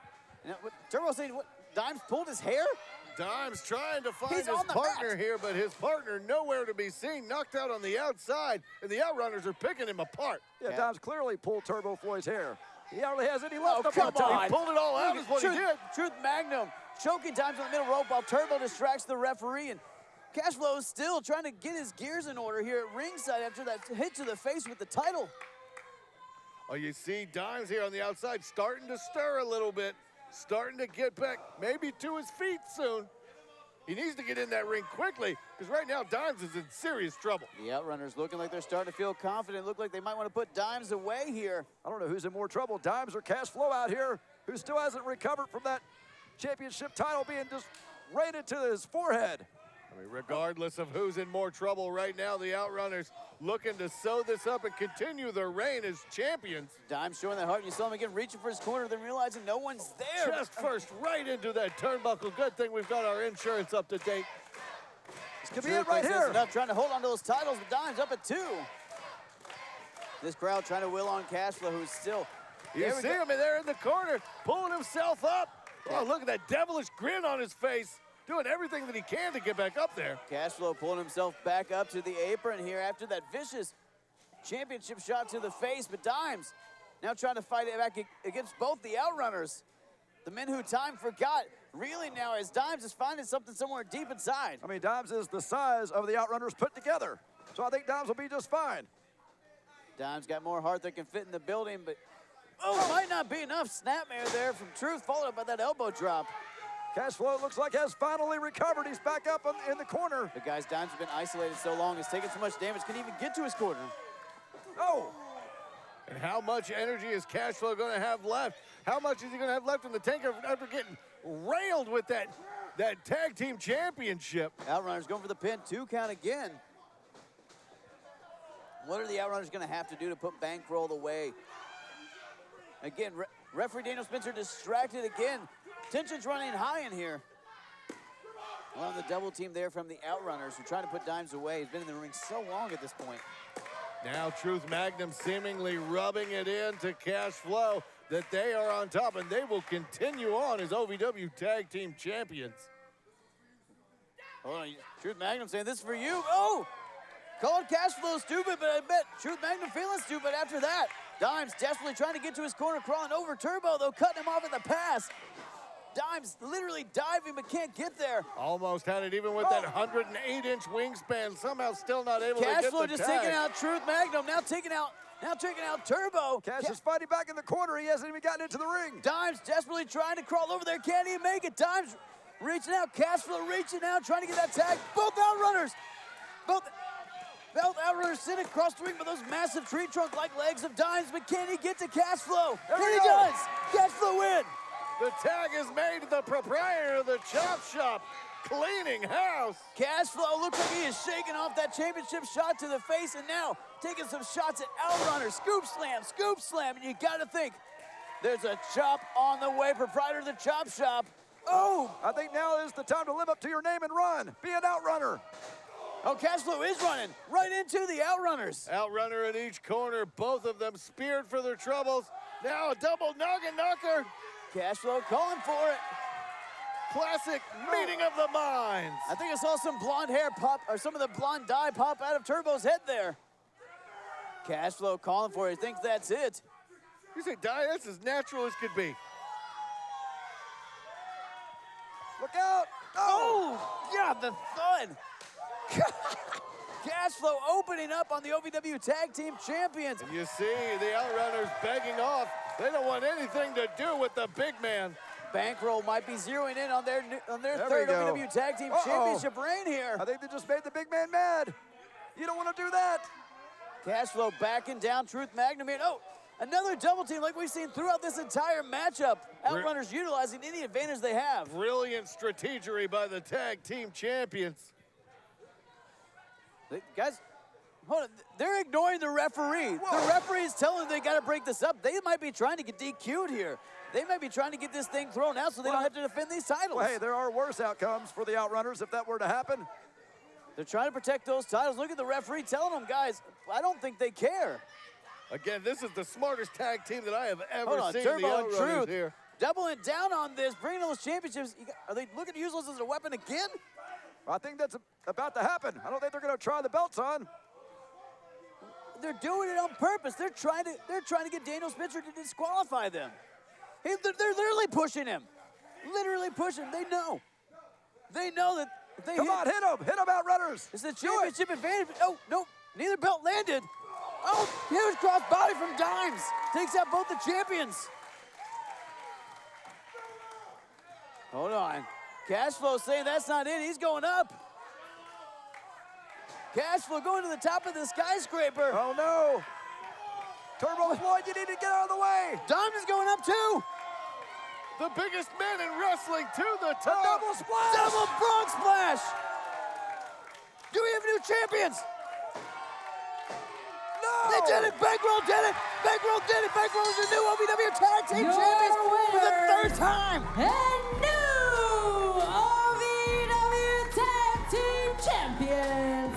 And Turbo saying, what, Dimes pulled his hair? Dimes trying to find his partner here, but his partner nowhere to be seen. Knocked out on the outside, and the Outrunners are picking him apart. Yeah, Dimes clearly pulled Turbo Floyd's hair. He hardly has any left up come on. He pulled it all out is what he did. Truth Magnum choking Dimes on the middle rope while Turbo distracts the referee, and Cashflow is still trying to get his gears in order here at ringside after that hit to the face with the title. Oh, you see Dimes here on the outside starting to stir a little bit, starting to get back maybe to his feet soon. He needs to get in that ring quickly because right now Dimes is in serious trouble. The Outrunners looking like they're starting to feel confident. Look like they might want to put Dimes away here. I don't know who's in more trouble, Dimes or Cashflow out here, who still hasn't recovered from that championship title being just right into his forehead. I mean, regardless of who's in more trouble right now, the Outrunners looking to sew this up and continue their reign as champions. Dimes showing that heart. You saw him again reaching for his corner, then realizing no one's there. Just first right into that turnbuckle. Good thing we've got our insurance up to date. This could be it right here. Enough trying to hold on to those titles, but Dimes up at 2. This crowd trying to will on Cashflow, who's still. You see him there in the corner, pulling himself up. Oh, look at that devilish grin on his face, doing everything that he can to get back up there. Cashflow pulling himself back up to the apron here after that vicious championship shot to the face, but Dimes now trying to fight it back against both the Outrunners. The men who time forgot, reeling now as Dimes is finding something somewhere deep inside. I mean, Dimes is the size of the Outrunners put together, so I think Dimes will be just fine. Dimes got more heart than can fit in the building, but might not be enough. Snapmare there from Truth, followed up by that elbow drop. Cashflow looks like has finally recovered. He's back up in the corner. The guy's Dimes has been isolated so long, he's taken so much damage, couldn't even get to his corner. Oh! And how much energy is Cashflow going to have left? How much is he going to have left in the tank after getting railed with that tag team championship? Outrunners going for the pin, 2 count again. What are the Outrunners going to have to do to put Bankroll away? Again, referee Daniel Spencer distracted again. Tension's running high in here. Well, the double team there from the Outrunners who trying to put Dimes away. He's been in the ring so long at this point. Now Truth Magnum seemingly rubbing it in to Cashflow that they are on top, and they will continue on as OVW Tag Team Champions. Hold on, Truth Magnum saying this is for you. Oh! Called Cashflow stupid, but I bet Truth Magnum feeling stupid after that. Dimes desperately trying to get to his corner, crawling over Turbo, though, cutting him off at the pass. Dimes literally diving, but can't get there. Almost had it even with that 108-inch wingspan, somehow still not able to get the Cashflow just tag. taking out Truth Magnum, now taking out Turbo. Cash is fighting back in the corner. He hasn't even gotten into the ring. Dimes desperately trying to crawl over there. Can't even make it. Dimes reaching out. Cashflow reaching out, trying to get that tag. Both Outrunners. Both Outrunners sit across the ring with those massive tree trunk-like legs of Dimes, but can he get to Cashflow? And he does. Cashflow win. The tag is made to the proprietor of the Chop Shop cleaning house. Cashflow looks like he is shaking off that championship shot to the face, and now taking some shots at Outrunner. Scoop slam, and you gotta think there's a chop on the way, proprietor of the Chop Shop. Oh! I think now is the time to live up to your name and run. Be an Outrunner. Oh, Cashflow is running right into the Outrunners. Outrunner in each corner, both of them speared for their troubles. Now a double noggin knocker. Cashflow calling for it. Classic meeting of the minds. I think I saw some blonde hair pop, or some of the blonde dye pop out of Turbo's head there. Cashflow calling for it. He thinks that's it. You say dye? That's as natural as could be. Look out! Oh, yeah, the thud. Cashflow opening up on the OVW Tag Team Champions. And you see the Outrunners begging off. They don't want anything to do with the big man. Bankroll might be zeroing in on their third OVW Tag Team Championship reign here. I think they just made the big man mad. You don't want to do that. Cashflow backing down Truth Magnum here. Oh, another double team like we've seen throughout this entire matchup. Outrunners utilizing any advantage they have. Brilliant strategery by the Tag Team Champions. Guys, hold on. They're ignoring the referee. Whoa. The referee is telling them they got to break this up. They might be trying to get DQ'd here. They might be trying to get this thing thrown out so they don't have to defend these titles. Well, hey, there are worse outcomes for the Outrunners if that were to happen. They're trying to protect those titles. Look at the referee telling them, guys, I don't think they care. Again, this is the smartest tag team that I have ever Hold on, seen. Turbo the and Outrunners Truth here. doubling down on this, bringing those championships. Are they looking to use those as a weapon again? I think that's about to happen. I don't think they're going to try the belts on. They're doing it on purpose. They're trying to get Daniel Spencer to disqualify them. They're literally pushing him. Literally pushing him. They know. They know that if they Come on, hit him. Hit him, Outrunners. It's the championship advantage. Oh, no. Neither belt landed. Oh, huge cross body from Dimes. Takes out both the champions. Hold on. Cashflow saying that's not it. He's going up. Cashflow going to the top of the skyscraper. Oh, no. Turbo's one. You need to get out of the way. Dimes is going up, too. The biggest man in wrestling to the top. A double splash. Double frog splash. Do we have new champions? No! They did it! Bankroll did it! Bankroll did it! Bankroll is the new OVW Tag Team Champions for the third time! And new OVW Tag Team Champions,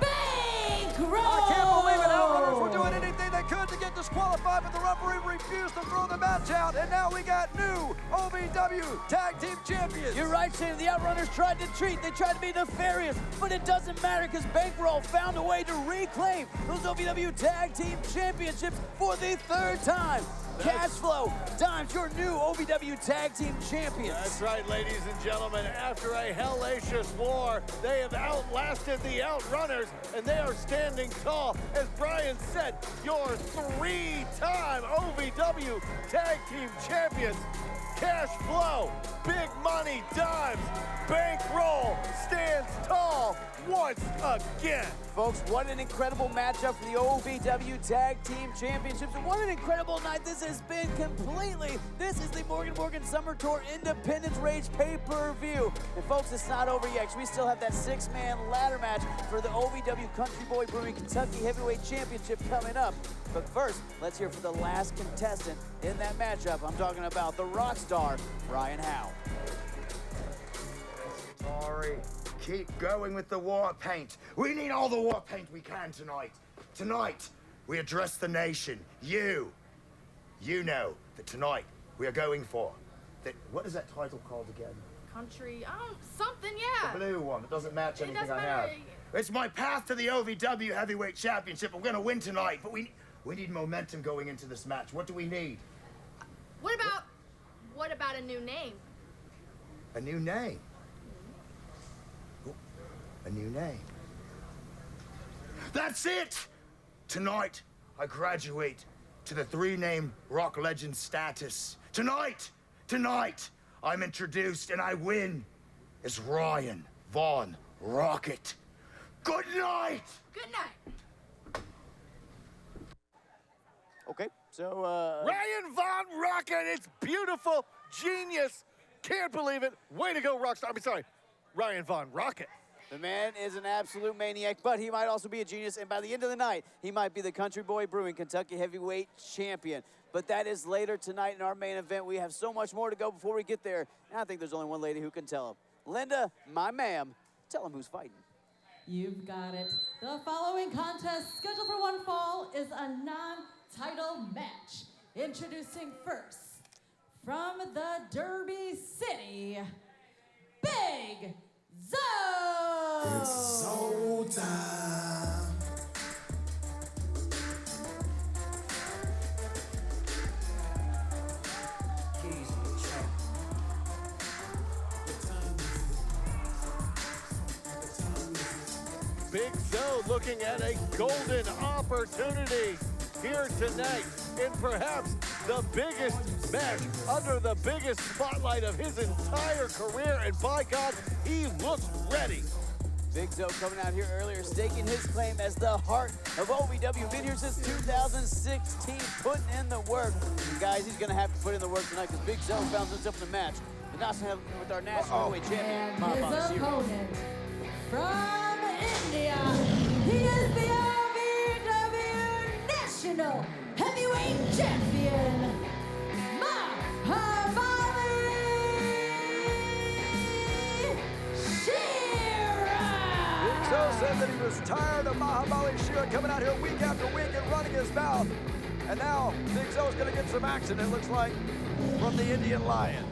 Bankroll! I can't believe it. Outrunners were doing anything they could to get disqualified, but the referee refused to throw the match out, and now we got new OVW Tag Team Champions. You're right, Shane. The Outrunners tried to treat. They tried to be nefarious, but it doesn't matter because Bankroll found a way to reclaim those OVW Tag Team Championships for the third time. Cashflow, Dimes, your new OVW Tag Team Champions. That's right, ladies and gentlemen. After a hellacious war, they have outlasted the Outrunners, and they are standing tall. As Brian said, your three-time OVW Tag Team Champions. Cashflow, Big Money, Dimes, Bankroll stands tall once again. Folks, what an incredible matchup for the OVW Tag Team Championships. And what an incredible night this has been completely. This is the Morgan Summer Tour Independence Rage pay-per-view. And folks, it's not over yet. We still have that six-man ladder match for the OVW Country Boy Brewing Kentucky Heavyweight Championship coming up. But first, let's hear from the last contestant in that matchup. I'm talking about the rock star, Ryan Howe. Sorry. Keep going with the war paint. We need all the war paint we can tonight. Tonight, we address the nation. You know that tonight we are going for what is that title called again? Country, something, yeah. The blue one. It doesn't match anything doesn't I have. matter. It's my path to the OVW Heavyweight Championship. I'm going to win tonight, but we need momentum going into this match. What do we need? What about a new name? A new name. A new name. That's it! Tonight, I graduate to the three-name rock legend status. Tonight, I'm introduced and I win as Ryan Von Rocket. Good night! Good night. Okay, so, Ryan Von Rocket, it's beautiful, genius, can't believe it. Way to go, Rockstar. Ryan Von Rocket. The man is an absolute maniac, but he might also be a genius, and by the end of the night, he might be the Country Boy Brewing Kentucky Heavyweight Champion. But that is later tonight in our main event. We have so much more to go before we get there, and I think there's only one lady who can tell him. Linda, my ma'am, tell him who's fighting. You've got it. The following contest, scheduled for one fall, is a non-title match. Introducing first, from the Derby City, Big Zo! It's Zo time. Big Zo looking at a golden opportunity here tonight in perhaps the biggest match under the biggest spotlight of his entire career, and by God, he looks ready. Big Zo coming out here earlier, staking his claim as the heart of OVW. Been here since 2016, putting in the work. And guys, he's going to have to put in the work tonight because Big Zo found himself in the match with our national heavyweight champion, And his opponent from India, he is the OVW National Heavyweight Champion, Mahabali Shira! Big Zo said that he was tired of Mahabali Shira coming out here week after week and running his mouth. And now Big Zo's going to get some action, it looks like, from the Indian Lion.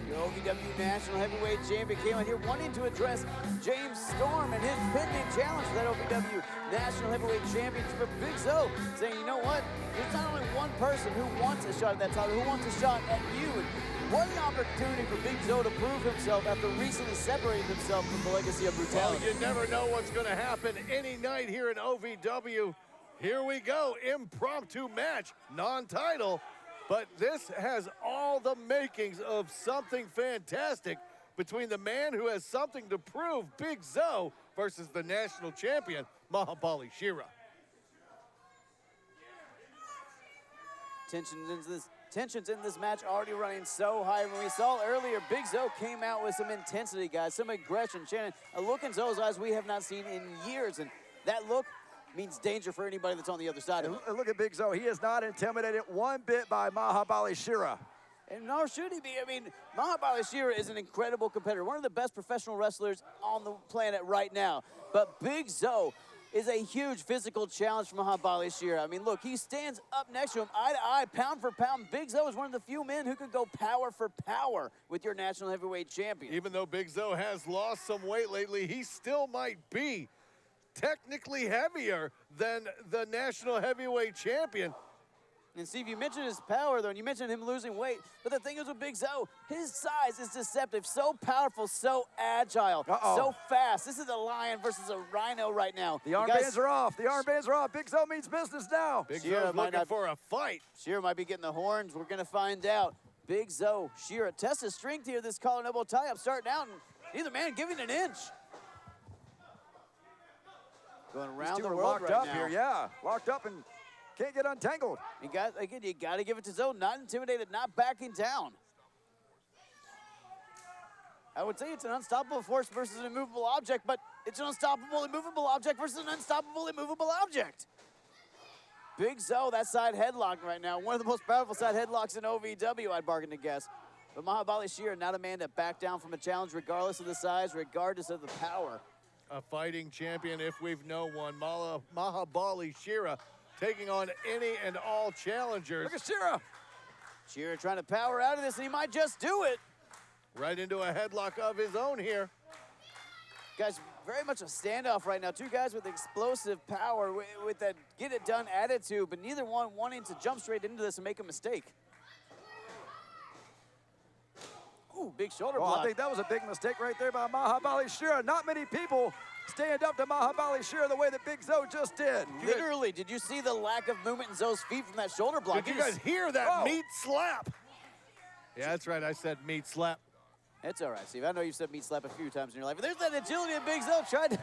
The OVW National Heavyweight Champion came out here wanting to address James Storm and his pending challenge for that OVW National Heavyweight Championship. But Big Zo saying, you know what? There's not only one person who wants a shot at that title, who wants a shot at you. And what an opportunity for Big Zo to prove himself after recently separating himself from the legacy of brutality. Well, you never know what's going to happen any night here in OVW. Here we go, impromptu match, non-title. But this has all the makings of something fantastic between the man who has something to prove, Big Zo, versus the national champion, Mahabali Shira. Tensions in this match already running so high. When we saw earlier, Big Zo came out with some intensity, guys, some aggression. Shannon, a look in Zo's eyes we have not seen in years, and that look means danger for anybody that's on the other side of it. And look at Big Zo. He is not intimidated one bit by Mahabali Shera. And nor should he be. I mean, Mahabali Shera is an incredible competitor, one of the best professional wrestlers on the planet right now. But Big Zo is a huge physical challenge for Mahabali Shera. I mean, look, he stands up next to him, eye to eye, pound for pound. Big Zo is one of the few men who could go power for power with your national heavyweight champion. Even though Big Zo has lost some weight lately, he still might be technically heavier than the national heavyweight champion. And Steve, you mentioned his power, though, and you mentioned him losing weight. But the thing is with Big Zo, his size is deceptive. So powerful, so agile, so fast. This is a lion versus a rhino right now. The armbands are off. The armbands are off. Big Zo means business now. Big Zo's looking for a fight. Shera might be getting the horns. We're going to find out. Big Zo, Shera, test his strength here. This collar and elbow tie-up starting out, and neither man giving an inch. Going around the world locked right up now. here, yeah. Locked up and can't get untangled. You got to give it to Zo. Not intimidated, not backing down. I would say it's an unstoppable force versus an immovable object, but it's an unstoppable, immovable object versus an unstoppable, immovable object. Big Zo, that side headlock right now. One of the most powerful side headlocks in OVW, I'd bargain to guess. But Mahabali Shera, not a man to back down from a challenge regardless of the size, regardless of the power. A fighting champion, if we've known one. Mahabali Shera taking on any and all challengers. Look at Shera. Shera trying to power out of this, and he might just do it. Right into a headlock of his own here. Guys, very much a standoff right now. Two guys with explosive power, with that get-it-done attitude, but neither one wanting to jump straight into this and make a mistake. Ooh, big shoulder block. I think that was a big mistake right there by Mahabali Shera. Not many people stand up to Mahabali Shera the way that Big Zo just did. Literally, did you see the lack of movement in Zo's feet from that shoulder block? Did you guys hear that meat slap? Yeah, that's right. I said meat slap. It's all right, Steve. I know you've said meat slap a few times in your life, but there's that agility of Big Zo. Tried to,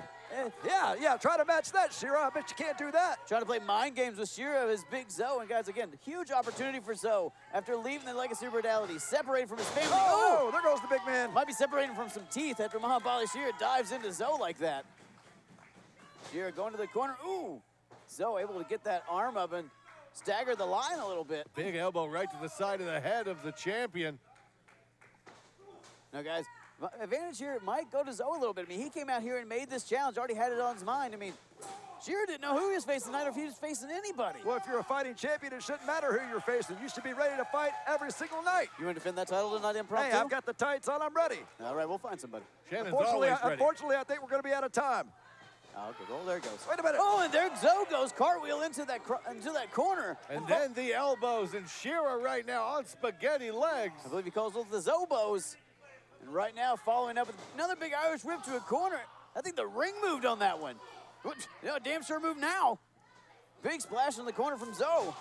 yeah, try to match that, Shera. I bet you can't do that. Trying to play mind games with Shera as Big Zo. And guys, again, huge opportunity for Zo after leaving the legacy of brutality, separated from his family. Oh, there goes the big man. Might be separating from some teeth after Mahabali Shera dives into Zo like that. Shera going to the corner. Ooh, Zo able to get that arm up and stagger the line a little bit. Big elbow right to the side of the head of the champion. Now, guys, advantage here might go to Zo a little bit. I mean, he came out here and made this challenge, already had it on his mind. I mean, Shera didn't know who he was facing tonight or if he was facing anybody. Well, if you're a fighting champion, it shouldn't matter who you're facing. You should be ready to fight every single night. You want to defend that title tonight, impromptu? Hey, I've got the tights on. I'm ready. All right, we'll find somebody. Shannon's always ready. Unfortunately, I think we're going to be out of time. Oh, okay, well, there it goes. Wait a minute. Oh, and there Zo goes, cartwheel into that corner. And then the elbows, and Shera right now on spaghetti legs. I believe he calls those the Zobos. And right now, following up with another big Irish whip to a corner. I think the ring moved on that one. You know, damn sure moved now. Big splash in the corner from Zo.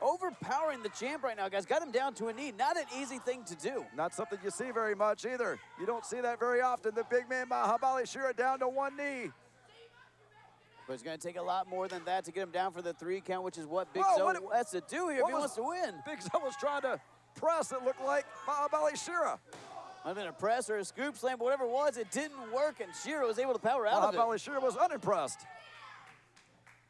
Overpowering the champ right now, guys. Got him down to a knee. Not an easy thing to do. Not something you see very much either. You don't see that very often. The big man, Mahabali Shera, down to one knee. But it's going to take a lot more than that to get him down for the 3 count, which is what Big Zo has to do here if he wants to win. Big Zo was trying to press, it looked like, Mahabali Shera. Might have been a press or a scoop slam, but whatever it was, it didn't work, and Shera was able to power out of it. Mahabali Shera was unimpressed.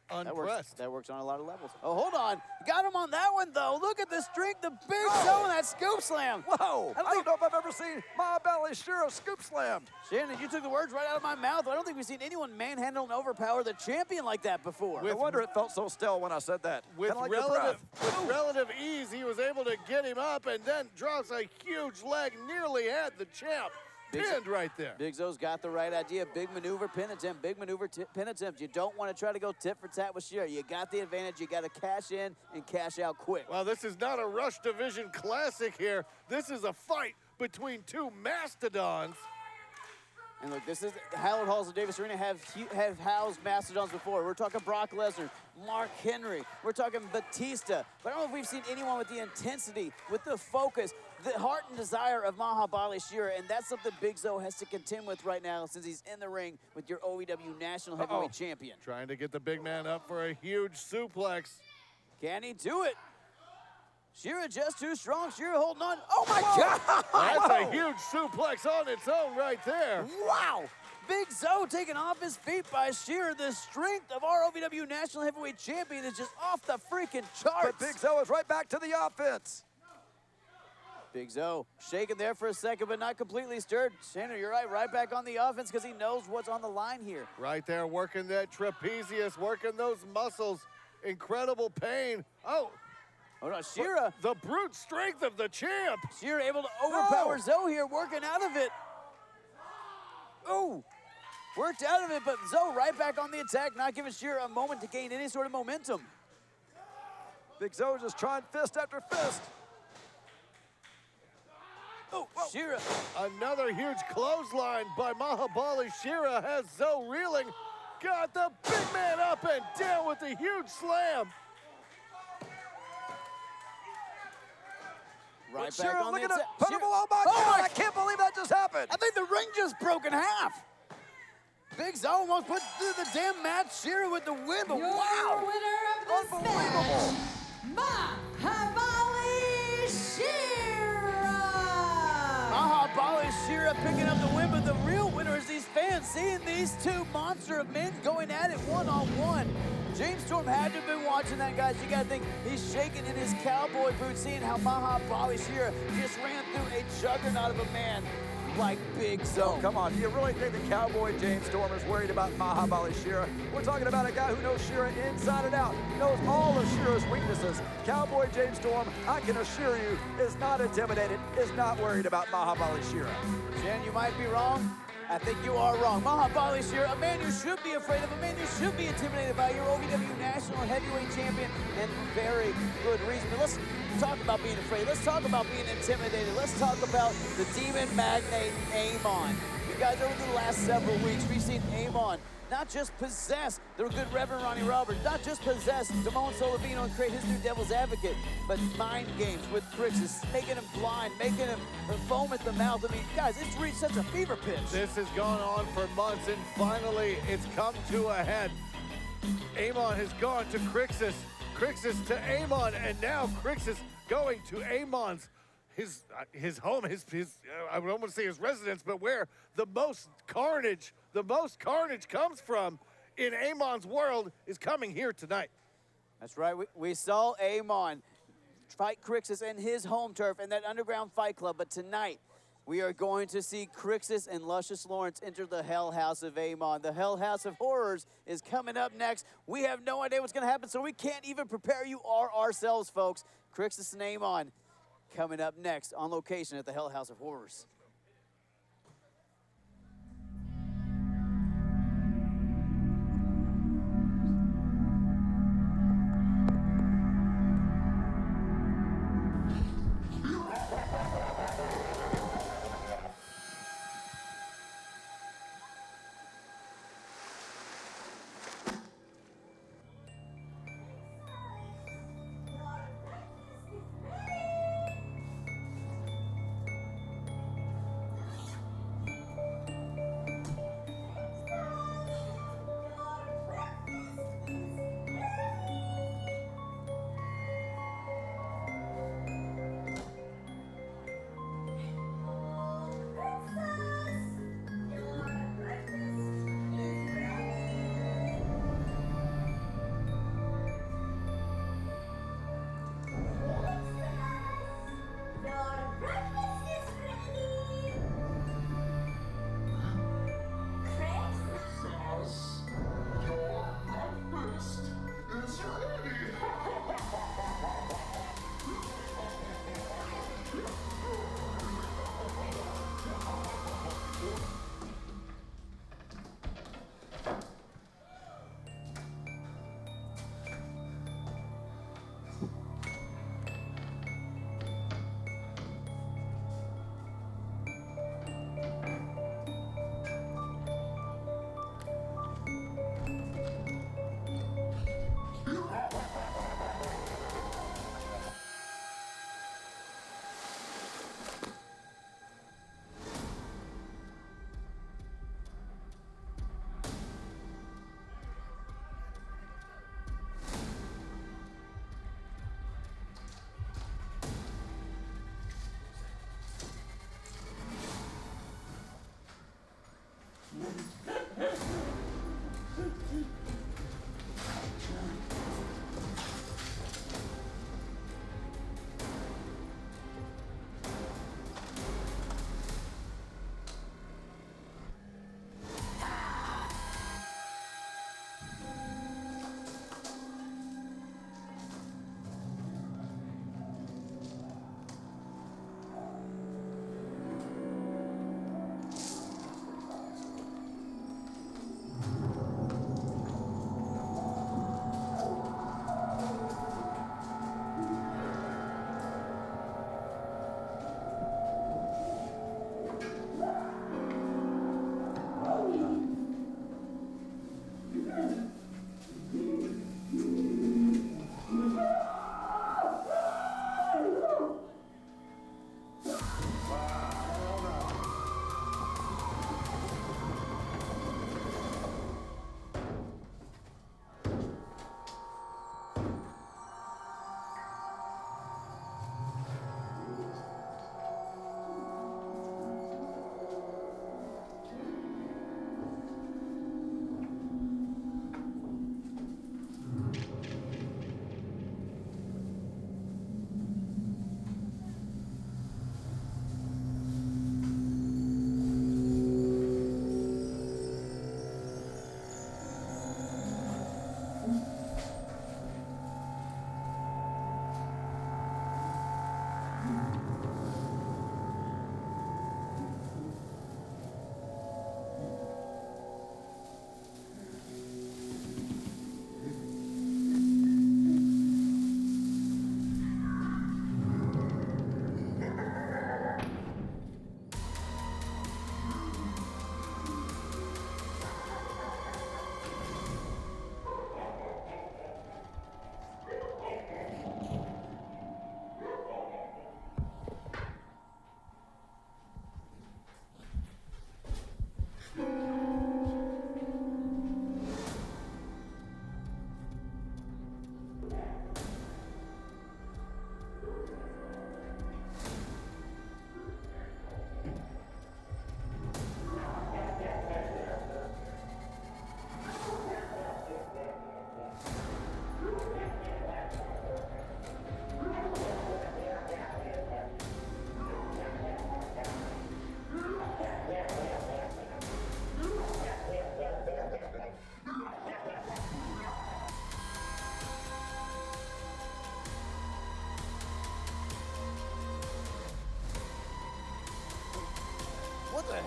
That works on a lot of levels. Oh, hold on. Got him on that one, though. Look at the strength of Big Zo in that scoop slam. Whoa. I don't know if I've ever seen Mahabali Shera scoop slammed. Shannon, you took the words right out of my mouth. I don't think we've seen anyone manhandle and overpower the champion like that before. No wonder it felt so still when I said that. With like relative ease, he was able to get him up and then drops a huge leg, nearly had the champ pinned right there. Big Zo's got the right idea. Big maneuver, pin attempt. Big maneuver, pin attempt. You don't want to try to go tit for tat with Shera. You got the advantage. You got to cash in and cash out quick. Well, this is not a Rush Division Classic here. This is a fight between two mastodons. And look, this is Hallett Halls of Davis Arena have housed mastodons before. We're talking Brock Lesnar, Mark Henry. We're talking Batista. But I don't know if we've seen anyone with the intensity, with the focus, the heart and desire of Mahabali Shera, and that's something Big Zo has to contend with right now since he's in the ring with your OVW National Heavyweight Champion. Trying to get the big man up for a huge suplex. Can he do it? Shira just too strong. Shira holding on. Oh my God! That's a huge suplex on its own right there. Wow! Big Zo taken off his feet by Shira. The strength of our OVW National Heavyweight Champion is just off the freaking charts. But Big Zo is right back to the offense. Big Zo shaking there for a second, but not completely stirred. Shannon, you're right back on the offense because he knows what's on the line here. Right there, working that trapezius, working those muscles. Incredible pain. Oh no, Shira. The brute strength of the champ. Shira able to overpower Zo here, working out of it. Oh, worked out of it, but Zo right back on the attack, not giving Shira a moment to gain any sort of momentum. Big Zo just trying fist after fist. Oh, Shira. Another huge clothesline by Mahabali. Shira has Zo reeling. Got the big man up and down with a huge slam. Right Shira, back on the look attack. at it. Oh my God, I can't believe that just happened. I think the ring just broke in half. Big Zo almost put through the damn match. Shira with the win, but Your wow. winner of this match, Mahabali Shira. Mahabali Shira picking up the win, but the real winner is these fans seeing these two monster of men going at it one-on-one. James Storm had to have been watching that, guys. You got to think he's shaking in his cowboy boots, seeing how Mahabali Shira just ran through a juggernaut of a man like Big Zo. Oh, come on, do you really think the cowboy James Storm is worried about Mahabali Shira? We're talking about a guy who knows Shira inside and out, knows all of Shira's weaknesses. Cowboy James Storm, I can assure you, is not intimidated, is not worried about Mahabali Shira. Jen, you might be wrong. I think you are wrong. Mahabali Shira, a man you should be afraid of, a man you should be intimidated by, your OVW National Heavyweight Champion, and very good reason. But let's talk about being afraid. Let's talk about being intimidated. Let's talk about the demon magnate, Amon. You guys, over the last several weeks, we've seen Amon not just possess the good Reverend Ronnie Roberts, not just possess Damone Solovino and create his new Devil's Advocate, but mind games with Crixus, making him blind, making him foam at the mouth. I mean, guys, it's reached such a fever pitch. This has gone on for months, and finally it's come to a head. Amon has gone to Crixus, Crixus to Amon, and now Crixus going to Amon's his home, I would almost say his residence, but where the most carnage comes from in Amon's world is coming here tonight. That's right. We saw Amon fight Crixus in his home turf in that underground fight club, but tonight we are going to see Crixus and Luscious Lawrence enter the Hell House of Amon. The Hell House of Horrors is coming up next. We have no idea what's going to happen, so we can't even prepare you or ourselves, folks. Crixus and Amon coming up next on location at the Hell House of Horrors.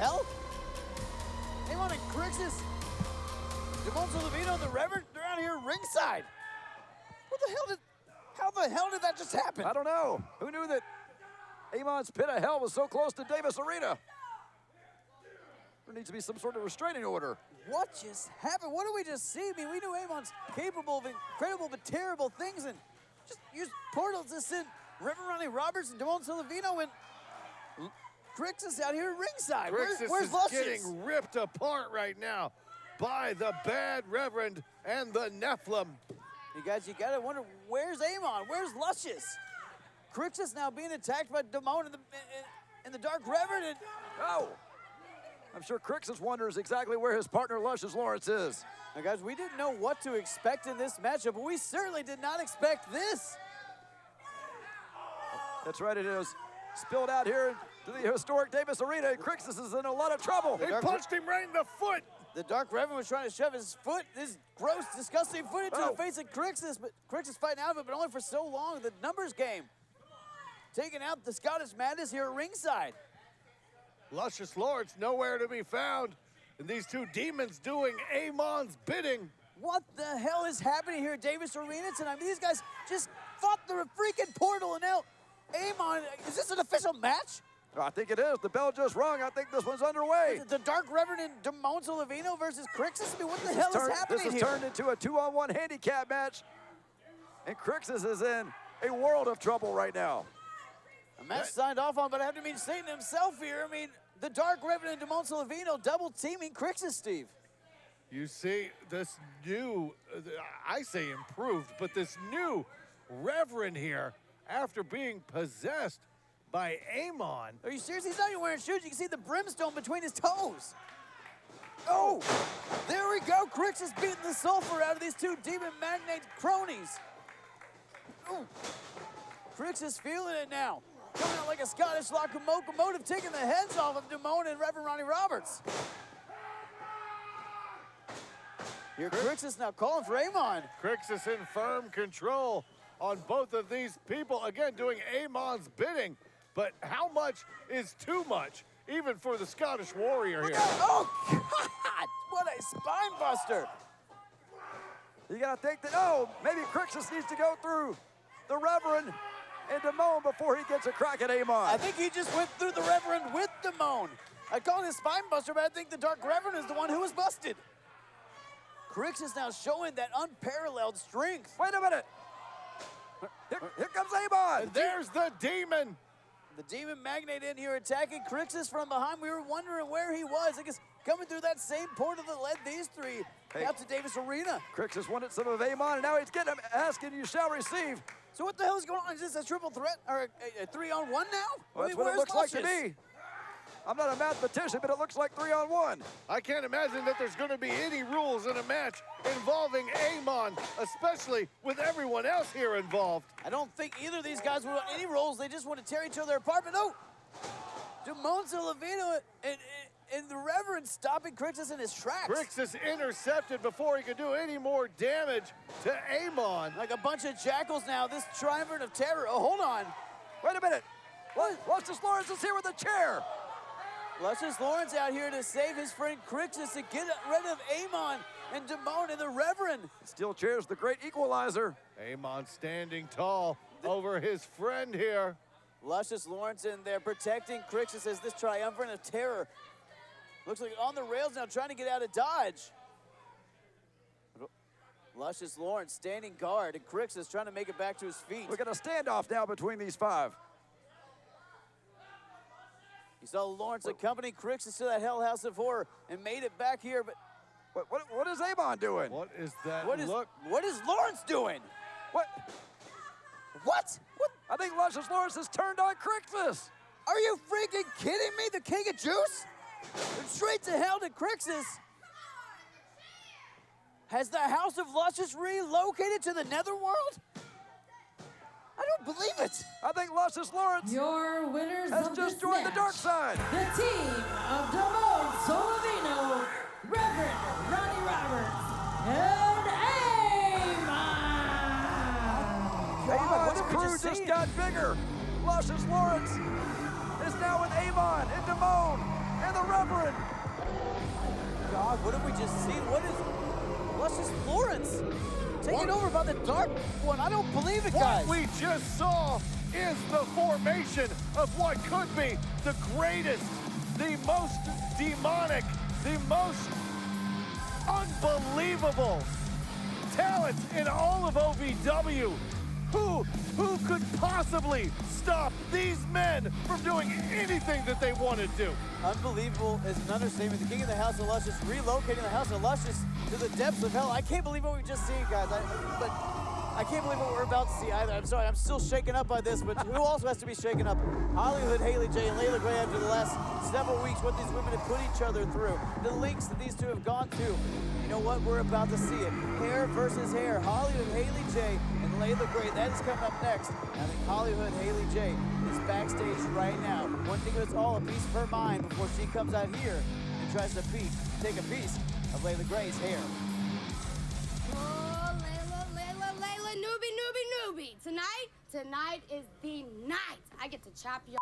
hell? Amon and Crixus, DeMonzo Levino and the Reverend, they're out here ringside. How the hell did that just happen? I don't know. Who knew that Amon's pit of hell was so close to Davis Arena? There needs to be some sort of restraining order. What just happened? What did we just see? I mean, we knew Amon's capable of incredible but terrible things, and just use portals to send Reverend Ronnie Roberts and DeMonzo Levino and Crixus out here at ringside. Where's is Luscious? getting ripped apart right now by the Bad Reverend and the Nephilim. You guys, you gotta wonder, where's Amon? Where's Luscious? Crixus now being attacked by Damone and the Dark Reverend. And oh, I'm sure Crixus wonders exactly where his partner Luscious Lawrence is. now, guys, we didn't know what to expect in this matchup, but we certainly did not expect this. That's right, it is spilled out here to the historic Davis Arena, and Crixus is in a lot of trouble. He punched him right in the foot. The Dark Reverend was trying to shove his foot, this gross, disgusting foot into the face of Crixus, but Crixus fighting out of it, but only for so long. The numbers game. Taking out the Scottish Madness here at ringside. Luscious Lawrence nowhere to be found. And these two demons doing Amon's bidding. What the hell is happening here at Davis Arena tonight? I mean, these guys just fought through a freaking portal, and now Amon, is this an official match? I think it is. The bell just rung. I think this one's underway. The Dark Reverend and DeMonzo Levino versus Crixus? I mean, what the hell is happening here? This has turned into a 2-on-1 handicap match, and Crixus is in a world of trouble right now. A match signed off on, but I have to mean Satan himself here. I mean, the Dark Reverend and DeMonzo Levino double teaming Crixus, Steve. You see, this new, I say improved, but this new Reverend here, after being possessed by Amon. Are you serious? He's not even wearing shoes. You can see the brimstone between his toes. Oh, there we go. Crixus beating the sulfur out of these two demon magnate cronies. Ooh. Crixus feeling it now. Coming out like a Scottish locomotive, taking the heads off of Damone and Reverend Ronnie Roberts. Here, Crixus now calling for Amon. Crixus in firm control on both of these people. Again, doing Amon's bidding. But how much is too much, even for the Scottish Warrior here? Oh, God! What a spine buster! You gotta think that, oh, maybe Crixus needs to go through the Reverend and Damone before he gets a crack at Amon. I think he just went through the Reverend with Damone. I call it a spine buster, but I think the Dark Reverend is the one who was busted. Crixus now showing that unparalleled strength. Wait a minute. Here comes Amon. And there's the demon. The demon magnate in here attacking Crixus from behind. We were wondering where he was. I guess coming through that same portal that led these three out to Davis Arena. Crixus wanted some of Amon, and now he's getting him, asking you shall receive. So what the hell is going on? Is this a triple threat or a 3-on-1 now? Well, that's what it looks like to me. I'm not a mathematician, but it looks like 3-on-1. I can't imagine that there's going to be any rules in a match involving Amon, especially with everyone else here involved. I don't think either of these guys want any rules. They just want to tear each other apart. But no, DeMonzo Levino and the Reverend stopping Crixus in his tracks. Crixus intercepted before he could do any more damage to Amon. Like a bunch of jackals now, this triumvirate of terror. Oh, hold on. Wait a minute. Luscious Lawrence is here with a chair. Luscious Lawrence out here to save his friend Crixus to get rid of Amon and Damone and the Reverend. Steel chair's the great equalizer. Amon standing tall over his friend here. Luscious Lawrence in there protecting Crixus as this triumvirate of terror. Looks like on the rails now trying to get out of dodge. Luscious Lawrence standing guard and Crixus trying to make it back to his feet. We're going to standoff now between these five. You saw Lawrence accompany Crixus to that Hell House of Horror and made it back here, but what is Amon doing? What is that what is Lawrence doing? What? What? I think Luscious Lawrence has turned on Crixus. Are you freaking kidding me? The King of Juice? Straight to hell to Crixus. Has the House of Luscious relocated to the Netherworld? I don't believe it. I think Luscious Lawrence Your winners has of just this joined match, the dark side. The team of DeMonzo Levino, Reverend Ronnie Roberts, and Amon. Amon's crew just got bigger. Luscious Lawrence is now with Amon and Damone. and the Reverend. God, what have we just seen? What is Luscious Florence taking over by the Dark One? I don't believe it, guys. What we just saw is the formation of what could be the greatest, the most demonic, the most unbelievable talent in all of OVW. Who could possibly stop these men from doing anything that they want to do? Unbelievable is an understatement. The King of the House of Luscious relocating the House of Luscious to the depths of hell. I can't believe what we just seen, guys. But I can't believe what we're about to see either. I'm sorry, I'm still shaken up by this, but who also has to be shaken up? Hollywood, Haley J, and Layla Gray after the last several weeks, what these women have put each other through, the links that these two have gone to. You know what? We're about to see it. Hair versus hair. Hollywood, Haley J, and Layla Gray. That is coming up next. I think Hollywood, Haley J is backstage right now. One thing that's all a piece of her mind before she comes out here and tries to take a piece of Layla Gray's hair. Oh, Layla, newbie. Tonight is the night. I get to chop your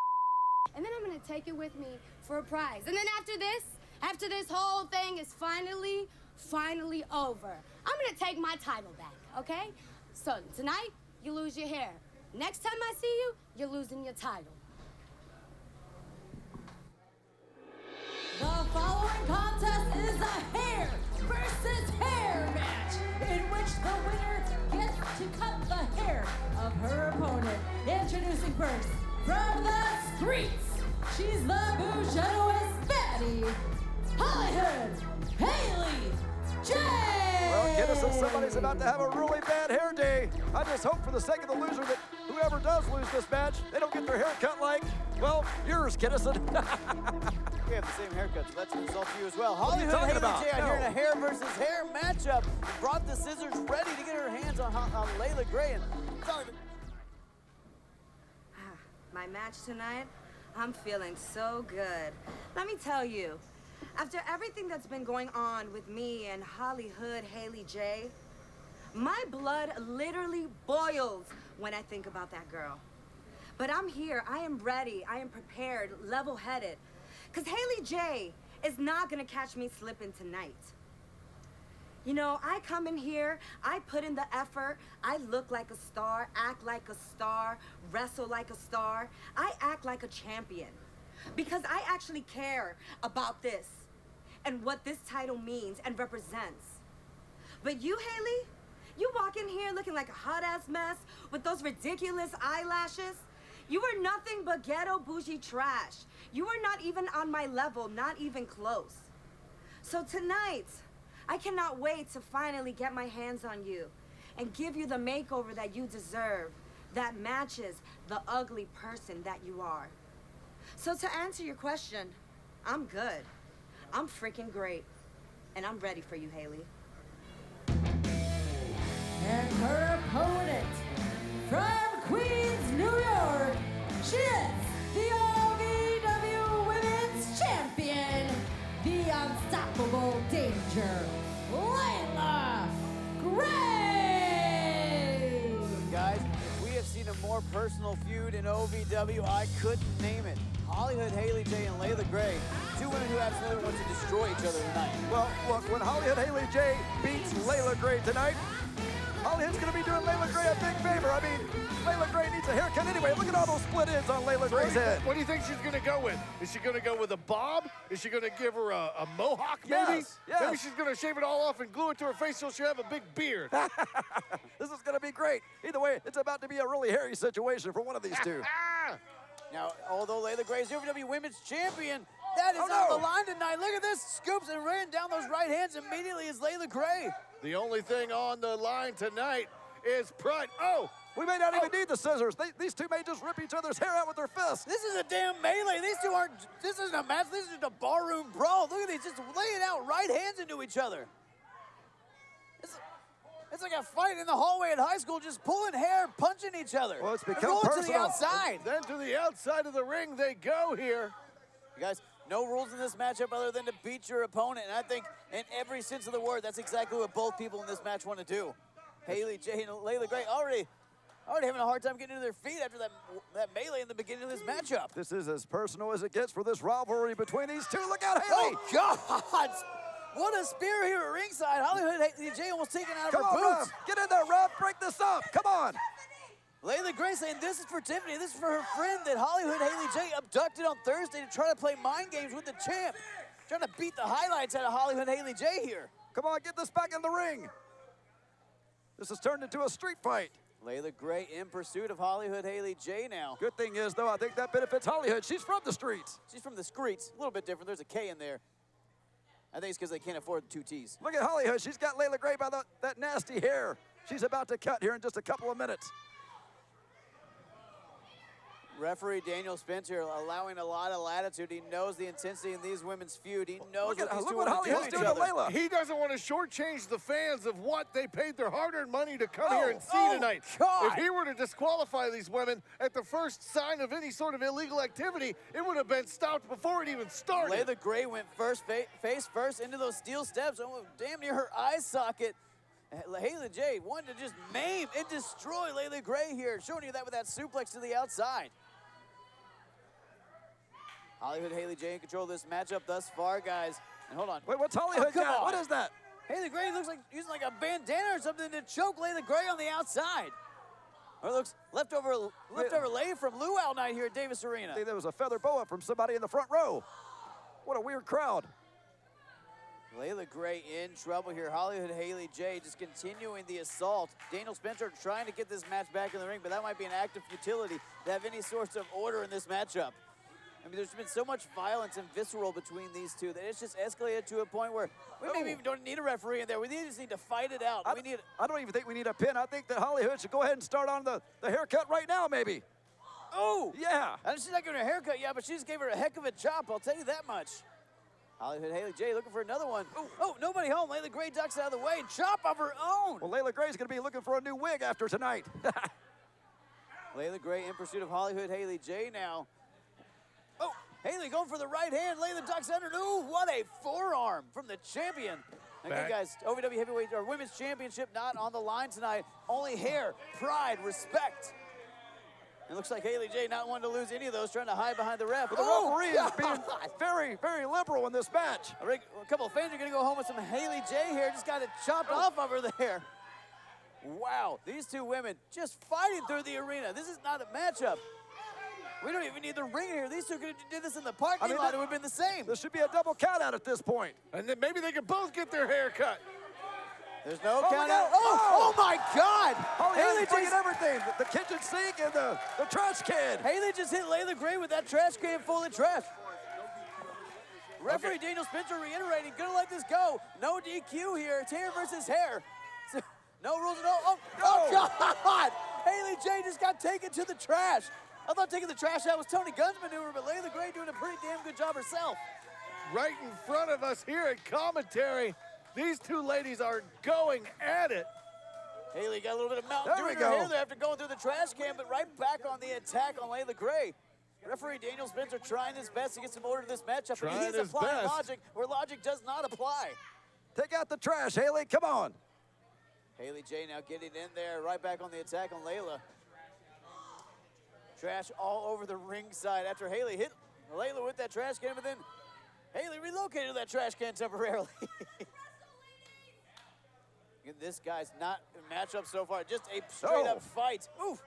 and then I'm gonna take it with me for a prize. And then after this whole thing is finally over, I'm gonna take my title back, okay? So tonight, you lose your hair. Next time I see you, you're losing your title. The following contest is a hair versus hair match, in which the winner gets to cut the hair of her opponent. Introducing first, from the streets, she's the Bougeois baddie, Hollywood, Haley J. Well, Kinnison, somebody's about to have a really bad hair day. I just hope for the sake of the loser that whoever does lose this match, they don't get their hair cut like, well, yours, Kinnison. We have the same haircut, so that's an insult to you as well. What are you Hollywood, talking Haley J about? out here in a hair versus hair matchup. Brought the scissors ready to get her hands on Layla Gray. And my match tonight, I'm feeling so good. Let me tell you, after everything that's been going on with me and Hollywood Haley J, my blood literally boils when I think about that girl. But I'm here, I am ready, I am prepared, level-headed, because Haley J is not gonna catch me slipping tonight. You know, I come in here, I put in the effort, I look like a star, act like a star, wrestle like a star. I act like a champion because I actually care about this and what this title means and represents. But you, Haley, you walk in here looking like a hot-ass mess with those ridiculous eyelashes. You are nothing but ghetto bougie trash. You are not even on my level, not even close. So tonight, I cannot wait to finally get my hands on you and give you the makeover that you deserve, that matches the ugly person that you are. So to answer your question, I'm good. I'm freaking great. And I'm ready for you, Haley. And her opponent, from Queens, New York, she is the OVW Women's Champion, the Unstoppable Danger, Layla Gray! guys, if we have seen a more personal feud in OVW, I couldn't name it. Hollywood, Haley J, and Layla Gray, two women who absolutely want to destroy each other tonight. Well, look, when Hollywood Haley J beats Layla Gray tonight, Hollywood's going to be doing Layla Gray a big favor. I mean, Layla Gray needs a haircut anyway. Look at all those split ends on Layla Gray's head. What do you think she's going to go with? Is she going to go with a bob? Is she going to give her a mohawk, maybe? Yes. Maybe she's going to shave it all off and glue it to her face so she'll have a big beard. This is going to be great. Either way, it's about to be a really hairy situation for one of these two. Now, although Layla Gray is the OVW Women's Champion, that is on the line tonight. Look at this. Scoops and ran down those right hands immediately is Layla Gray. The only thing on the line tonight is pride. Oh! We may not even need the scissors. These two may just rip each other's hair out with their fists. This is a damn melee. These two aren't, this isn't a match. This is just a barroom brawl. Look at these, just laying out right hands into each other. It's like a fight in the hallway at high school, just pulling hair, punching each other. Well, it's become going personal. to the outside. Then to the outside of the ring they go here. You guys, no rules in this matchup other than to beat your opponent. And I think in every sense of the word, that's exactly what both people in this match want to do. Haley J and Layla Gray already already having a hard time getting to their feet after that melee in the beginning of this matchup. This is as personal as it gets for this rivalry between these two. Look out, Haley! Oh, God! What a spear here at ringside. Hollywood Haley J almost taken out of her boots. Ref. Get in there, ref. Break this up. Come on. Layla Gray saying this is for Tiffany. This is for her friend that Hollywood Haley J abducted on Thursday to try to play mind games with the champ. Trying to beat the highlights out of Hollywood Haley J here. Come on, get this back in the ring. This has turned into a street fight. Layla Gray in pursuit of Hollywood Haley J now. Good thing is, though, I think that benefits Hollywood. She's from the streets. She's from the streets. A little bit different. There's a K in there. I think it's because they can't afford the 2 T's. Look at Hollywood. She's got Layla Gray by that nasty hair. She's about to cut here in just a couple of minutes. Referee Daniel Spencer allowing a lot of latitude. He knows the intensity in these women's feud. He knows what these two want to do to each other. He doesn't want to shortchange the fans of what they paid their hard-earned money to come here and see tonight. God. If he were to disqualify these women at the first sign of any sort of illegal activity, it would have been stopped before it even started. Layla Gray went face first into those steel steps, almost damn near her eye socket. Haley J wanted to just maim and destroy Layla Gray here, showing you that with that suplex to the outside. Hollywood Haley J in control of this matchup thus far, guys. And hold on. Wait, what's Hollywood got? What is that? Haley Gray looks like using like a bandana or something to choke Layla Gray on the outside. Or it looks leftover lay from Luau night here at Davis Arena. I think there was a feather boa from somebody in the front row. What a weird crowd. Layla Gray in trouble here. Hollywood Haley J just continuing the assault. Daniel Spencer trying to get this match back in the ring, but that might be an act of futility to have any sorts of order in this matchup. I mean, there's been so much violence and visceral between these two that it's just escalated to a point where we maybe even don't need a referee in there. We just need to fight it out. I don't even think we need a pin. I think that Hollywood should go ahead and start on the haircut right now, maybe. Oh! Yeah. She's not giving her a haircut yet, but she just gave her a heck of a chop, I'll tell you that much. Hollywood Haley J looking for another one. Oh, nobody home. Layla Gray ducks out of the way. Chop of her own. Well, Layla Gray's going to be looking for a new wig after tonight. Layla Gray in pursuit of Hollywood Haley J now. Oh, Haley going for the right hand. Layla ducks under. Ooh, what a forearm from the champion. Again, guys, OVW Heavyweight or Women's Championship not on the line tonight. Only hair, pride, respect. It looks like Haley J not wanting to lose any of those, trying to hide behind the ref. But the referee is being very, very liberal in this match. A couple of fans are going to go home with some Haley J here. Just got it chopped off of her there. Wow, these two women just fighting through the arena. This is not a matchup. We don't even need the ring here. These two could have did this in the parking lot. It would have been the same. This should be a double count out at this point. And then maybe they could both get their hair cut. There's no count out. Oh my God! Haley taking everything. The kitchen sink and the trash can. Haley just hit Layla Gray with that trash can full of trash. Referee Daniel Spencer reiterating, gonna let this go. No DQ here. It's hair versus hair. No rules at all. Oh God! Haley J just got taken to the trash. I thought taking the trash out was Tony Gunn's maneuver, but Layla Gray doing a pretty damn good job herself. Right in front of us here at commentary. These two ladies are going at it. Haley got a little bit of Mountain Dew in her hair there after going through the trash can, but right back on the attack on Layla Gray. Referee Daniel Spencer trying his best to get some order to this matchup, but he's applying logic where logic does not apply. Take out the trash, Haley. Come on. Haley J now getting in there, right back on the attack on Layla. Trash all over the ringside after Haley hit Layla with that trash can, but then Haley relocated that trash can temporarily. This guy's not in matchup so far, just a straight-up fight. Oof.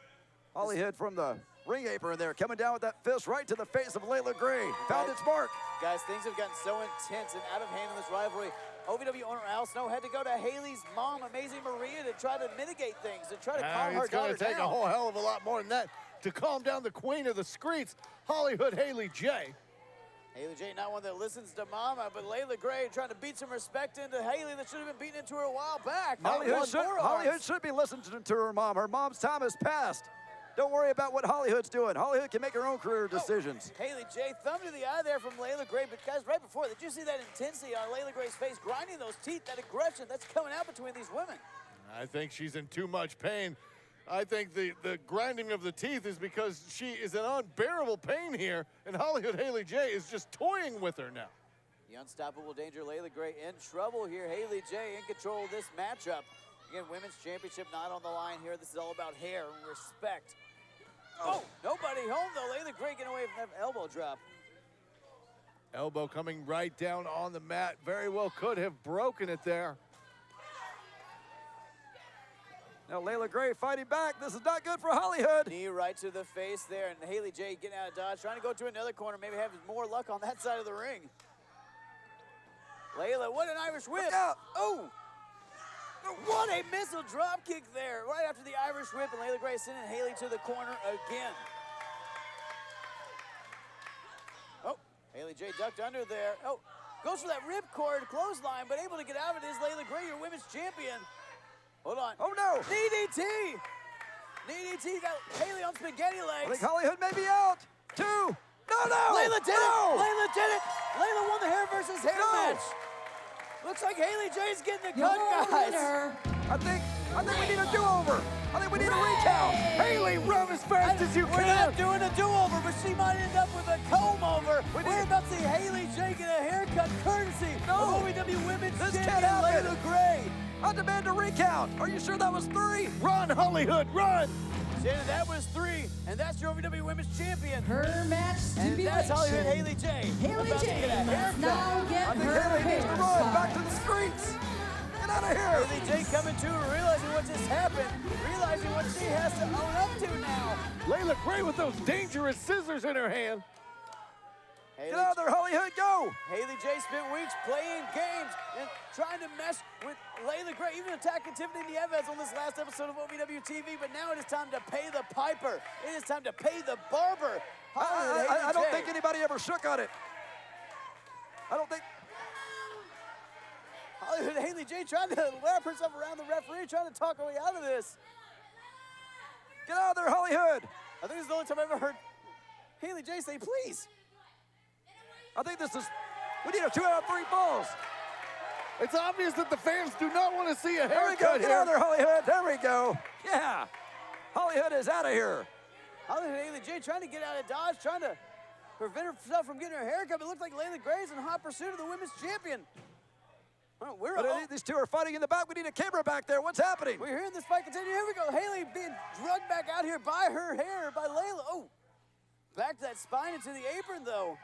Hollywood from the ring apron there, coming down with that fist right to the face of Layla Gray. Found its mark. Guys, things have gotten so intense and out of hand in this rivalry. OVW owner Al Snow had to go to Haley's mom, Amazing Maria, to try to mitigate things, to try to calm her daughter down. It's going to take a whole hell of a lot more than that to calm down the queen of the streets, Hollywood Haley J. Haley J, not one that listens to Mama, but Layla Gray trying to beat some respect into Haley that should have been beaten into her a while back. Hollywood should be listening to her mom. Her mom's time has passed. Don't worry about what Hollywood's doing. Hollywood can make her own career decisions. Haley J, thumb to the eye there from Layla Gray, but guys, right before, did you see that intensity on Layla Gray's face, grinding those teeth, that aggression that's coming out between these women? I think she's in too much pain. I think the grinding of the teeth is because she is in unbearable pain here, and Hollywood Haley J is just toying with her now. The unstoppable danger, Layla Gray in trouble here. Haley J in control of this matchup. Again, women's championship not on the line here. This is all about hair and respect. Oh, nobody home though. Layla Gray getting away from that elbow drop. Elbow coming right down on the mat. Very well could have broken it there. Now Layla Gray fighting back. This is not good for Hollywood. Knee right to the face there, and Haley J getting out of dodge, trying to go to another corner, maybe have more luck on that side of the ring. Layla, what an Irish whip. Oh! What a missile drop kick there, right after the Irish whip, and Layla Gray sending Haley to the corner again. Oh, Haley J ducked under there. Oh, goes for that ripcord clothesline, but able to get out of it is Layla Gray, your women's champion. Hold on. Oh no! DDT! DDT got Haley on spaghetti legs. I think Hollywood may be out. 2. No! Layla did no! it! Layla did it! Layla won the hair versus hair match. Looks like Haley J's getting the cut, guys. I think we need a do-over. I think we need a recount. Haley, run as fast as you can. We're not doing a do-over, but she might end up with a comb-over. We're about to see Haley J get a haircut courtesy of OVW Women's Champion Layla Gray. I demand a recount. Are you sure that was 3? Run, Hollywood, run! Shannon, that was 3, and that's your OVW Women's Champion. Her match to and be that's Hollywood mentioned. Haley J. Haley About to J get a must haircut. now get I think her Haley needs to hair run cut. back to the streets. Get out of here. Haley J coming to, realizing what just happened, realizing what she has to own up to now. Layla Gray with those dangerous scissors in her hand. Get out of there, Hollywood, go! Haley J spent weeks playing games and trying to mess with Layla Gray, even attacking Tiffany Nieves on this last episode of OVW TV, but now it is time to pay the piper. It is time to pay the barber. I don't think anybody ever shook on it. I don't think. Hollywood Haley J trying to wrap herself around the referee, trying to talk her way out of this. Get out of there, Hollywood! I think this is the only time I've ever heard Haley J say, please. I think this is, we need a 2 out of 3 falls. It's obvious that the fans do not want to see a There we go, haircut get here. out of there, Hollywood, there we go. Yeah, Hollywood is out of here. Hollywood Haley J trying to get out of dodge, trying to prevent herself from getting her haircut. It looks like Layla Gray's in hot pursuit of the women's champion. Well, These two are fighting in the back. We need a camera back there. What's happening? We're hearing this fight continue. Here we go. Haley being drugged back out here by her hair, by Layla. Oh, back to that spine into the apron, though.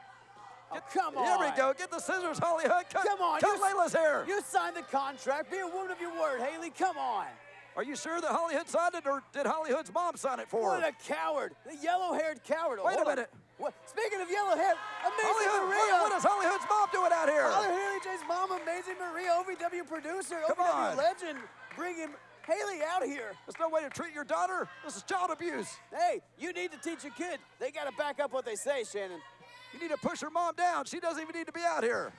Oh, come on. Here we go. Get the scissors, Hollywood. Come on. Cut Layla's hair. You signed the contract. Be a woman of your word, Haley. Come on. Are you sure that Hollywood signed it, or did Hollywood's mom sign it for her? What a coward. The yellow-haired coward. Wait a minute. What? Speaking of yellow hair, Amazing Maria. What is Hollywood's mom doing out here? Hollywood Haley J's mom, Amazing Maria, OVW producer, Come OVW on. legend, bringing Haley out here. There's no way to treat your daughter. This is child abuse. Hey, you need to teach your kid. They got to back up what they say, Shannon. You need to push her mom down. She doesn't even need to be out here.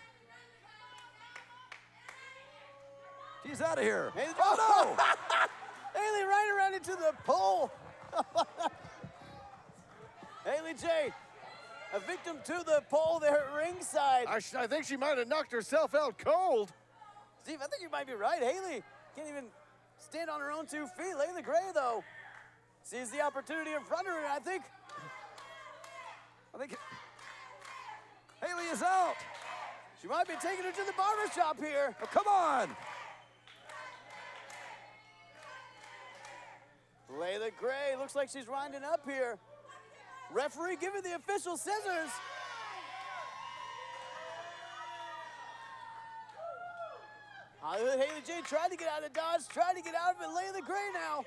She's out of here. Haley, oh, no! Haley right around into the pole. Haley J, a victim to the pole there at ringside. I think she might have knocked herself out cold. Steve, I think you might be right. Haley can't even stand on her own 2 feet. Layla Gray, though, sees the opportunity in front of her, and I think Haley is out. She might be taking her to the barber shop here. Oh, come on. Layla Gray looks like she's winding up here. Referee giving the official scissors. Hollywood Haley J tried to get out of dodge, tried to get out of it. Layla Gray now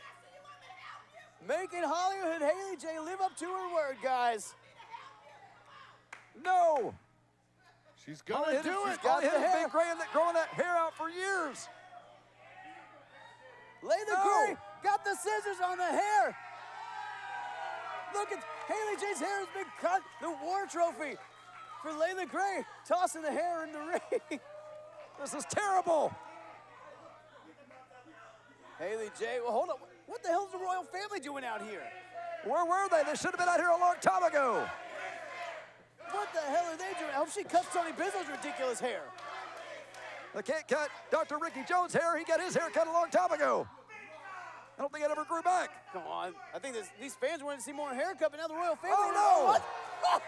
making Hollywood Haley J live up to her word, guys. No. She's gonna do it. Hollywood's been growing that hair out for years. Layla Gray got the scissors on the hair. Look at Haley J's hair has been cut. The war trophy for Layla Gray, tossing the hair in the ring. This is terrible. Haley J, well, hold on. What the hell is the royal family doing out here? Where were they? They should have been out here a long time ago. What the hell are they doing? I hope she cuts Tony Bizzo's ridiculous hair. They can't cut Dr. Ricky Jones' hair. He got his hair cut a long time ago. I don't think it ever grew back. Come on. I think these fans wanted to see more haircut, but now the royal family. Oh, no. What?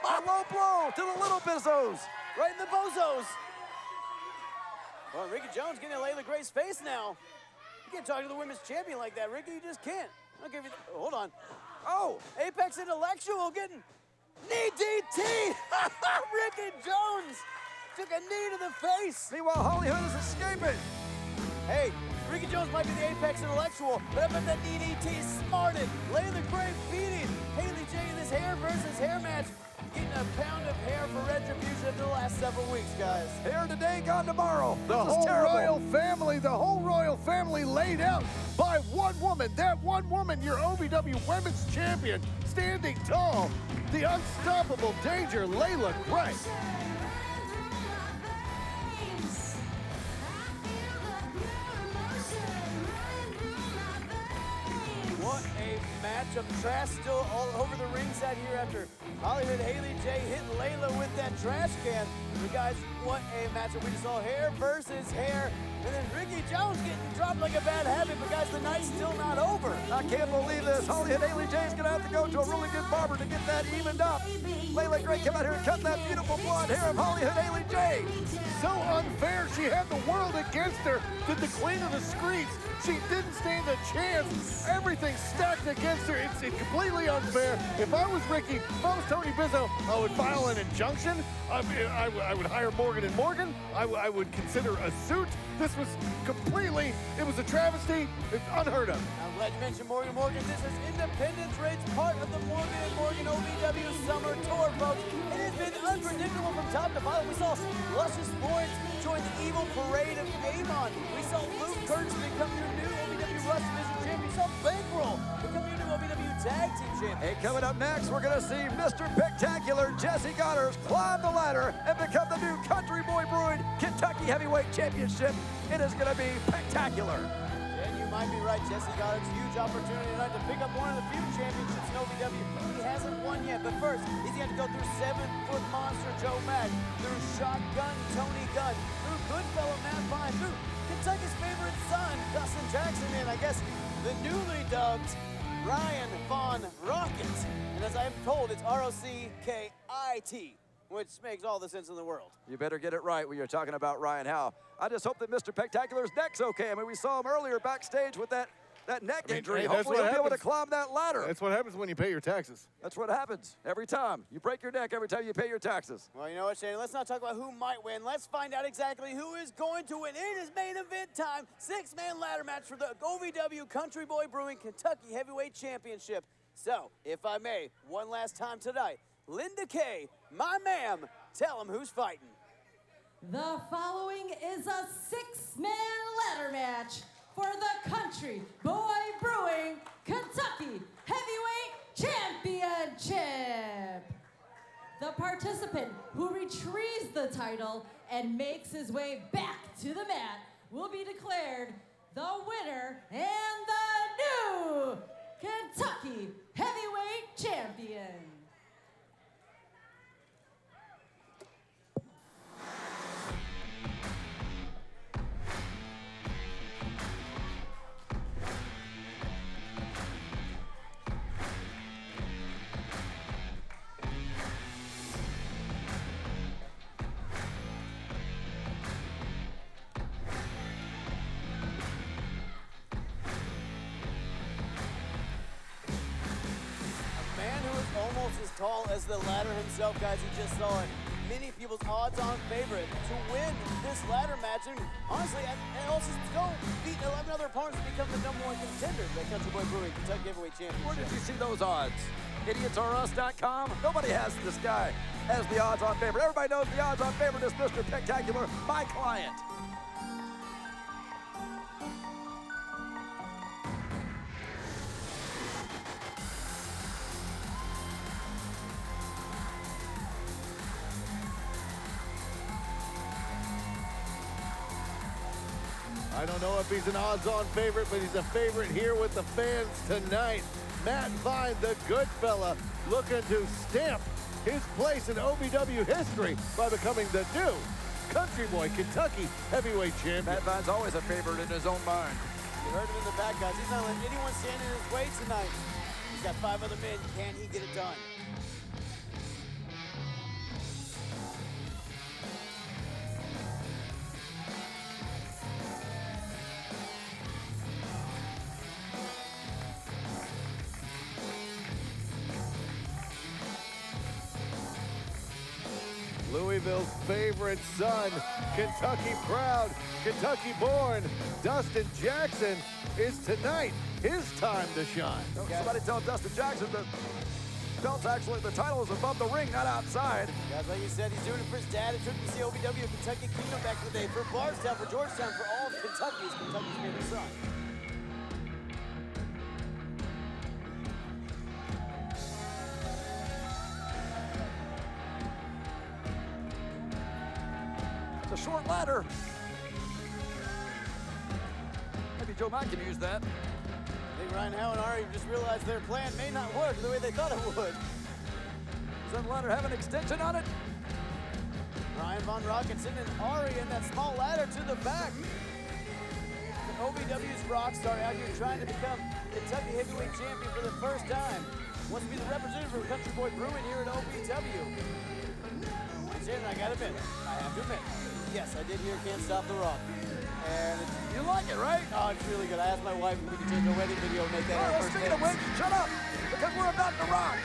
A low blow to the little Bizzos. Right in the bozos. Well, Ricky Jones getting in Layla Gray's face now. can't talk to the women's champion like that, Ricky. You just can't. I'll give you the, hold on. Oh, Apex Intellectual getting knee DT. Ricky Jones took a knee to the face. Meanwhile, Hollywood is escaping. Hey, Ricky Jones might be the Apex Intellectual, but I bet that knee DT smarted. Layla Gray beating Haley J in this hair versus hair match. Getting a pound of hair for retribution after the last several weeks, guys. Hair today, gone tomorrow. The This is whole terrible. royal family laid out by one woman. That one woman, your OVW Women's Champion, standing tall. The unstoppable danger, Layla Gray. What a matchup. Trash still all over the ringside here after Hollywood Haley J hitting Layla with that trash can. But guys, what a matchup. We just saw hair versus hair. And then Ricky Jones getting dropped like a bad habit. But guys, the night's still not over. I can't believe this. Hollywood Haley J is going to have to go to a really good barber to get that evened up. Layla Gray come out here and cut that beautiful blonde hair of Hollywood Haley J. So unfair. She had the world against her. Did the queen of the streets. She didn't stand a chance. Everything stacked against her. It's completely unfair. If I was Ricky, if I was Tony Bizzo, I would file an injunction. I would hire Morgan & Morgan. I would consider a suit. This was completely, it was a travesty. It's unheard of. I'm glad you mentioned Morgan & Morgan. This is Independence Rage, part of the Morgan & Morgan OVW Summer Tour, folks. It has been unpredictable from top to bottom. We saw Luscious Florence join the evil parade of Avon. We saw Luke Curtis become your new OVW Rush Division champion. We saw Bankroll become your new OVW Tag Team champion. Hey, coming up next, we're going to see Mr. Spectacular Jesse Goddard climb the ladder and become the new Country Boy Brewing Kentucky Heavyweight Championship. It is going to be spectacular. And you might be right, Jesse Goddard's huge opportunity tonight to pick up one of the few championships in OVW. He hasn't won yet, but first, he's got to go through 7-foot monster Joe Mack, through Shotgun Tony Gunn, through Goodfellow Matt Vine, through Kentucky's favorite son, Dustin Jackson, and I guess the newly dubbed Ryan Von Rocket. And as I am told, it's R-O-C-K-I-T, which makes all the sense in the world. You better get it right when you're talking about Ryan Howe. I just hope that Mr. Spectacular's neck's okay. I mean, we saw him earlier backstage with that neck injury. Hey, Hopefully he'll be able to climb that ladder. That's what happens when you pay your taxes. That's what happens every time. You break your neck every time you pay your taxes. Well, you know what, Shane? Let's not talk about who might win. Let's find out exactly who is going to win. It is main event time. 6-man ladder match for the OVW Country Boy Brewing Kentucky Heavyweight Championship. So, if I may, one last time tonight, Linda Kay, my ma'am, tell him who's fighting. The following is a 6-man ladder match for the Country Boy Brewing Kentucky Heavyweight Championship. The participant who retrieves the title and makes his way back to the mat will be declared the winner and the new Kentucky Heavyweight Champion. Almost as tall as the ladder himself, guys. He just saw it. Many people's odds-on favorite to win this ladder match, and honestly, and also still beat 11 other opponents to become the #1 contender for the Country Boy Brewing Kentucky Heavyweight Championship. Where did you see those odds? IdiotsRUs.com? Nobody has this guy as the odds-on favorite. Everybody knows the odds-on favorite is Mr. Spectacular, my client. I don't know if he's an odds-on favorite, but he's a favorite here with the fans tonight. Matt Vine, the good fella, looking to stamp his place in OVW history by becoming the new Country Boy Kentucky Heavyweight Champion. Matt Vine's always a favorite in his own mind. You heard him in the back, guys. He's not letting anyone stand in his way tonight. He's got 5 other men. Can he get it done? Louisville's favorite son, Kentucky proud, Kentucky born, Dustin Jackson is tonight his time to shine. Somebody tell Dustin Jackson the belt's actually, the title is above the ring, not outside. Guys, like you said, he's doing it for his dad. He took him to see OVW Kentucky Kingdom back in the day. For Bardstown, for Georgetown, for all of Kentucky's favorite son. It's a short ladder. Maybe Joe Mack can use that. I think Ryan Howe and Ari just realized their plan may not work the way they thought it would. Does that ladder have an extension on it? Ryan Von Rocket sending Ari in that small ladder to the back. The OVW's rockstar out here trying to become Kentucky heavyweight champion for the first time. Wants to be the representative for Country Boy Brewing here at OVW. And Jaden, I gotta admit, I have to admit, yes, I did hear Can't Stop the Rock. And you like it, right? Oh, it's really good. I asked my wife if we could take a wedding video and make that our first speaking of which, shut up, because we're about to rock.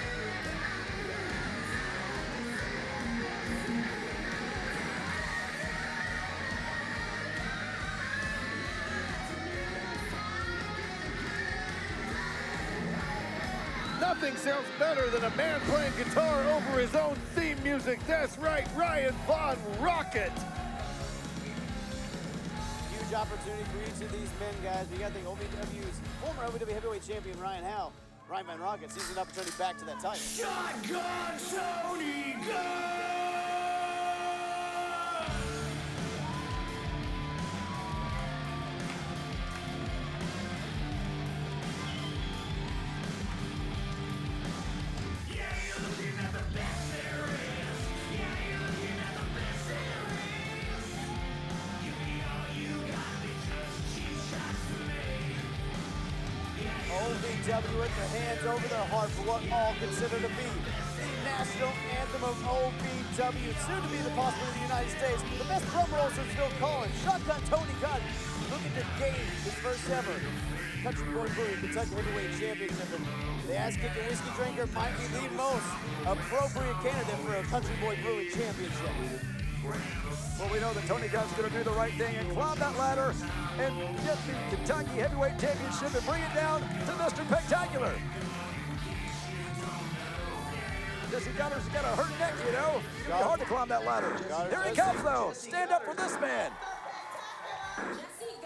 Nothing sounds better than a man playing guitar over his own theme music. That's right, Ryan Von Rocket. Huge opportunity for each of these men, guys. We got to think OVW's former OVW heavyweight champion Ryan Howe, Ryan Van Rocket, sees an opportunity back to that title. Shotgun Tony Gunn! OVW with their hands over their heart for what all consider to be the national anthem of OVW, soon to be the possibility of the United States. The best drum roll since Phil Collins, Shotgun Tony Gunn, looking to gain his first ever Country Boy Brewing Kentucky Heavyweight Championship. And the ass-kicking whiskey drinker might be the most appropriate candidate for a Country Boy Brewing Championship. Well, we know that Tony Gunn's going to do the right thing and climb that ladder and get the Kentucky Heavyweight Championship and bring it down to Mr. Spectacular. Jesse Gunner's got a hurt neck, you know. It's going to be hard to climb that ladder. Here he comes, though. Stand up for this man.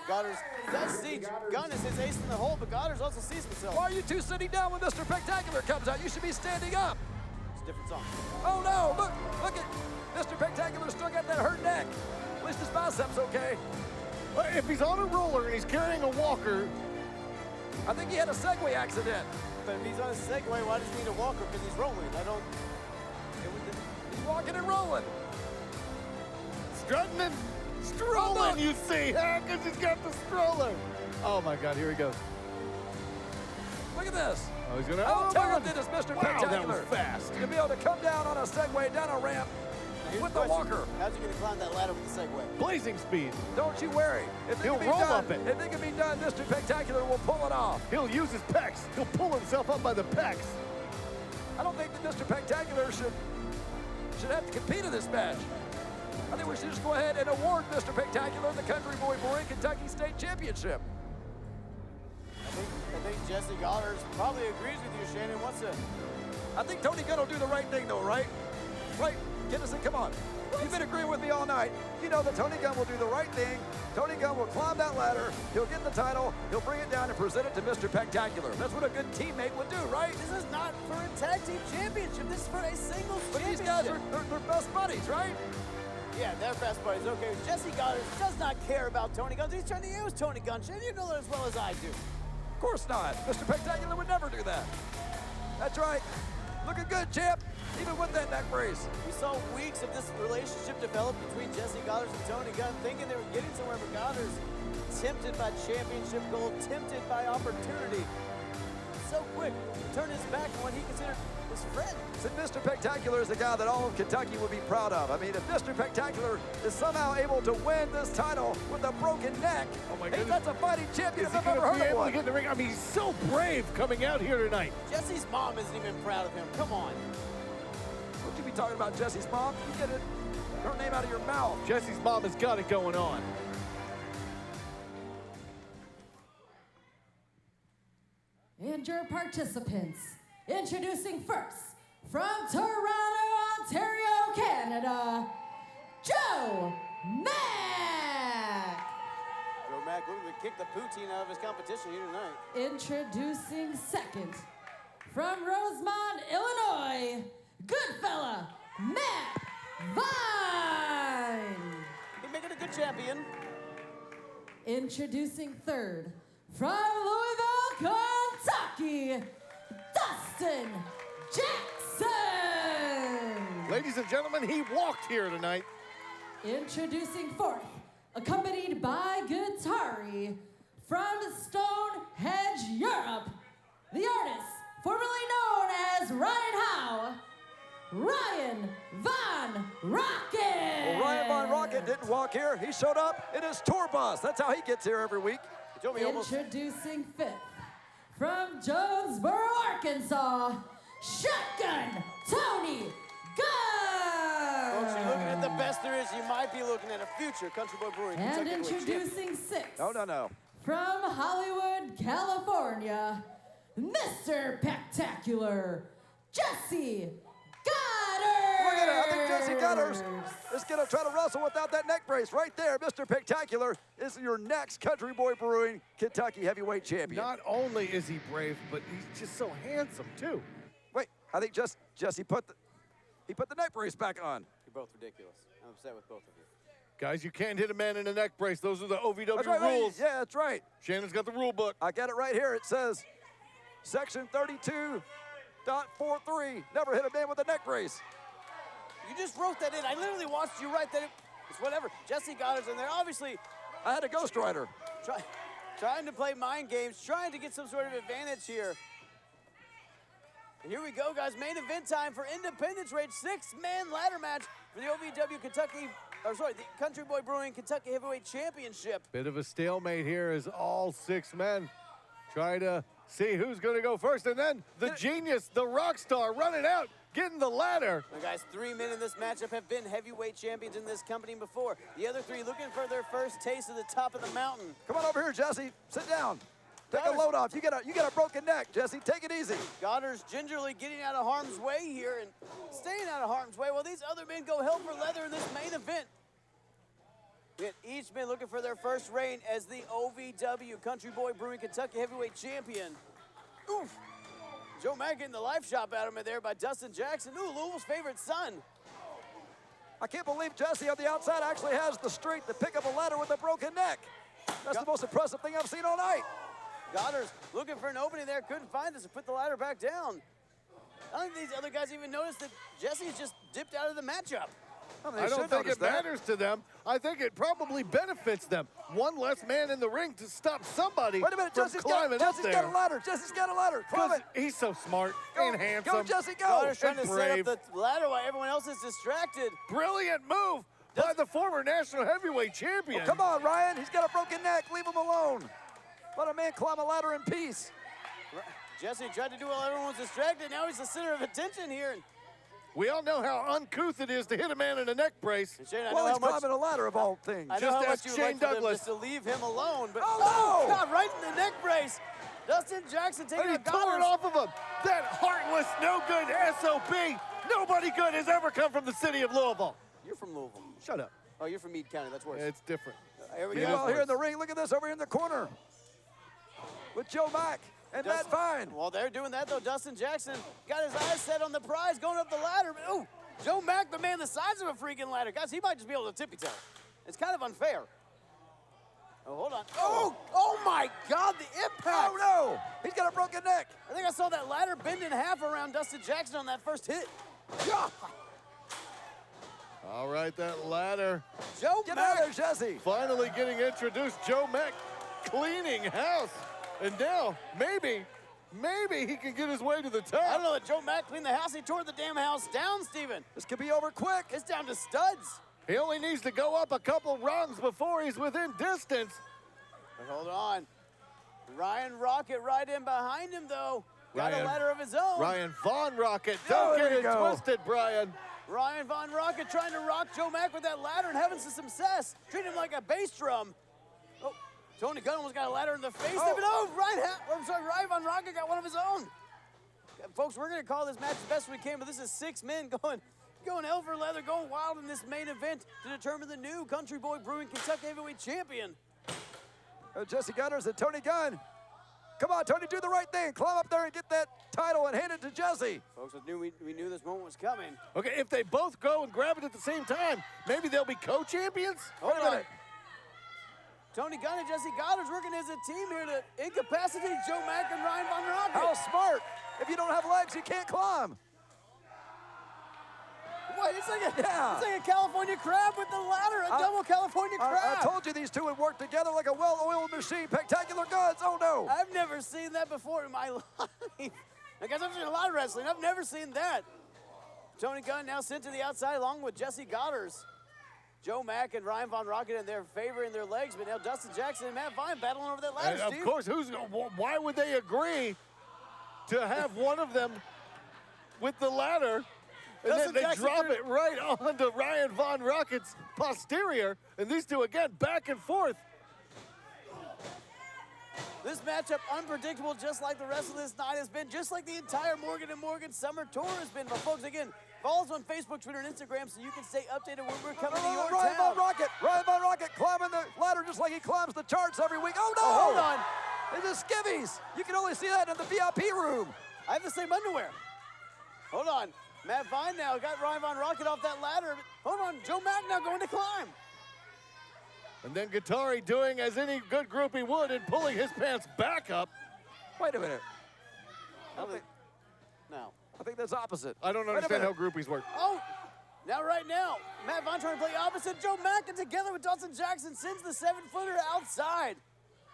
Goddard does see Gunn as his ace in the hole, but Goddard also sees himself. Why are you two sitting down when Mr. Spectacular comes out? You should be standing up. It's a different song. Oh, no. Look at Mr. Spectacular still got that hurt neck. At least his bicep's okay. Well, if he's on a roller and he's carrying a walker, I think he had a Segway accident. But if he's on a Segway, why does he need a walker? Because he's rolling. He's walking and rolling. Strutting and strolling, you see, huh? Because he's got the stroller. Oh, my God, here he goes. Look at this. Oh, he's gonna. How Oh, talented is Mr. Spectacular? that was fast. To be able to come down on a Segway, down a ramp with the walker. How's he going to climb that ladder with the Segway? Blazing speed. Don't you worry. If it He'll can be roll done, up it. If it can be done, Mr. Spectacular will pull it off. He'll use his pecs. He'll pull himself up by the pecs. I don't think that Mr. Spectacular should have to compete in this match. I think we should just go ahead and award Mr. Spectacular the Country Boy Brewing Kentucky State Championship. I think Jesse Goddard probably agrees with you, Shannon. I think Tony Gunn will do the right thing, though, right? Right? Kennison, come on. You've been agreeing with me all night. You know that Tony Gunn will do the right thing. Tony Gunn will climb that ladder. He'll get the title. He'll bring it down and present it to Mr. Spectacular. That's what a good teammate would do, right? This is not for a tag team championship. This is for a singles But championship. these guys are they're best buddies, right? Yeah, they're best buddies. Okay, Jesse Goddard does not care about Tony Gunn. He's trying to use Tony Gunn. Shannon, you know that as well as I do. Of course not. Mr. Spectacular would never do that. That's right. Looking good, champ, even with that neck brace. We saw weeks of this relationship develop between Jesse Goddard and Tony Gunn, thinking they were getting somewhere, but Goddard's tempted by championship gold, tempted by opportunity. So quick to turn his back on what he considered his friend. So Mr. Spectacular is a guy that all of Kentucky would be proud of. I mean, if Mr. Spectacular is somehow able to win this title with a broken neck, oh my hey, that's a fighting champion Is if he I've ever going to heard be of able one. to get in the ring? I mean, he's so brave coming out here tonight. Jesse's mom isn't even proud of him. Come on. Would you be talking about Jesse's mom? You get it. Her name out of your mouth. Jesse's mom has got it going on. And your participants, introducing first, from Toronto, Ontario, Canada, Joe Mack. Joe Mack looking to kick the poutine out of his competition here tonight. Introducing second, from Rosemont, Illinois, Goodfella, Matt Vine. He's making a good champion. Introducing third, from Louisville, Kentucky, Dustin Jackson. Ladies and gentlemen, he walked here tonight. Introducing fourth, accompanied by Guitari, from Stonehenge, Europe, the artist formerly known as Ryan Howe, Ryan Von Rocket. Well, Ryan Von Rocket didn't walk here. He showed up in his tour bus. That's how he gets here every week. Introducing fifth, from Jonesboro, Arkansas, Shotgun Tony Gunn. Folks, you're looking at the best there is. You might be looking at a future Country Boy Brewing And Kentucky heavyweight introducing sixth, No. from Hollywood, California, Mr. Spectacular, Jesse Goddard. Look at it. I think Jesse Goddard is going to try to wrestle without that neck brace. Right there, Mr. Spectacular is your next Country Boy Brewing Kentucky heavyweight champion. Not only is he brave, but he's just so handsome, too. Wait, I think Jesse put the neck brace back on. You're both ridiculous. I'm upset with both of you. Guys, you can't hit a man in a neck brace. Those are the OVW That's right, rules. Yeah, that's right. Shannon's got the rule book. I got it right here. It says, Section 32.43, never hit a man with a neck brace. You just wrote that in. I literally watched you write that in. It's whatever. Jesse Goddard's in there. Obviously, I had a ghostwriter. Trying to play mind games, trying to get some sort of advantage here. And here we go, guys. Main event time for Independence Rage. 6-man ladder match for the OVW the Country Boy Brewing Kentucky Heavyweight Championship. Bit of a stalemate here as all 6 men try to see who's going to go first. And then the genius, the rock star, running out, getting the ladder. Now, guys, 3 men in this matchup have been heavyweight champions in this company before. The other 3 looking for their first taste of the top of the mountain. Come on over here, Jesse. Sit down. Take a load off. You got a broken neck, Jesse. Take it easy. Goddard's gingerly getting out of harm's way here and staying out of harm's way while these other men go hell for leather in this main event. We had each man looking for their first reign as the OVW Country Boy Brewing Kentucky Heavyweight Champion. Oof. Joe Mack getting the life shot out of him there by Dustin Jackson. Ooh, Louisville's favorite son. I can't believe Jesse on the outside actually has the strength to pick up a ladder with a broken neck. That's the most impressive thing I've seen all night. Goddard's looking for an opening there, couldn't find it, so put the ladder back down. I don't think these other guys even noticed that Jesse's just dipped out of the matchup. I don't think it matters to them. I think it probably benefits them. One less man in the ring to stop somebody Wait a minute, from Jesse's climbing up there. got a ladder. Jesse's got a ladder. Climb it. He's so smart and handsome. Go, Jesse, go. Goddard's trying to and set brave. up the ladder while everyone else is distracted. Brilliant move by the former national heavyweight champion. Oh, come on, Ryan. He's got a broken neck. Leave him alone. Let a man climb a ladder in peace. Jesse tried to do while everyone was distracted. Now he's the center of attention here. We all know how uncouth it is to hit a man in a neck brace. Shane, Well, he's climbing a ladder of all things. I know Just how much ask you would Shane like for them Douglas. just to leave him alone, but Oh, no! God, right in the neck brace. Dustin Jackson taking And a he tore it Goddard's. off of him. That heartless, no good SOB. Nobody good has ever come from the city of Louisville. You're from Louisville. Shut up. Oh, you're from Meade County. That's worse. It's different. Here we Meanwhile, go. here in the ring, look at this over here in the corner with Joe Mack and Matt Vine. While they're doing that, though, Dustin Jackson got his eyes set on the prize going up the ladder. Ooh, Joe Mack, the man the size of a freaking ladder. Guys, he might just be able to tippy-toe. It's kind of unfair. Oh, hold on. Oh my God, the impact. Oh, no. He's got a broken neck. I think I saw that ladder bend in half around Dustin Jackson on that first hit. Yeah. All right, that ladder. Joe Get Mack. out of there, Jesse. Finally getting introduced. Joe Mack cleaning house. And now, maybe he can get his way to the top. I don't know that Joe Mack cleaned the house. He tore the damn house down, Steven. This could be over quick. It's down to studs. He only needs to go up a couple rungs before he's within distance. But hold on. Ryan Rocket right in behind him, though. Got Ryan- a ladder of his own. Ryan Von Rocket. Oh, Don't there get you it go. twisted, Brian. Ryan Von Rocket trying to rock Joe Mack with that ladder and having some success. Treating him like a bass drum. Oh, Tony Gunn almost got a ladder in the face there, but Ryan Von Rocket got one of his own. Folks, we're going to call this match the best we can, but this is 6 men going hell for leather, going wild in this main event to determine the new Country Boy Brewing Kentucky Heavyweight Champion. Jesse Gunners and Tony Gunn. Come on, Tony, do the right thing. Climb up there and get that title and hand it to Jesse. Folks, we knew this moment was coming. Okay, if they both go and grab it at the same time, maybe they'll be co-champions? Hold on. Tony Gunn and Jesse Goddard's working as a team here to incapacitate Joe Mack and Ryan Von Rocket. How smart. If you don't have legs, you can't climb. What? It's like a California crab with the ladder, a double California crab. I told you these two would work together like a well-oiled machine. Spectacular Guns, oh no. I've never seen that before in my life. I guess I've seen a lot of wrestling. I've never seen that. Tony Gunn now sent to the outside along with Jesse Goddard's. Joe Mack and Ryan Von Rocket in their favor in their legs, but now Dustin Jackson and Matt Vine battling over that ladder, and of course, why would they agree to have one of them with the ladder? And then they drop it right onto Ryan Von Rocket's posterior, and these two again back and forth. This matchup unpredictable, just like the rest of this night has been, just like the entire Morgan & Morgan Summer Tour has been. But folks, again, follow us on Facebook, Twitter, and Instagram so you can stay updated when we're coming to your Ryan town. Ryan Von Rocket climbing the ladder just like he climbs the charts every week. Oh no! Hold on. It's the skivvies. You can only see that in the VIP room. I have the same underwear. Hold on. Matt Vine now got Ryan Von Rocket off that ladder. Hold on, Joe Mack now going to climb. And then Guittari doing as any good groupie would and pulling his pants back up. Wait a minute. I think that's opposite. I don't understand how groupies work. Oh, right now, Matt Vine trying to play opposite. Joe Mack and together with Dustin Jackson sends the 7-footer outside.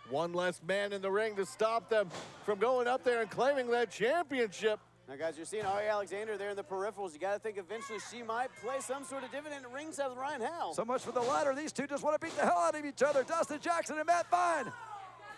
One less man in the ring to stop them from going up there and claiming that championship. Now, guys, you're seeing Ari Alexander there in the peripherals. You got to think eventually she might play some sort of dividend at ringside with Ryan Howell. So much for the ladder. These two just want to beat the hell out of each other. Dustin Jackson and Matt Vine.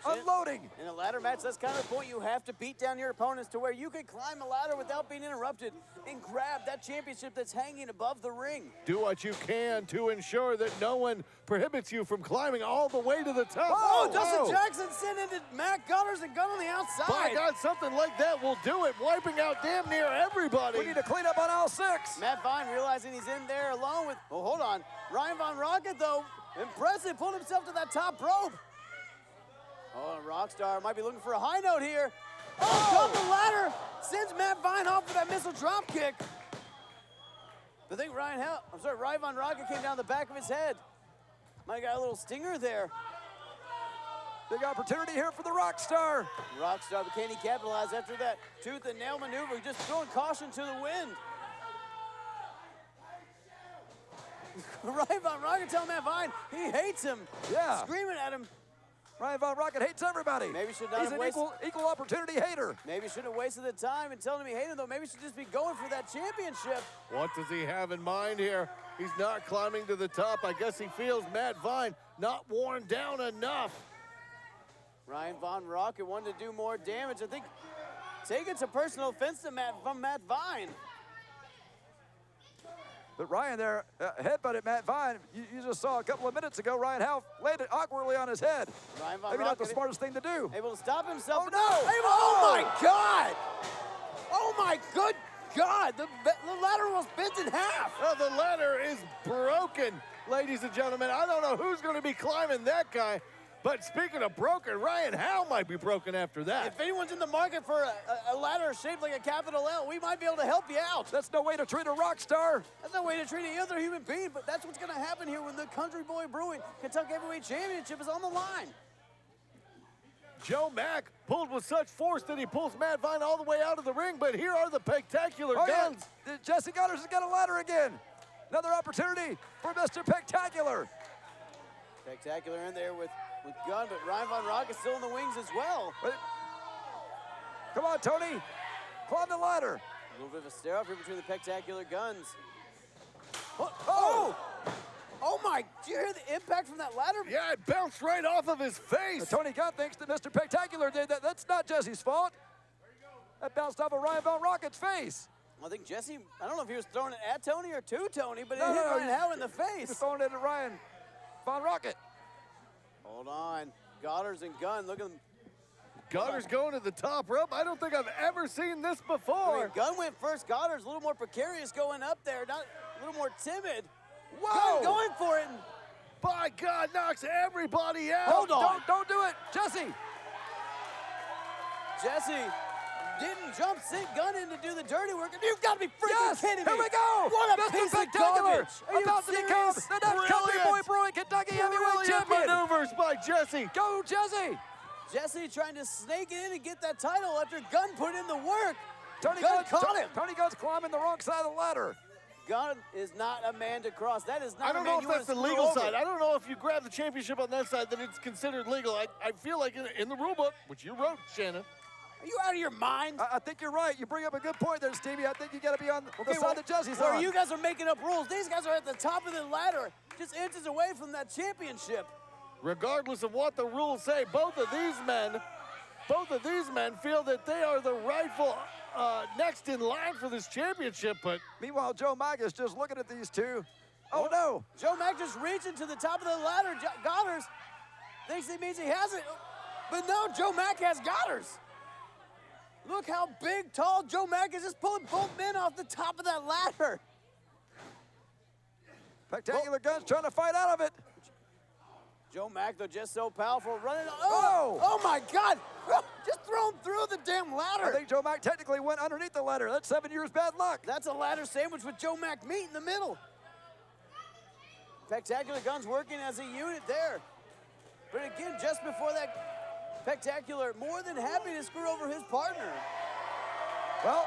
Unloading. In a ladder match, that's kind of the point. You have to beat down your opponents to where you can climb a ladder without being interrupted and grab that championship that's hanging above the ring. Do what you can to ensure that no one prohibits you from climbing all the way to the top. Oh, Dustin Jackson sent into Matt Gunners and Gunn on the outside. By God, something like that will do it, wiping out damn near everybody. We need to clean up on aisle 6. Matt Vine realizing he's in there alone with, oh, hold on. Ryan Von Rocket, though, impressive, pulled himself to that top rope. Oh, and Rockstar might be looking for a high note here. Oh, the ladder sends Matt Vine off with that missile drop kick. I think Ryan Von Rocket came down the back of his head. Might have got a little stinger there. Big opportunity here for the Rockstar. Rockstar, but can he capitalize after that tooth and nail maneuver? Just throwing caution to the wind. Ryan Von Rocket telling Matt Vine he hates him. Yeah. Screaming at him. Ryan Von Rocket hates everybody. Maybe should not He's have an wasted. equal opportunity hater. Maybe shouldn't have wasted the time and telling him he hated him, though. Maybe should just be going for that championship. What does he have in mind here? He's not climbing to the top. I guess he feels Matt Vine not worn down enough. Ryan Von Rocket wanted to do more damage. I think taking some personal offense to from Matt Vine. But Ryan there headbutted Matt Vine. You just saw a couple of minutes ago, Ryan Howell laid it awkwardly on his head. Ryan Von Maybe Rocket, not the smartest thing to do. Able to stop himself. Oh, no! Oh, my God! Oh, my good God! The ladder was bent in half. Oh, the ladder is broken, ladies and gentlemen. I don't know who's going to be climbing that guy. But speaking of broken, Ryan Howell might be broken after that. If anyone's in the market for a ladder shaped like a capital L, we might be able to help you out. That's no way to treat a rock star. That's no way to treat any other human being, but that's what's going to happen here when the Country Boy Brewing Kentucky Heavyweight Championship is on the line. Joe Mack pulled with such force that he pulls Matt Vine all the way out of the ring, but here are the spectacular guns. Yeah. Jesse Gunners has got a ladder again. Another opportunity for Mr. Spectacular. Spectacular in there with Gunn, but Ryan Von Rocket still in the wings as well. Come on, Tony. Climb the ladder. A little bit of a stare off here between the Spectacular Guns. Oh! Oh my, did you hear the impact from that ladder? Yeah, it bounced right off of his face. Tony Gunn thinks that Mr. Spectacular did that. That's not Jesse's fault. That bounced off of Ryan Von Rocket's face. I think Jesse, I don't know if he was throwing it at Tony or to Tony, but No, he hit no, Ryan Howe in the He face. was throwing it at Ryan Von Rocket. Hold on. Goddard's and Gunn. Look at them. Goddard's going to the top rope. I don't think I've ever seen this I before. mean, Gunn went first. Goddard's a little more precarious going up there, not a little more timid. Whoa! Gunn going for it. By God, knocks everybody out. Hold on. Don't do it, Jesse. Jesse didn't jump sink Gunn in to do the dirty work. You've got to be freaking kidding me. Here we go. What a Mr. piece of Spectacular. garbage. Are you About to become serious? the next Country Boy Brewing Kentucky Heavyweight Brilliant Champion. maneuvers by Jesse. Go, Jesse. Jesse trying to snake it in and get that title after Gunn put in the work. Tony Gunn Gunn's caught him. Tony Gunn's climbing the wrong side of the ladder. Gunn is not a man to cross. That is not I don't a man know if you that's the wanna screw legal over. side. I don't know if you grab the championship on that side that it's considered legal. I feel like in the rule book, which you wrote, Shannon. Are you out of your mind? I think you're right. You bring up a good point there, Stevie. I think you got to be on the side that Jesse's where on. you guys are making up rules. These guys are at the top of the ladder, just inches away from that championship. Regardless of what the rules say, both of these men feel that they are the rightful next in line for this championship. But meanwhile, Joe Mack is just looking at these two. Oh, no. Joe Mack just reaching to the top of the ladder. Goddard's thinks he means he has it. But no, Joe Mack has Goddard's. Look how big, tall Joe Mack is, just pulling both men off the top of that ladder. Spectacular Guns trying to fight out of it. Joe Mack, though, just so powerful, running. Oh my God. Just throw him through the damn ladder. I think Joe Mack technically went underneath the ladder. That's 7 years bad luck. That's a ladder sandwich with Joe Mack meat in the middle. Spectacular Guns working as a unit there. But again, just before that, Spectacular more than happy to screw over his partner. Well,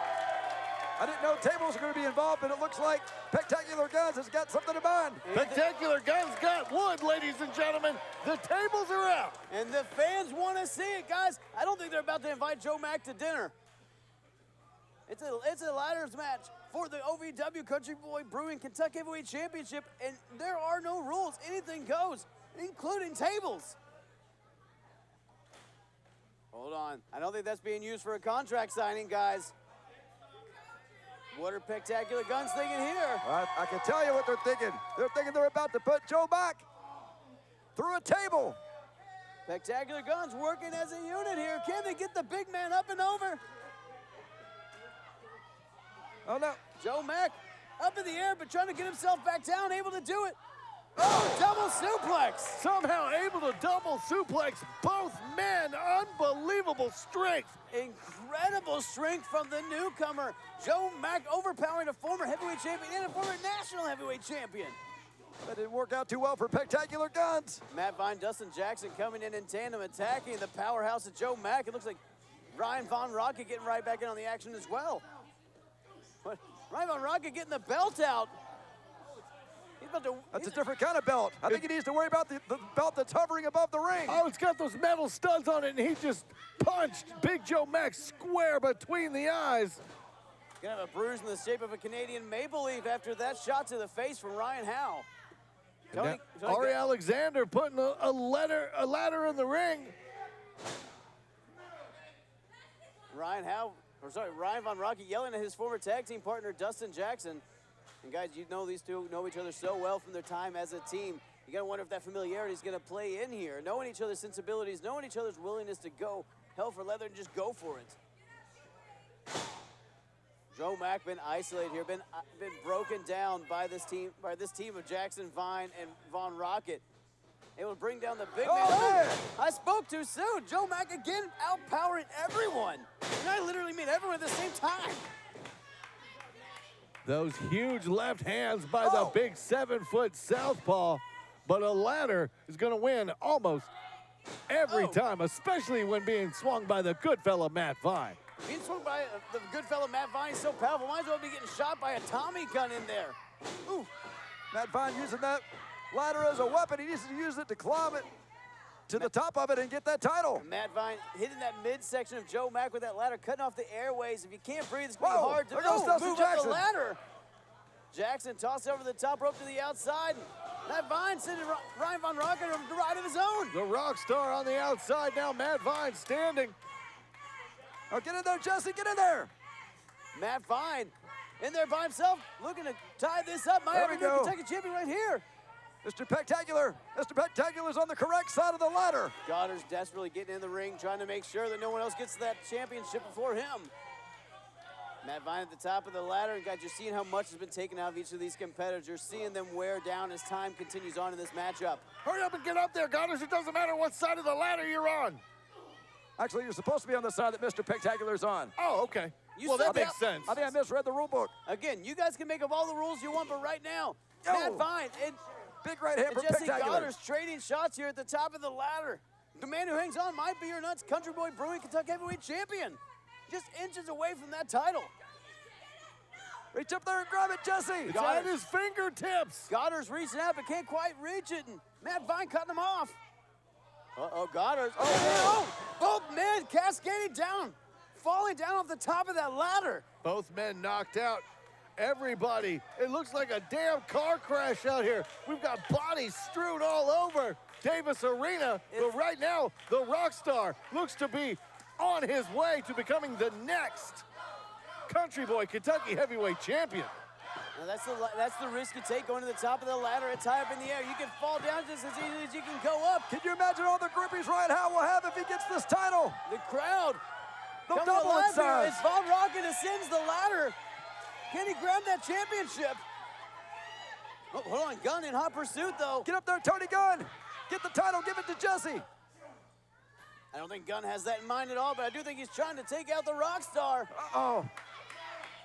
I didn't know tables were going to be involved, but it looks like Spectacular Guns has got something in mind. Spectacular Guns got wood, ladies and gentlemen. The tables are out. And the fans want to see it, guys. I don't think they're about to invite Joe Mack to dinner. It's a ladders match for the OVW Country Boy Brewing Kentucky Heavyweight Championship, and there are no rules. Anything goes, including tables. Hold on. I don't think that's being used for a contract signing, guys. What are Spectacular Guns thinking here? I can tell you what they're thinking. They're thinking they're about to put Joe Mack through a table. Spectacular Guns working as a unit here. Can they get the big man up and over? Oh, no. Joe Mack up in the air, but trying to get himself back down, able to do it. Oh, double suplex. Somehow able to double suplex both men. Unbelievable strength. Incredible strength from the newcomer. Joe Mack overpowering a former heavyweight champion and a former national heavyweight champion. That didn't work out too well for Spectacular Guns. Matt Vine, Dustin Jackson coming in tandem, attacking the powerhouse of Joe Mack. It looks like Ryan Von Rocket getting right back in on the action as well. But Ryan Von Rocket getting the belt out. That's a different kind of belt. I think he needs to worry about the belt that's hovering above the ring. Oh, it's got those metal studs on it, and he just punched Big Joe Mack square between the eyes. Gonna have a bruise in the shape of a Canadian maple leaf after that shot to the face from Ryan Howe. Ari Alexander putting a ladder in the ring. Ryan Von Rocket yelling at his former tag team partner, Dustin Jackson. And guys, you know these two know each other so well from their time as a team. You gotta wonder if that familiarity is gonna play in here. Knowing each other's sensibilities, knowing each other's willingness to go hell for leather and just go for it. Joe Mack been isolated here, been broken down by this team of Jackson, Vine, and Von Rocket. Able to bring down the big man. Oh, I spoke too soon. Joe Mack again outpowering everyone. And I literally mean everyone at the same time. Those huge left hands by the big 7-foot southpaw. But a ladder is going to win almost every time, especially when being swung by the good fella Matt Vine. Being swung by the good fella Matt Vine is so powerful. Might as well be getting shot by a Tommy gun in there. Ooh. Matt Vine using that ladder as a weapon. He needs to use it to climb it to the top of it and get that title. Matt Vine hitting that midsection of Joe Mack with that ladder, cutting off the airways. If you can't breathe, it's going to be hard to move up the ladder. Jackson tossed over the top rope to the outside. Matt Vine sending Ryan Von Rocket to right of his own. The rock star on the outside now. Matt Vine standing. Oh, get in there, Jesse, get in there. Matt Vine in there by himself, looking to tie this up. Might There have we a new go. Kentucky champion right here. Mr. Spectacular. Mr. Spectacular's on the correct side of the ladder. Goddard's desperately getting in the ring, trying to make sure that no one else gets to that championship before him. Matt Vine at the top of the ladder, and guys, you're seeing how much has been taken out of each of these competitors. You're seeing them wear down as time continues on in this matchup. Hurry up and get up there, Goddard. It doesn't matter what side of the ladder you're on. Actually, you're supposed to be on the side that Mr. Spectacular's on. Oh, okay. You that said makes sense. I think I misread the rule book. Again, you guys can make up all the rules you want, but right now, Yo. Matt Vine and, Big right hand from Jesse Spectacular. Goddard's trading shots here at the top of the ladder. The man who hangs on might be your nuts Country Boy Brewing Kentucky Heavyweight Champion. Just inches away from that title. Reach up there and grab it, Jesse. It's at his fingertips. Goddard's reaching out, but can't quite reach it, and Matt Vine cutting him off. Uh-oh, Goddard. Oh, both men cascading down, falling down off the top of that ladder. Both men knocked out. Everybody, it looks like a damn car crash out here. We've got bodies strewn all over Davis Arena, but right now, the rock star looks to be on his way to becoming the next Country Boy Kentucky Heavyweight Champion. Now that's the risk you take going to the top of the ladder. It's high up in the air. You can fall down just as easily as you can go up. Can you imagine all the groupies Ryan Howe will have if he gets this title? The crowd. They'll coming double alive in here size. as Von Rocket ascends the ladder. Can he grab that championship? Oh, hold on, Gunn in hot pursuit, though. Get up there, Tony Gunn. Get the title, give it to Jesse. I don't think Gunn has that in mind at all, but I do think he's trying to take out the rock star. Uh-oh.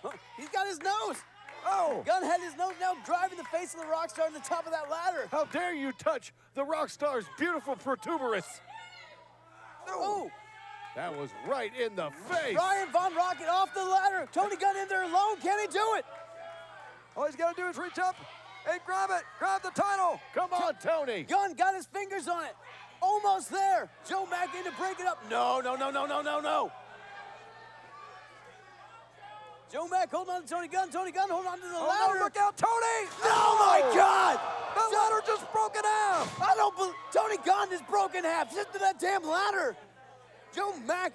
Oh, he's got his nose. Oh. Gunn had his nose now driving the face of the rock star on the top of that ladder. How dare you touch the rock star's beautiful protuberance? Oh. That was right in the face. Ryan Von Rocket off the ladder. Tony Gunn in there alone. Can he do it? All he's got to do is reach up and grab it. Grab the title. Come on, Tony. Gunn got his fingers on it. Almost there. Joe Mack in to break it up. No. Joe Mack holding on to Tony Gunn. Tony Gunn holding on to the ladder. No, look out, Tony. Oh, my God. The ladder just broke in half. I don't believe Tony Gunn is broken in half. Just to that damn ladder. Joe Mack.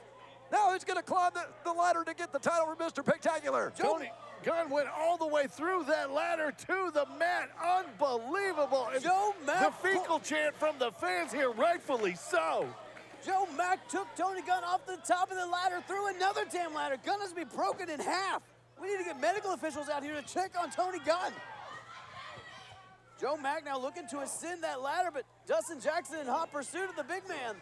Now he's going to climb the ladder to get the title from Mr. Spectacular. Tony Gunn went all the way through that ladder to the mat. Unbelievable. And Joe Mack. the fecal chant from the fans here, rightfully so. Joe Mack took Tony Gunn off the top of the ladder through another damn ladder. Gunn has to be broken in half. We need to get medical officials out here to check on Tony Gunn. Joe Mack now looking to ascend that ladder, but Dustin Jackson in hot pursuit of the big man.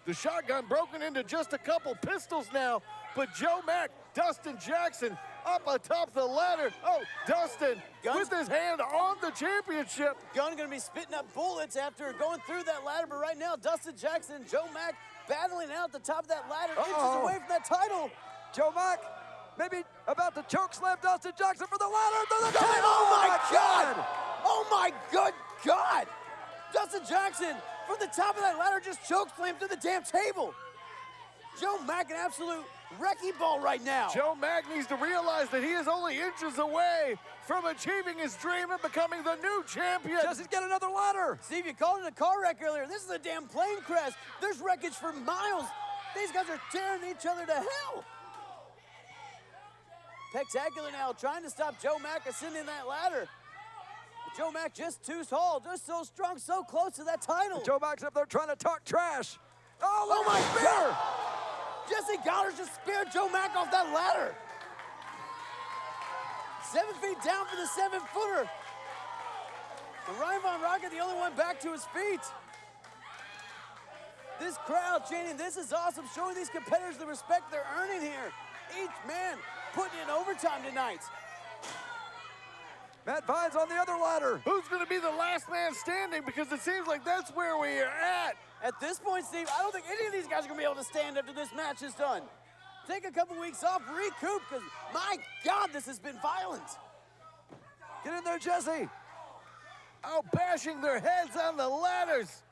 The shotgun broken into just a couple pistols now, but Joe Mack, Dustin Jackson up atop the ladder. Oh, Dustin with his hand on the championship. Gunn gonna be spitting up bullets after going through that ladder, but right now Dustin Jackson and Joe Mack battling out at the top of that ladder, inches away from that title. Joe Mack maybe about to choke slam Dustin Jackson for the ladder. Oh my God! Oh my good God! Dustin Jackson from the top of that ladder just choke slammed to the damn table. Joe Mack an absolute wrecking ball right now. Joe Mack needs to realize that he is only inches away from achieving his dream and becoming the new champion. Jesse's got another ladder. Steve, you called it a car wreck earlier. This is a damn plane crash. There's wreckage for miles. These guys are tearing each other to hell. Spectacular now trying to stop Joe Mack ascending that ladder. But Joe Mack just too tall, just so strong, so close to that title. Joe Mack's up there trying to talk trash. Oh my God! Jesse Goddard just speared Joe Mack off that ladder. 7 feet down for the 7-footer. And Ryan Von Rocket, the only one back to his feet. This crowd chanting, "This is awesome," showing these competitors the respect they're earning here. Each man putting in overtime tonight. Matt Vine's on the other ladder. Who's going to be the last man standing? Because it seems like that's where we are at. At this point, Steve, I don't think any of these guys are going to be able to stand after this match is done. Take a couple weeks off, recoup, because my God, this has been violent. Get in there, Jesse. Oh, bashing their heads on the ladders.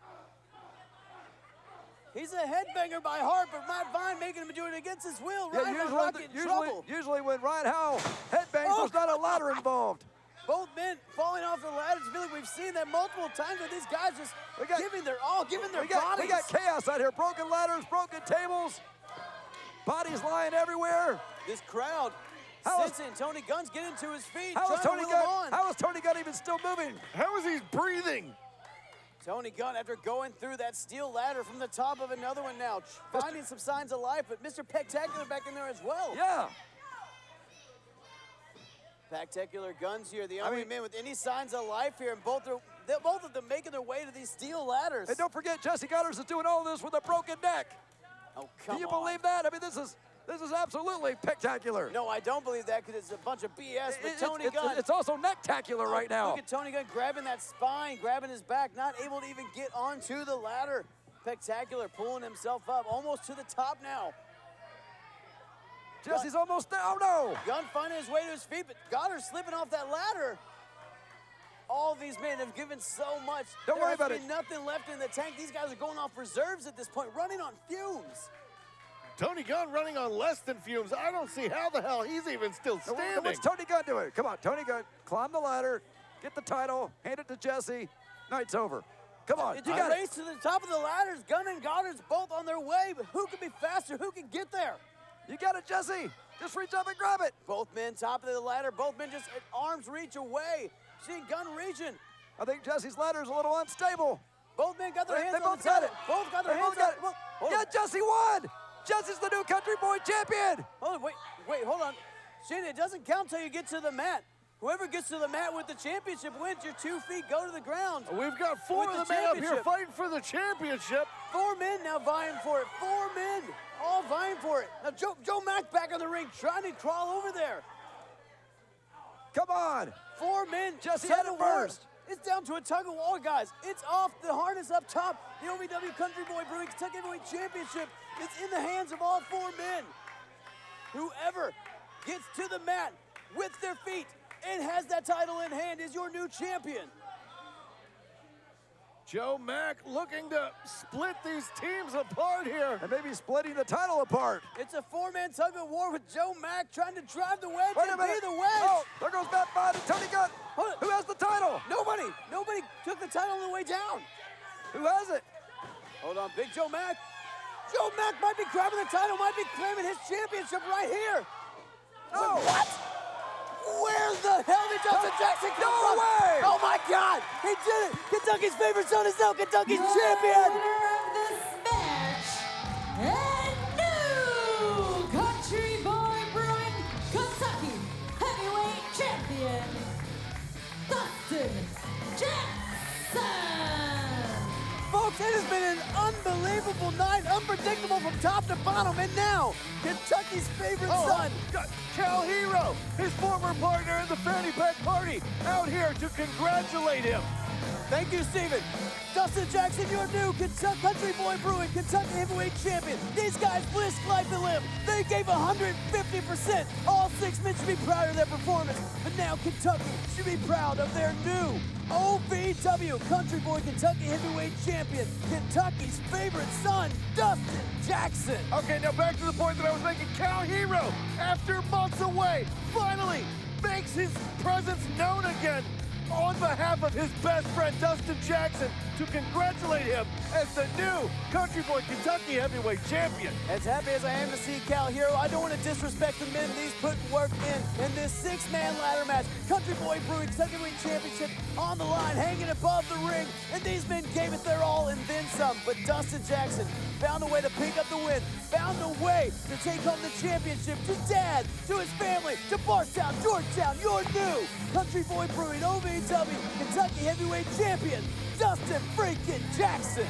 He's a headbanger by heart, but Matt Vine making him do it against his will. Ryan Von Rocket in trouble. Usually when Ryan Howe headbangs, there's not a ladder involved. Both men falling off the ladders. I feel like we've seen that multiple times with these guys just giving their all, giving their bodies. We got chaos out here. Broken ladders, broken tables, bodies lying everywhere. This crowd Stinson, Tony Gunn's getting to his feet. How is trying Tony to will him Gunn? on. How is Tony Gunn even still moving? How is he breathing? Tony Gunn, after going through that steel ladder from the top of another one now, finding some signs of life, but Mr. Spectacular back in there as well. Yeah. Spectacular Guns here, the only man with any signs of life here, and both of them making their way to these steel ladders. And don't forget, Jesse Gunners is doing all this with a broken neck. Oh, come on. Can you believe that? I mean, this is absolutely spectacular. No, I don't believe that because it's a bunch of BS, but Tony Gunn. It's also necktacular right now. Look at Tony Gunn grabbing that spine, grabbing his back, not able to even get onto the ladder. Spectacular pulling himself up, almost to the top now. Jesse's almost there. Oh, no. Gunn finding his way to his feet, but Goddard slipping off that ladder. All these men have given so much. Don't worry about it. There's nothing left in the tank. These guys are going off reserves at this point, running on fumes. Tony Gunn running on less than fumes. I don't see how the hell he's even still standing. What's Tony Gunn doing? Come on, Tony Gunn, climb the ladder, get the title, hand it to Jesse. Night's over. Come on, It's you a got race to the top of the ladders. Gunn and Goddard's both on their way, but who can be faster? Who can get there? You got it, Jesse. Just reach up and grab it. Both men top of the ladder. Both men just at arm's reach away. Seeing Gunn reaching. I think Jesse's ladder is a little unstable. Both men got their hands They on both the got title. it. Both got their They hands both got on it. Hold Yeah, on. Jesse won. Jesse's the new country boy champion. Hold on, wait, hold on. Shane, it doesn't count till you get to the mat. Whoever gets to the mat with the championship wins. Your 2 feet go to the ground. We've got 4 of the men up here fighting for the championship. 4 men now vying for it. 4 men all vying for it. Now Joe Mack back on the ring trying to crawl over there. Come on. 4 men. Jesse tug had it of war. first. It's down to a tug of war, guys. It's off the harness up top. The OVW Country Boy Brewing Kentucky Heavyweight Championship is in the hands of all 4 men. Whoever gets to the mat with their feet and has that title in hand is your new champion. Joe Mack looking to split these teams apart here. And maybe splitting the title apart. It's a 4-man tug of war with Joe Mack trying to drive the wedge Wait a and minute. be the wedge. Oh, there goes Matt Bond and Tony Gunn. Who has the title? Nobody took the title on the way down. Who has it? Hold on, Big Joe Mack. Joe Mack might be grabbing the title, might be claiming his championship right here. No. What? Where the hell did Justin Jackson come from? No way! Oh my God, he did it! Kentucky's favorite son is now Kentucky's champion! Winner of this match, and new Country Boy Brewing Kentucky Heavyweight Champion, Dustin Jackson! Folks, it has been an unbelievable night, unpredictable from top to bottom, and now, Kentucky's favorite son. Cal Hero, his former partner in the Fanny Pack Party, out here to congratulate him. Thank you, Steven. Dustin Jackson, your new Country Boy Brewing Kentucky Heavyweight Champion. These guys risked life and limb. They gave 150%. All 6 men should be proud of their performance. But now Kentucky should be proud of their new OVW Country Boy Kentucky Heavyweight Champion, Kentucky's favorite son, Dustin Jackson. Okay, now back to the point that I was making. Cal Hero, after months away, finally makes his presence known again on behalf of his best friend, Dustin Jackson, to congratulate him as the new Country Boy Kentucky Heavyweight Champion. As happy as I am to see Cal Hero, I don't want to disrespect the men these put work in this 6-man ladder match. Country Boy Brewing Kentucky Heavyweight Championship on the line, hanging above the ring, and these men gave it their all and then some. But Dustin Jackson found a way to pick up the win, found a way to take home the championship to Dad, to his family, to Bardstown, Georgetown, your new Country Boy Brewing OVW Kentucky Heavyweight Champion, Dustin freaking Jackson.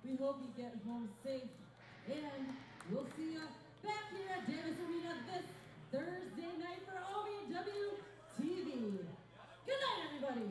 We hope you get home safe, and we'll see you back here at Davis Arena this Thursday night for OVW TV. Good night, everybody.